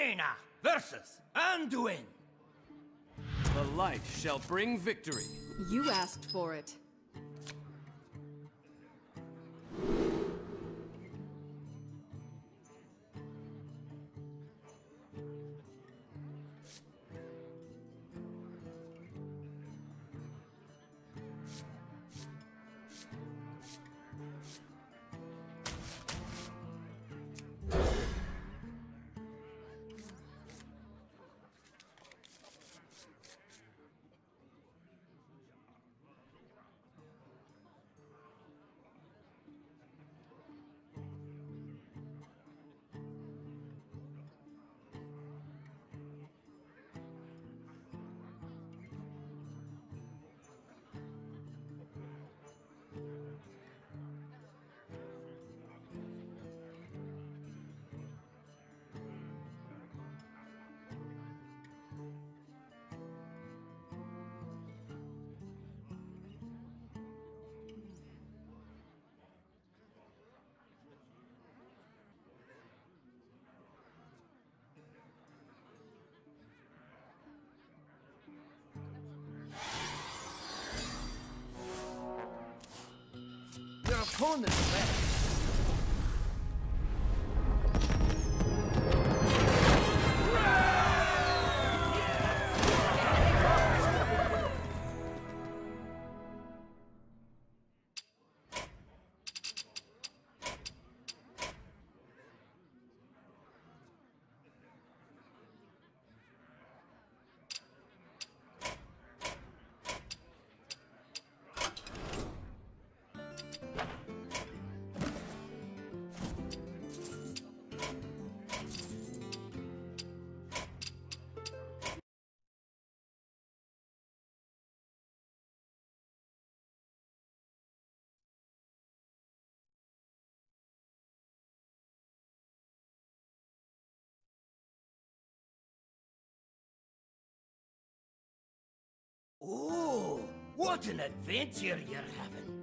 Jaina versus Anduin. The light shall bring victory. You asked for it. Your opponent's left. Oh, what an adventure you're having.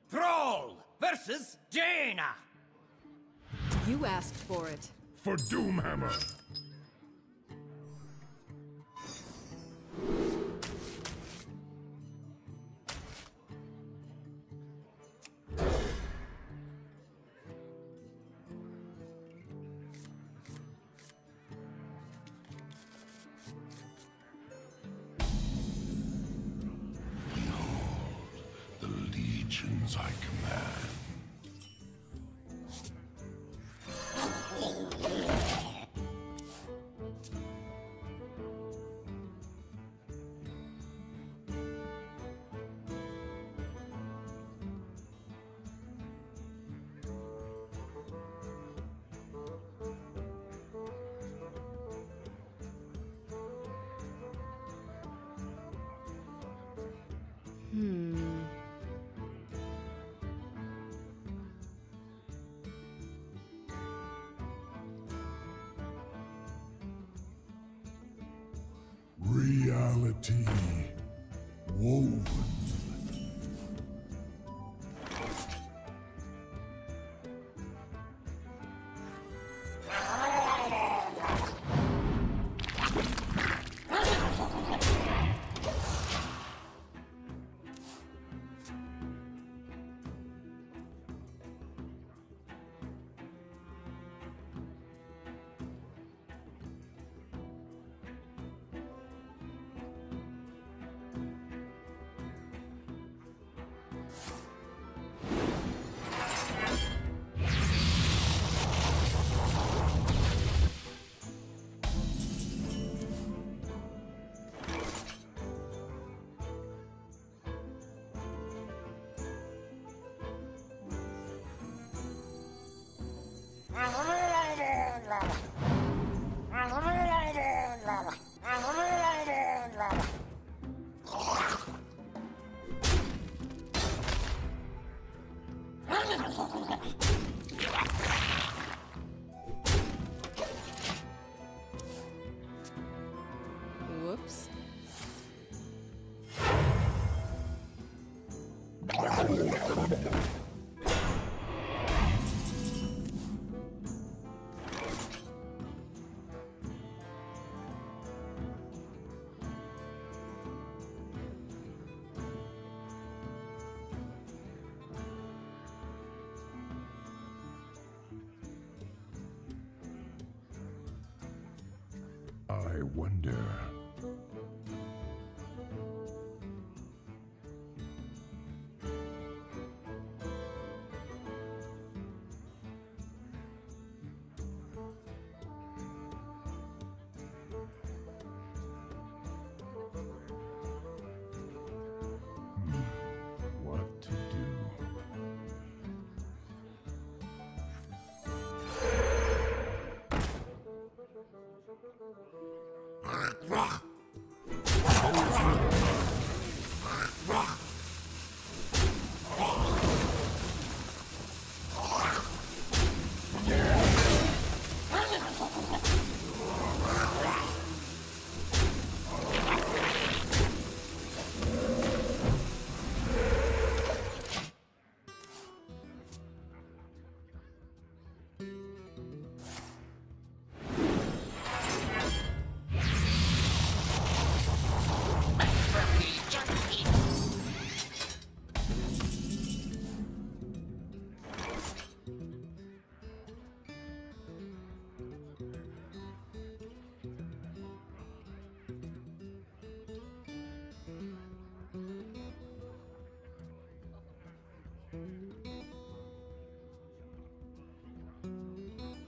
Thrall versus Jaina. You asked for it. For Doomhammer. The legions I command. Reality woven. troops. I wonder. What to do?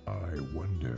I wonder.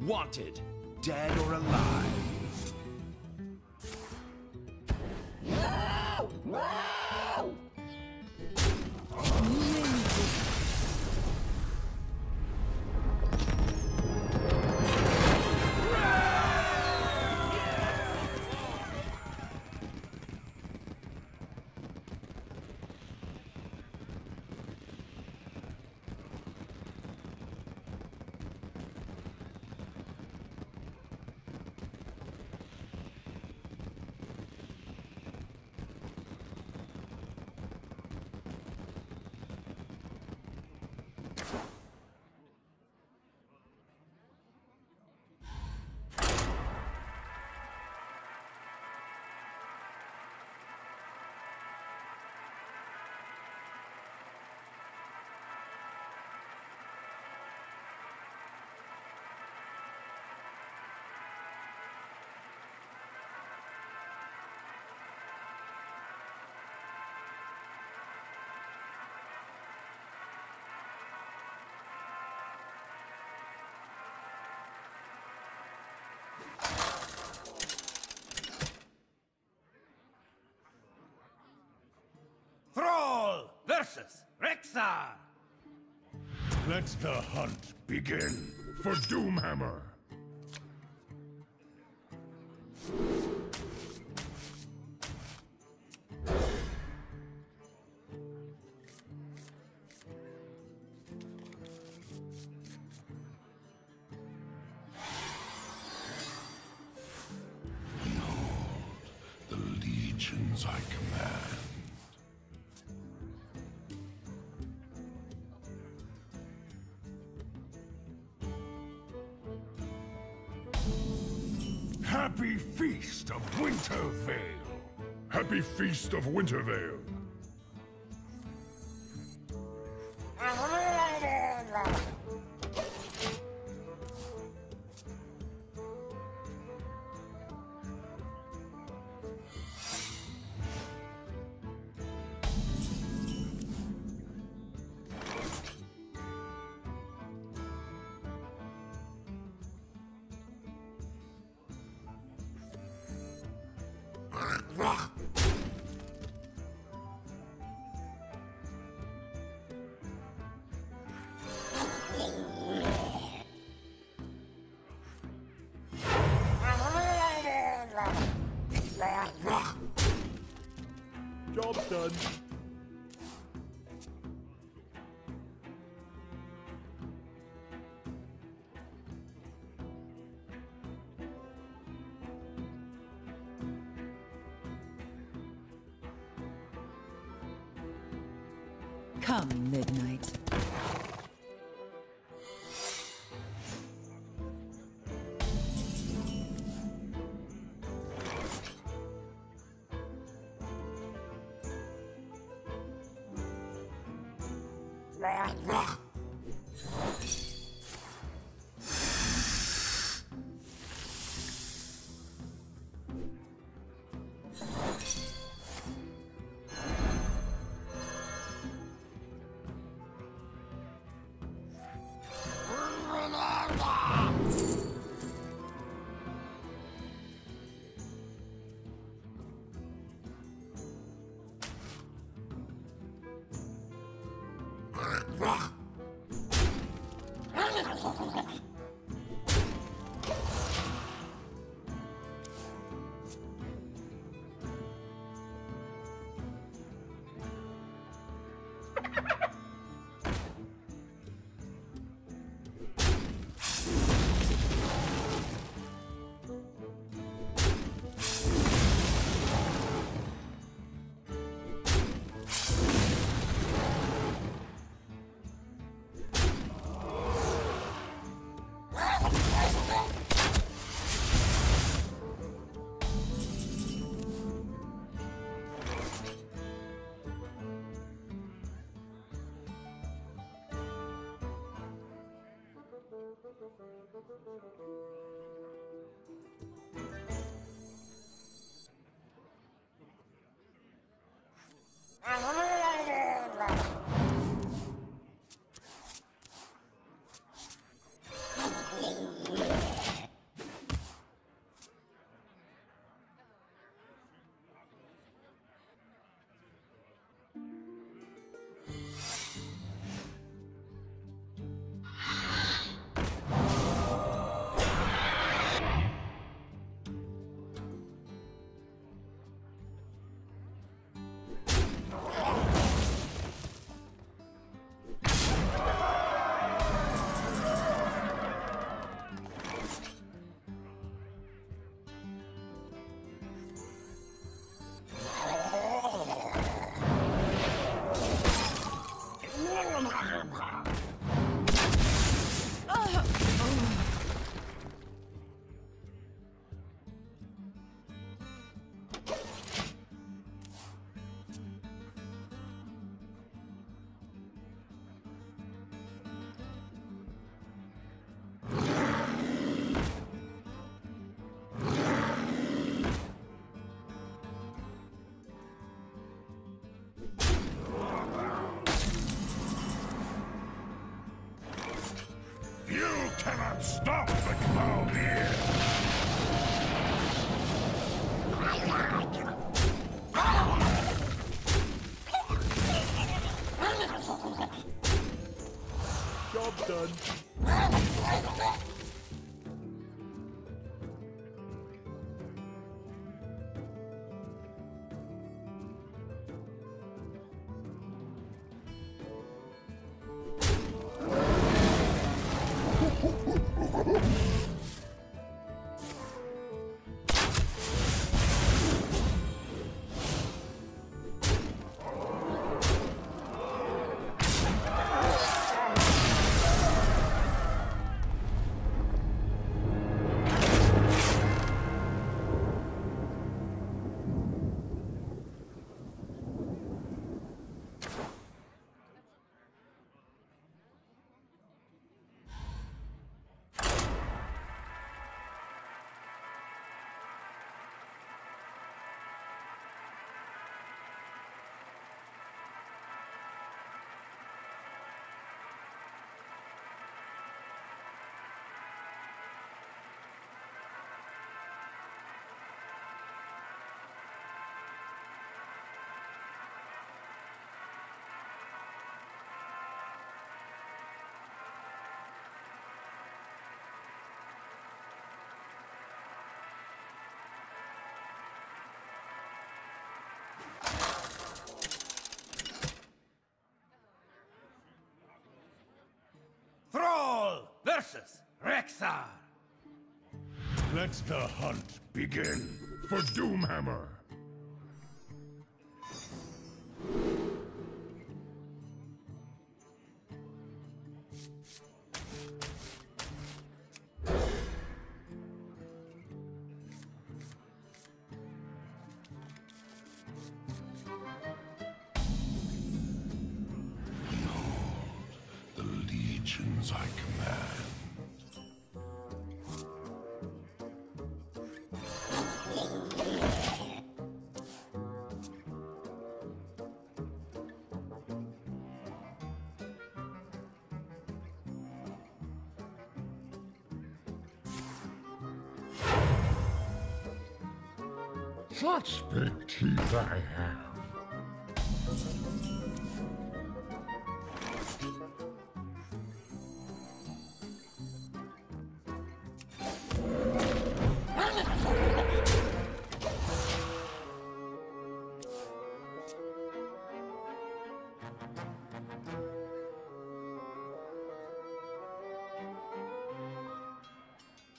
Wanted, dead or alive. versus Rexar. Let the hunt begin for Doomhammer. The legions I command. Happy Feast of Wintervale. Happy Feast of Wintervale. Job done. Come, midnight. versus Rexar. Let the hunt begin for Doomhammer. The legions I command. Such big teeth I have.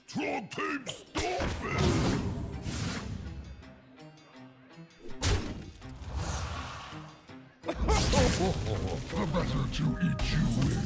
Troll Team, stop it! Better to eat you in.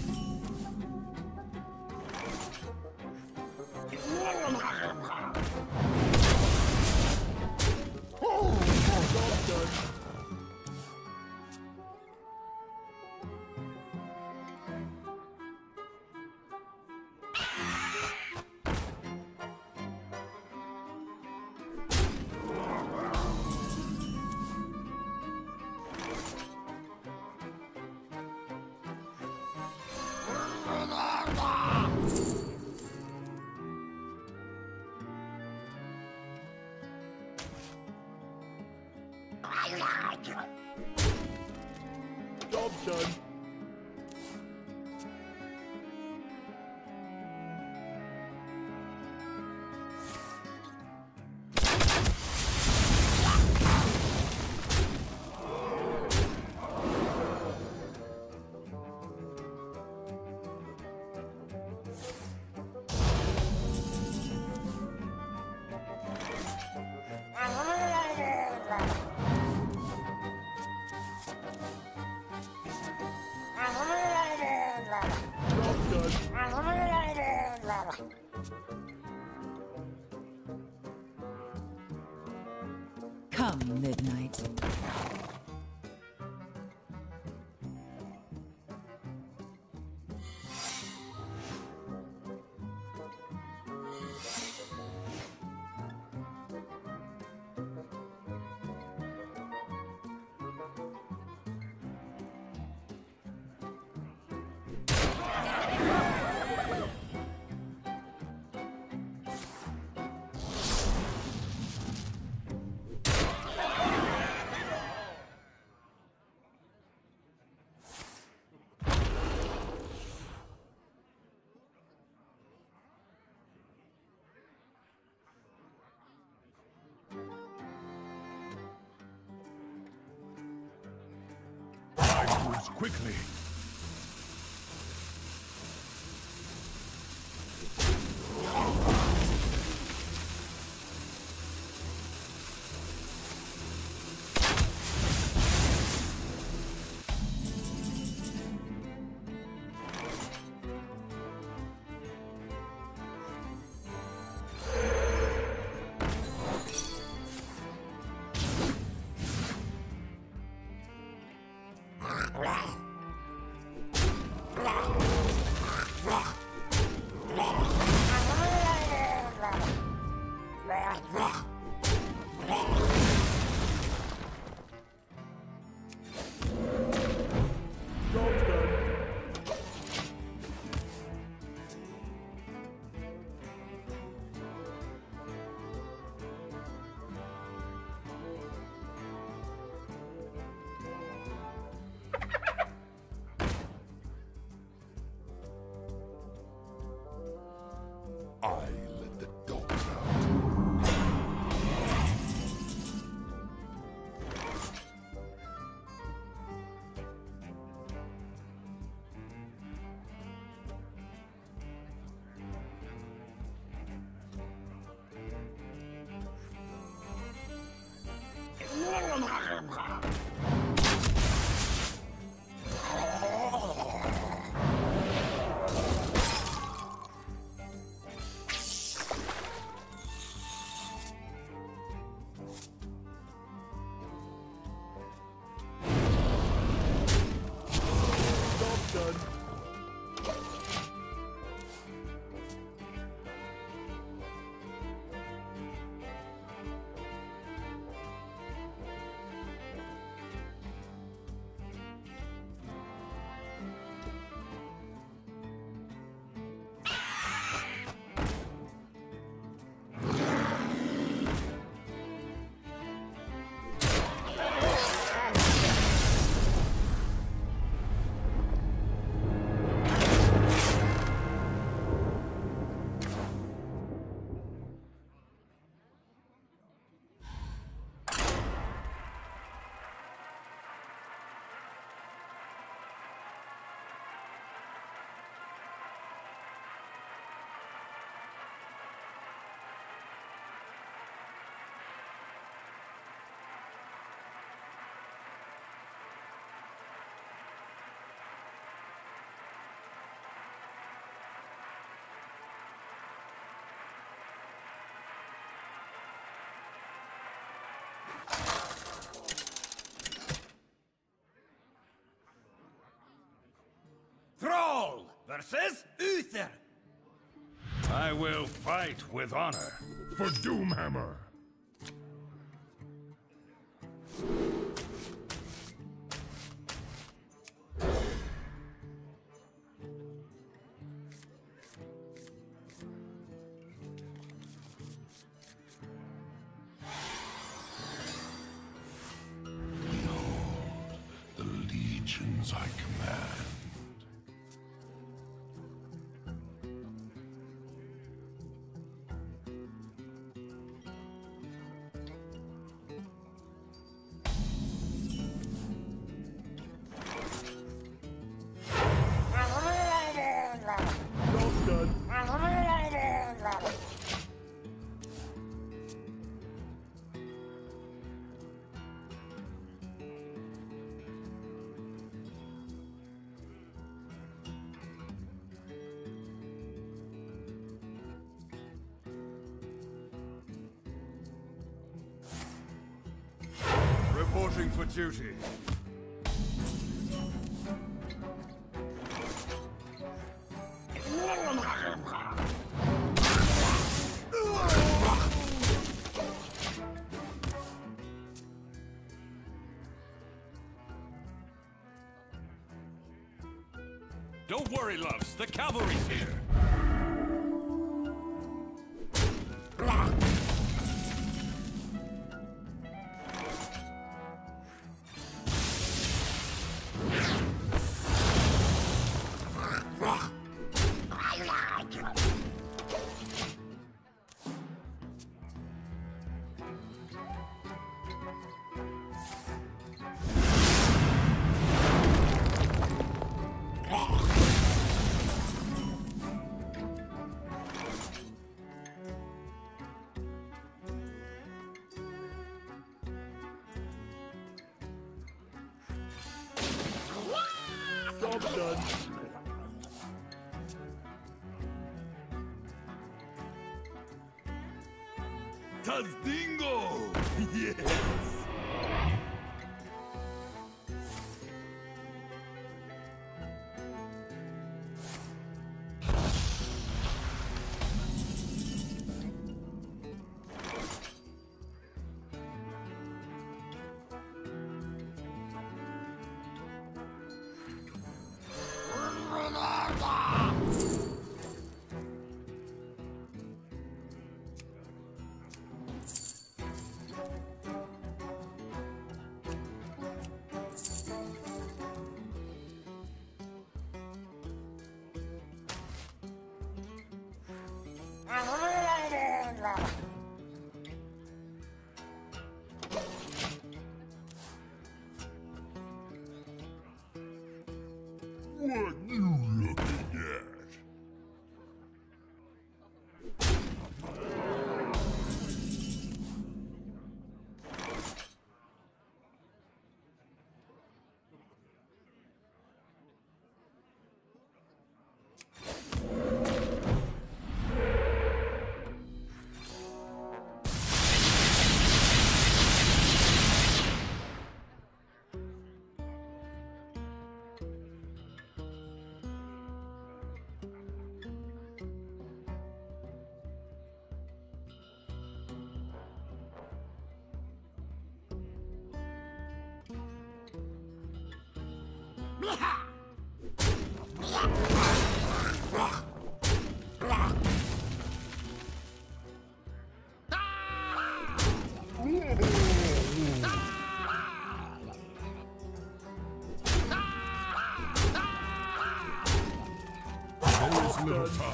Job done. Come, midnight. Quickly. I let the dogs out. versus Uther. I will fight with honor. For Doomhammer. The legions I command. Reporting for duty. Don't worry, loves. The cavalry's here. Job done. Tazdingo! Yes! What you looking at? There's little time.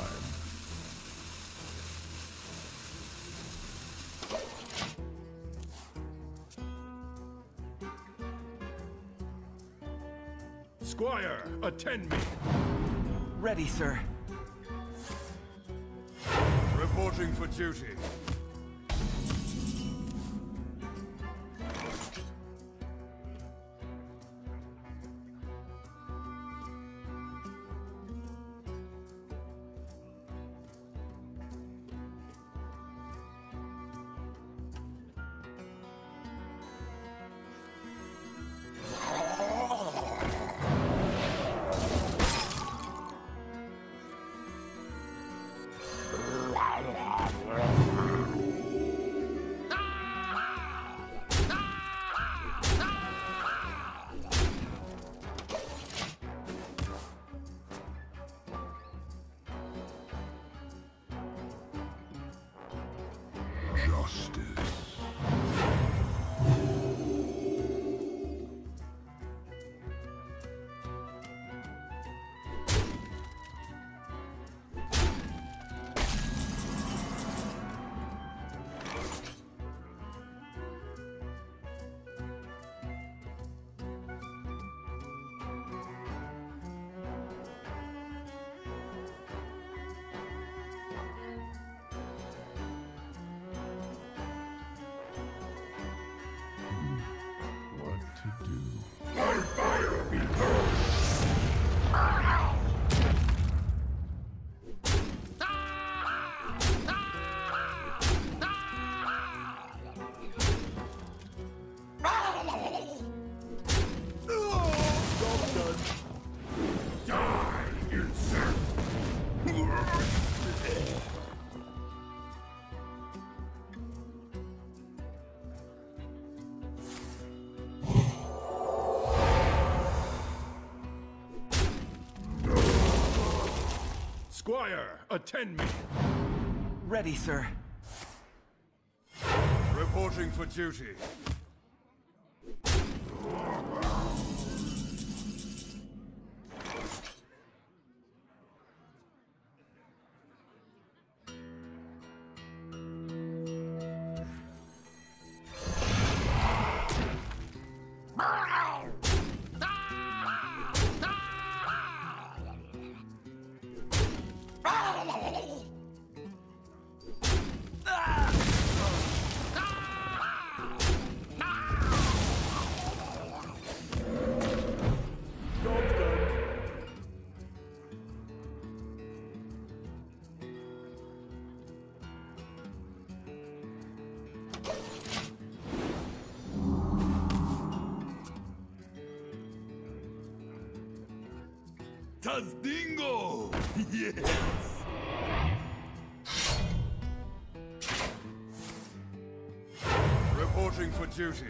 Squire, attend me. Ready, sir. Reporting for duty. Squire, attend me. Ready, sir. Reporting for duty. Tazdingo! Yes! Reporting for duty.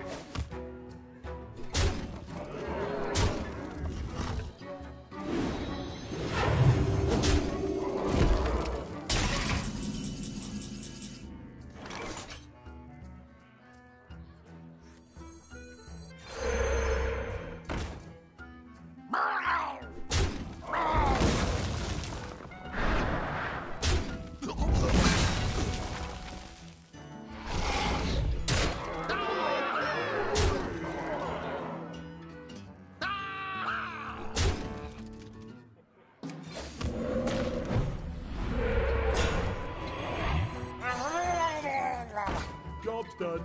Job's done.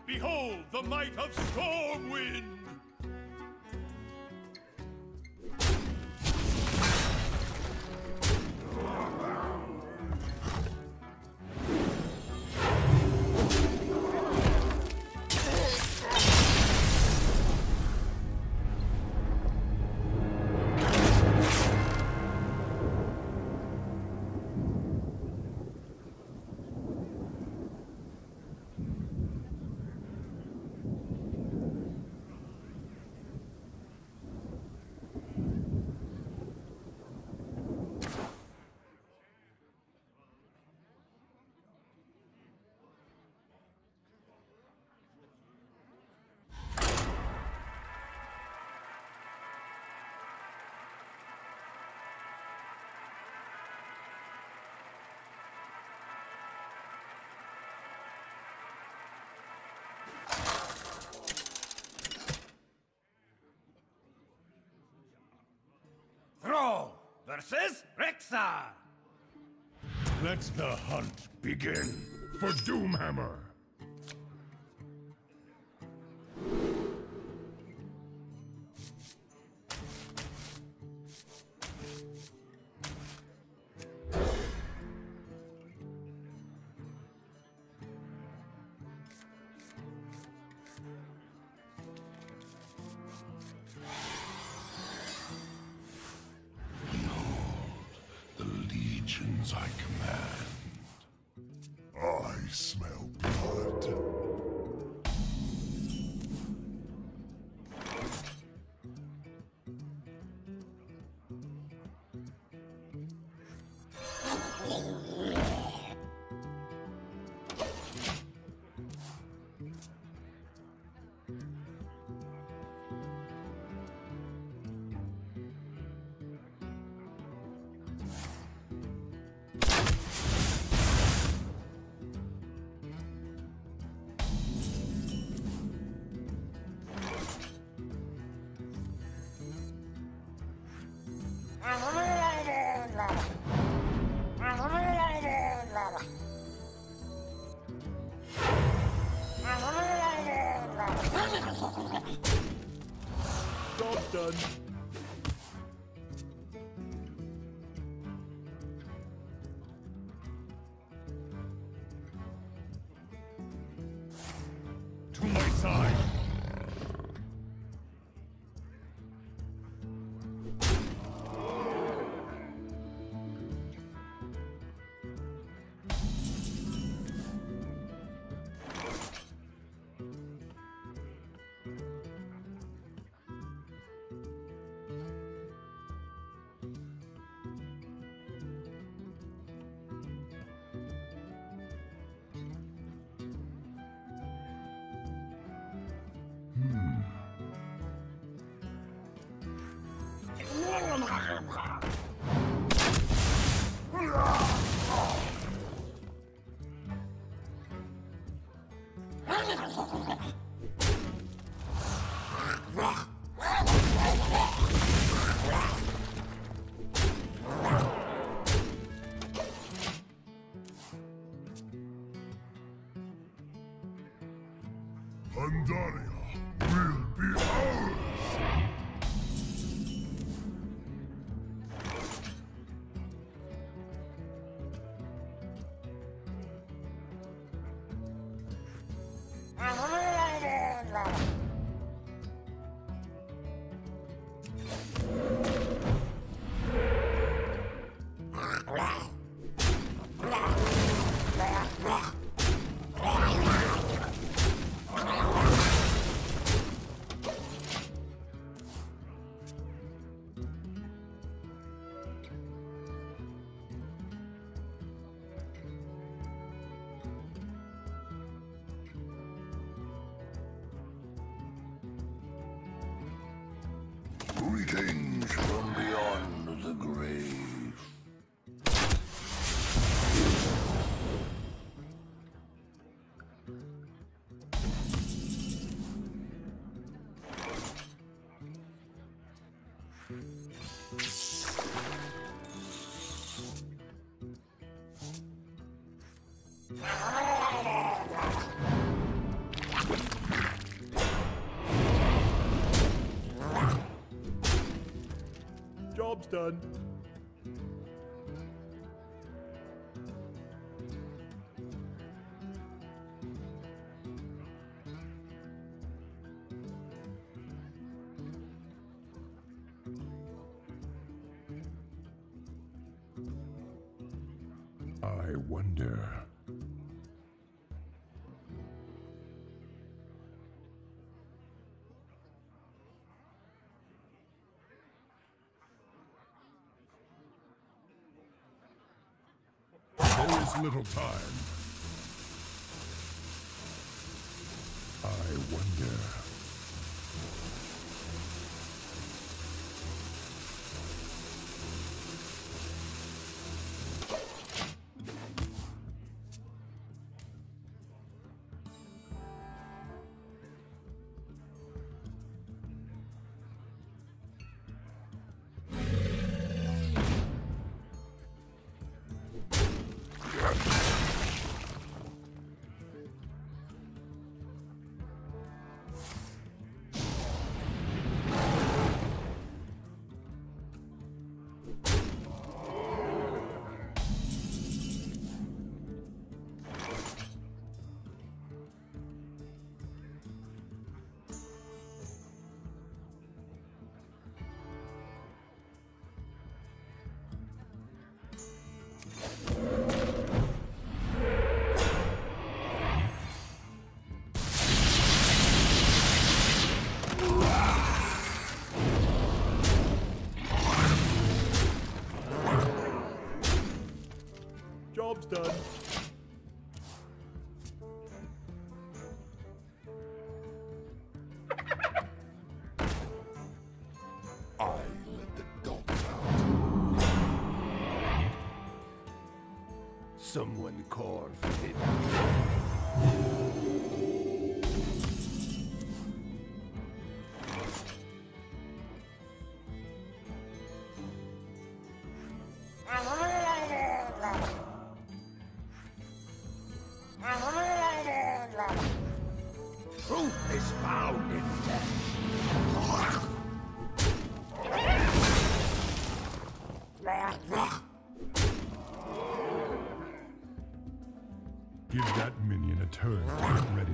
Behold the might of Stormwind! Thrall versus Rexar. Let the hunt begin for Doomhammer. I command. I smell blood. Job done. To my side. Pandaria will be ours! Greetings from beyond the grave. Job's done. I wonder. There is little time. I wonder. Job's done. I let the dogs out. Someone call for him. Truth is found in death. Give that minion a turn to get ready.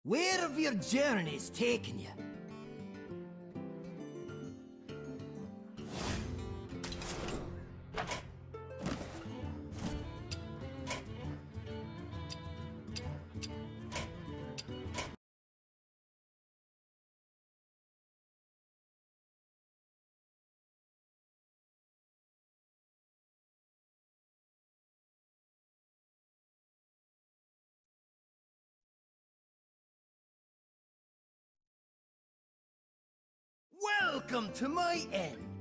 Where have your journeys taken you? Welcome to my end.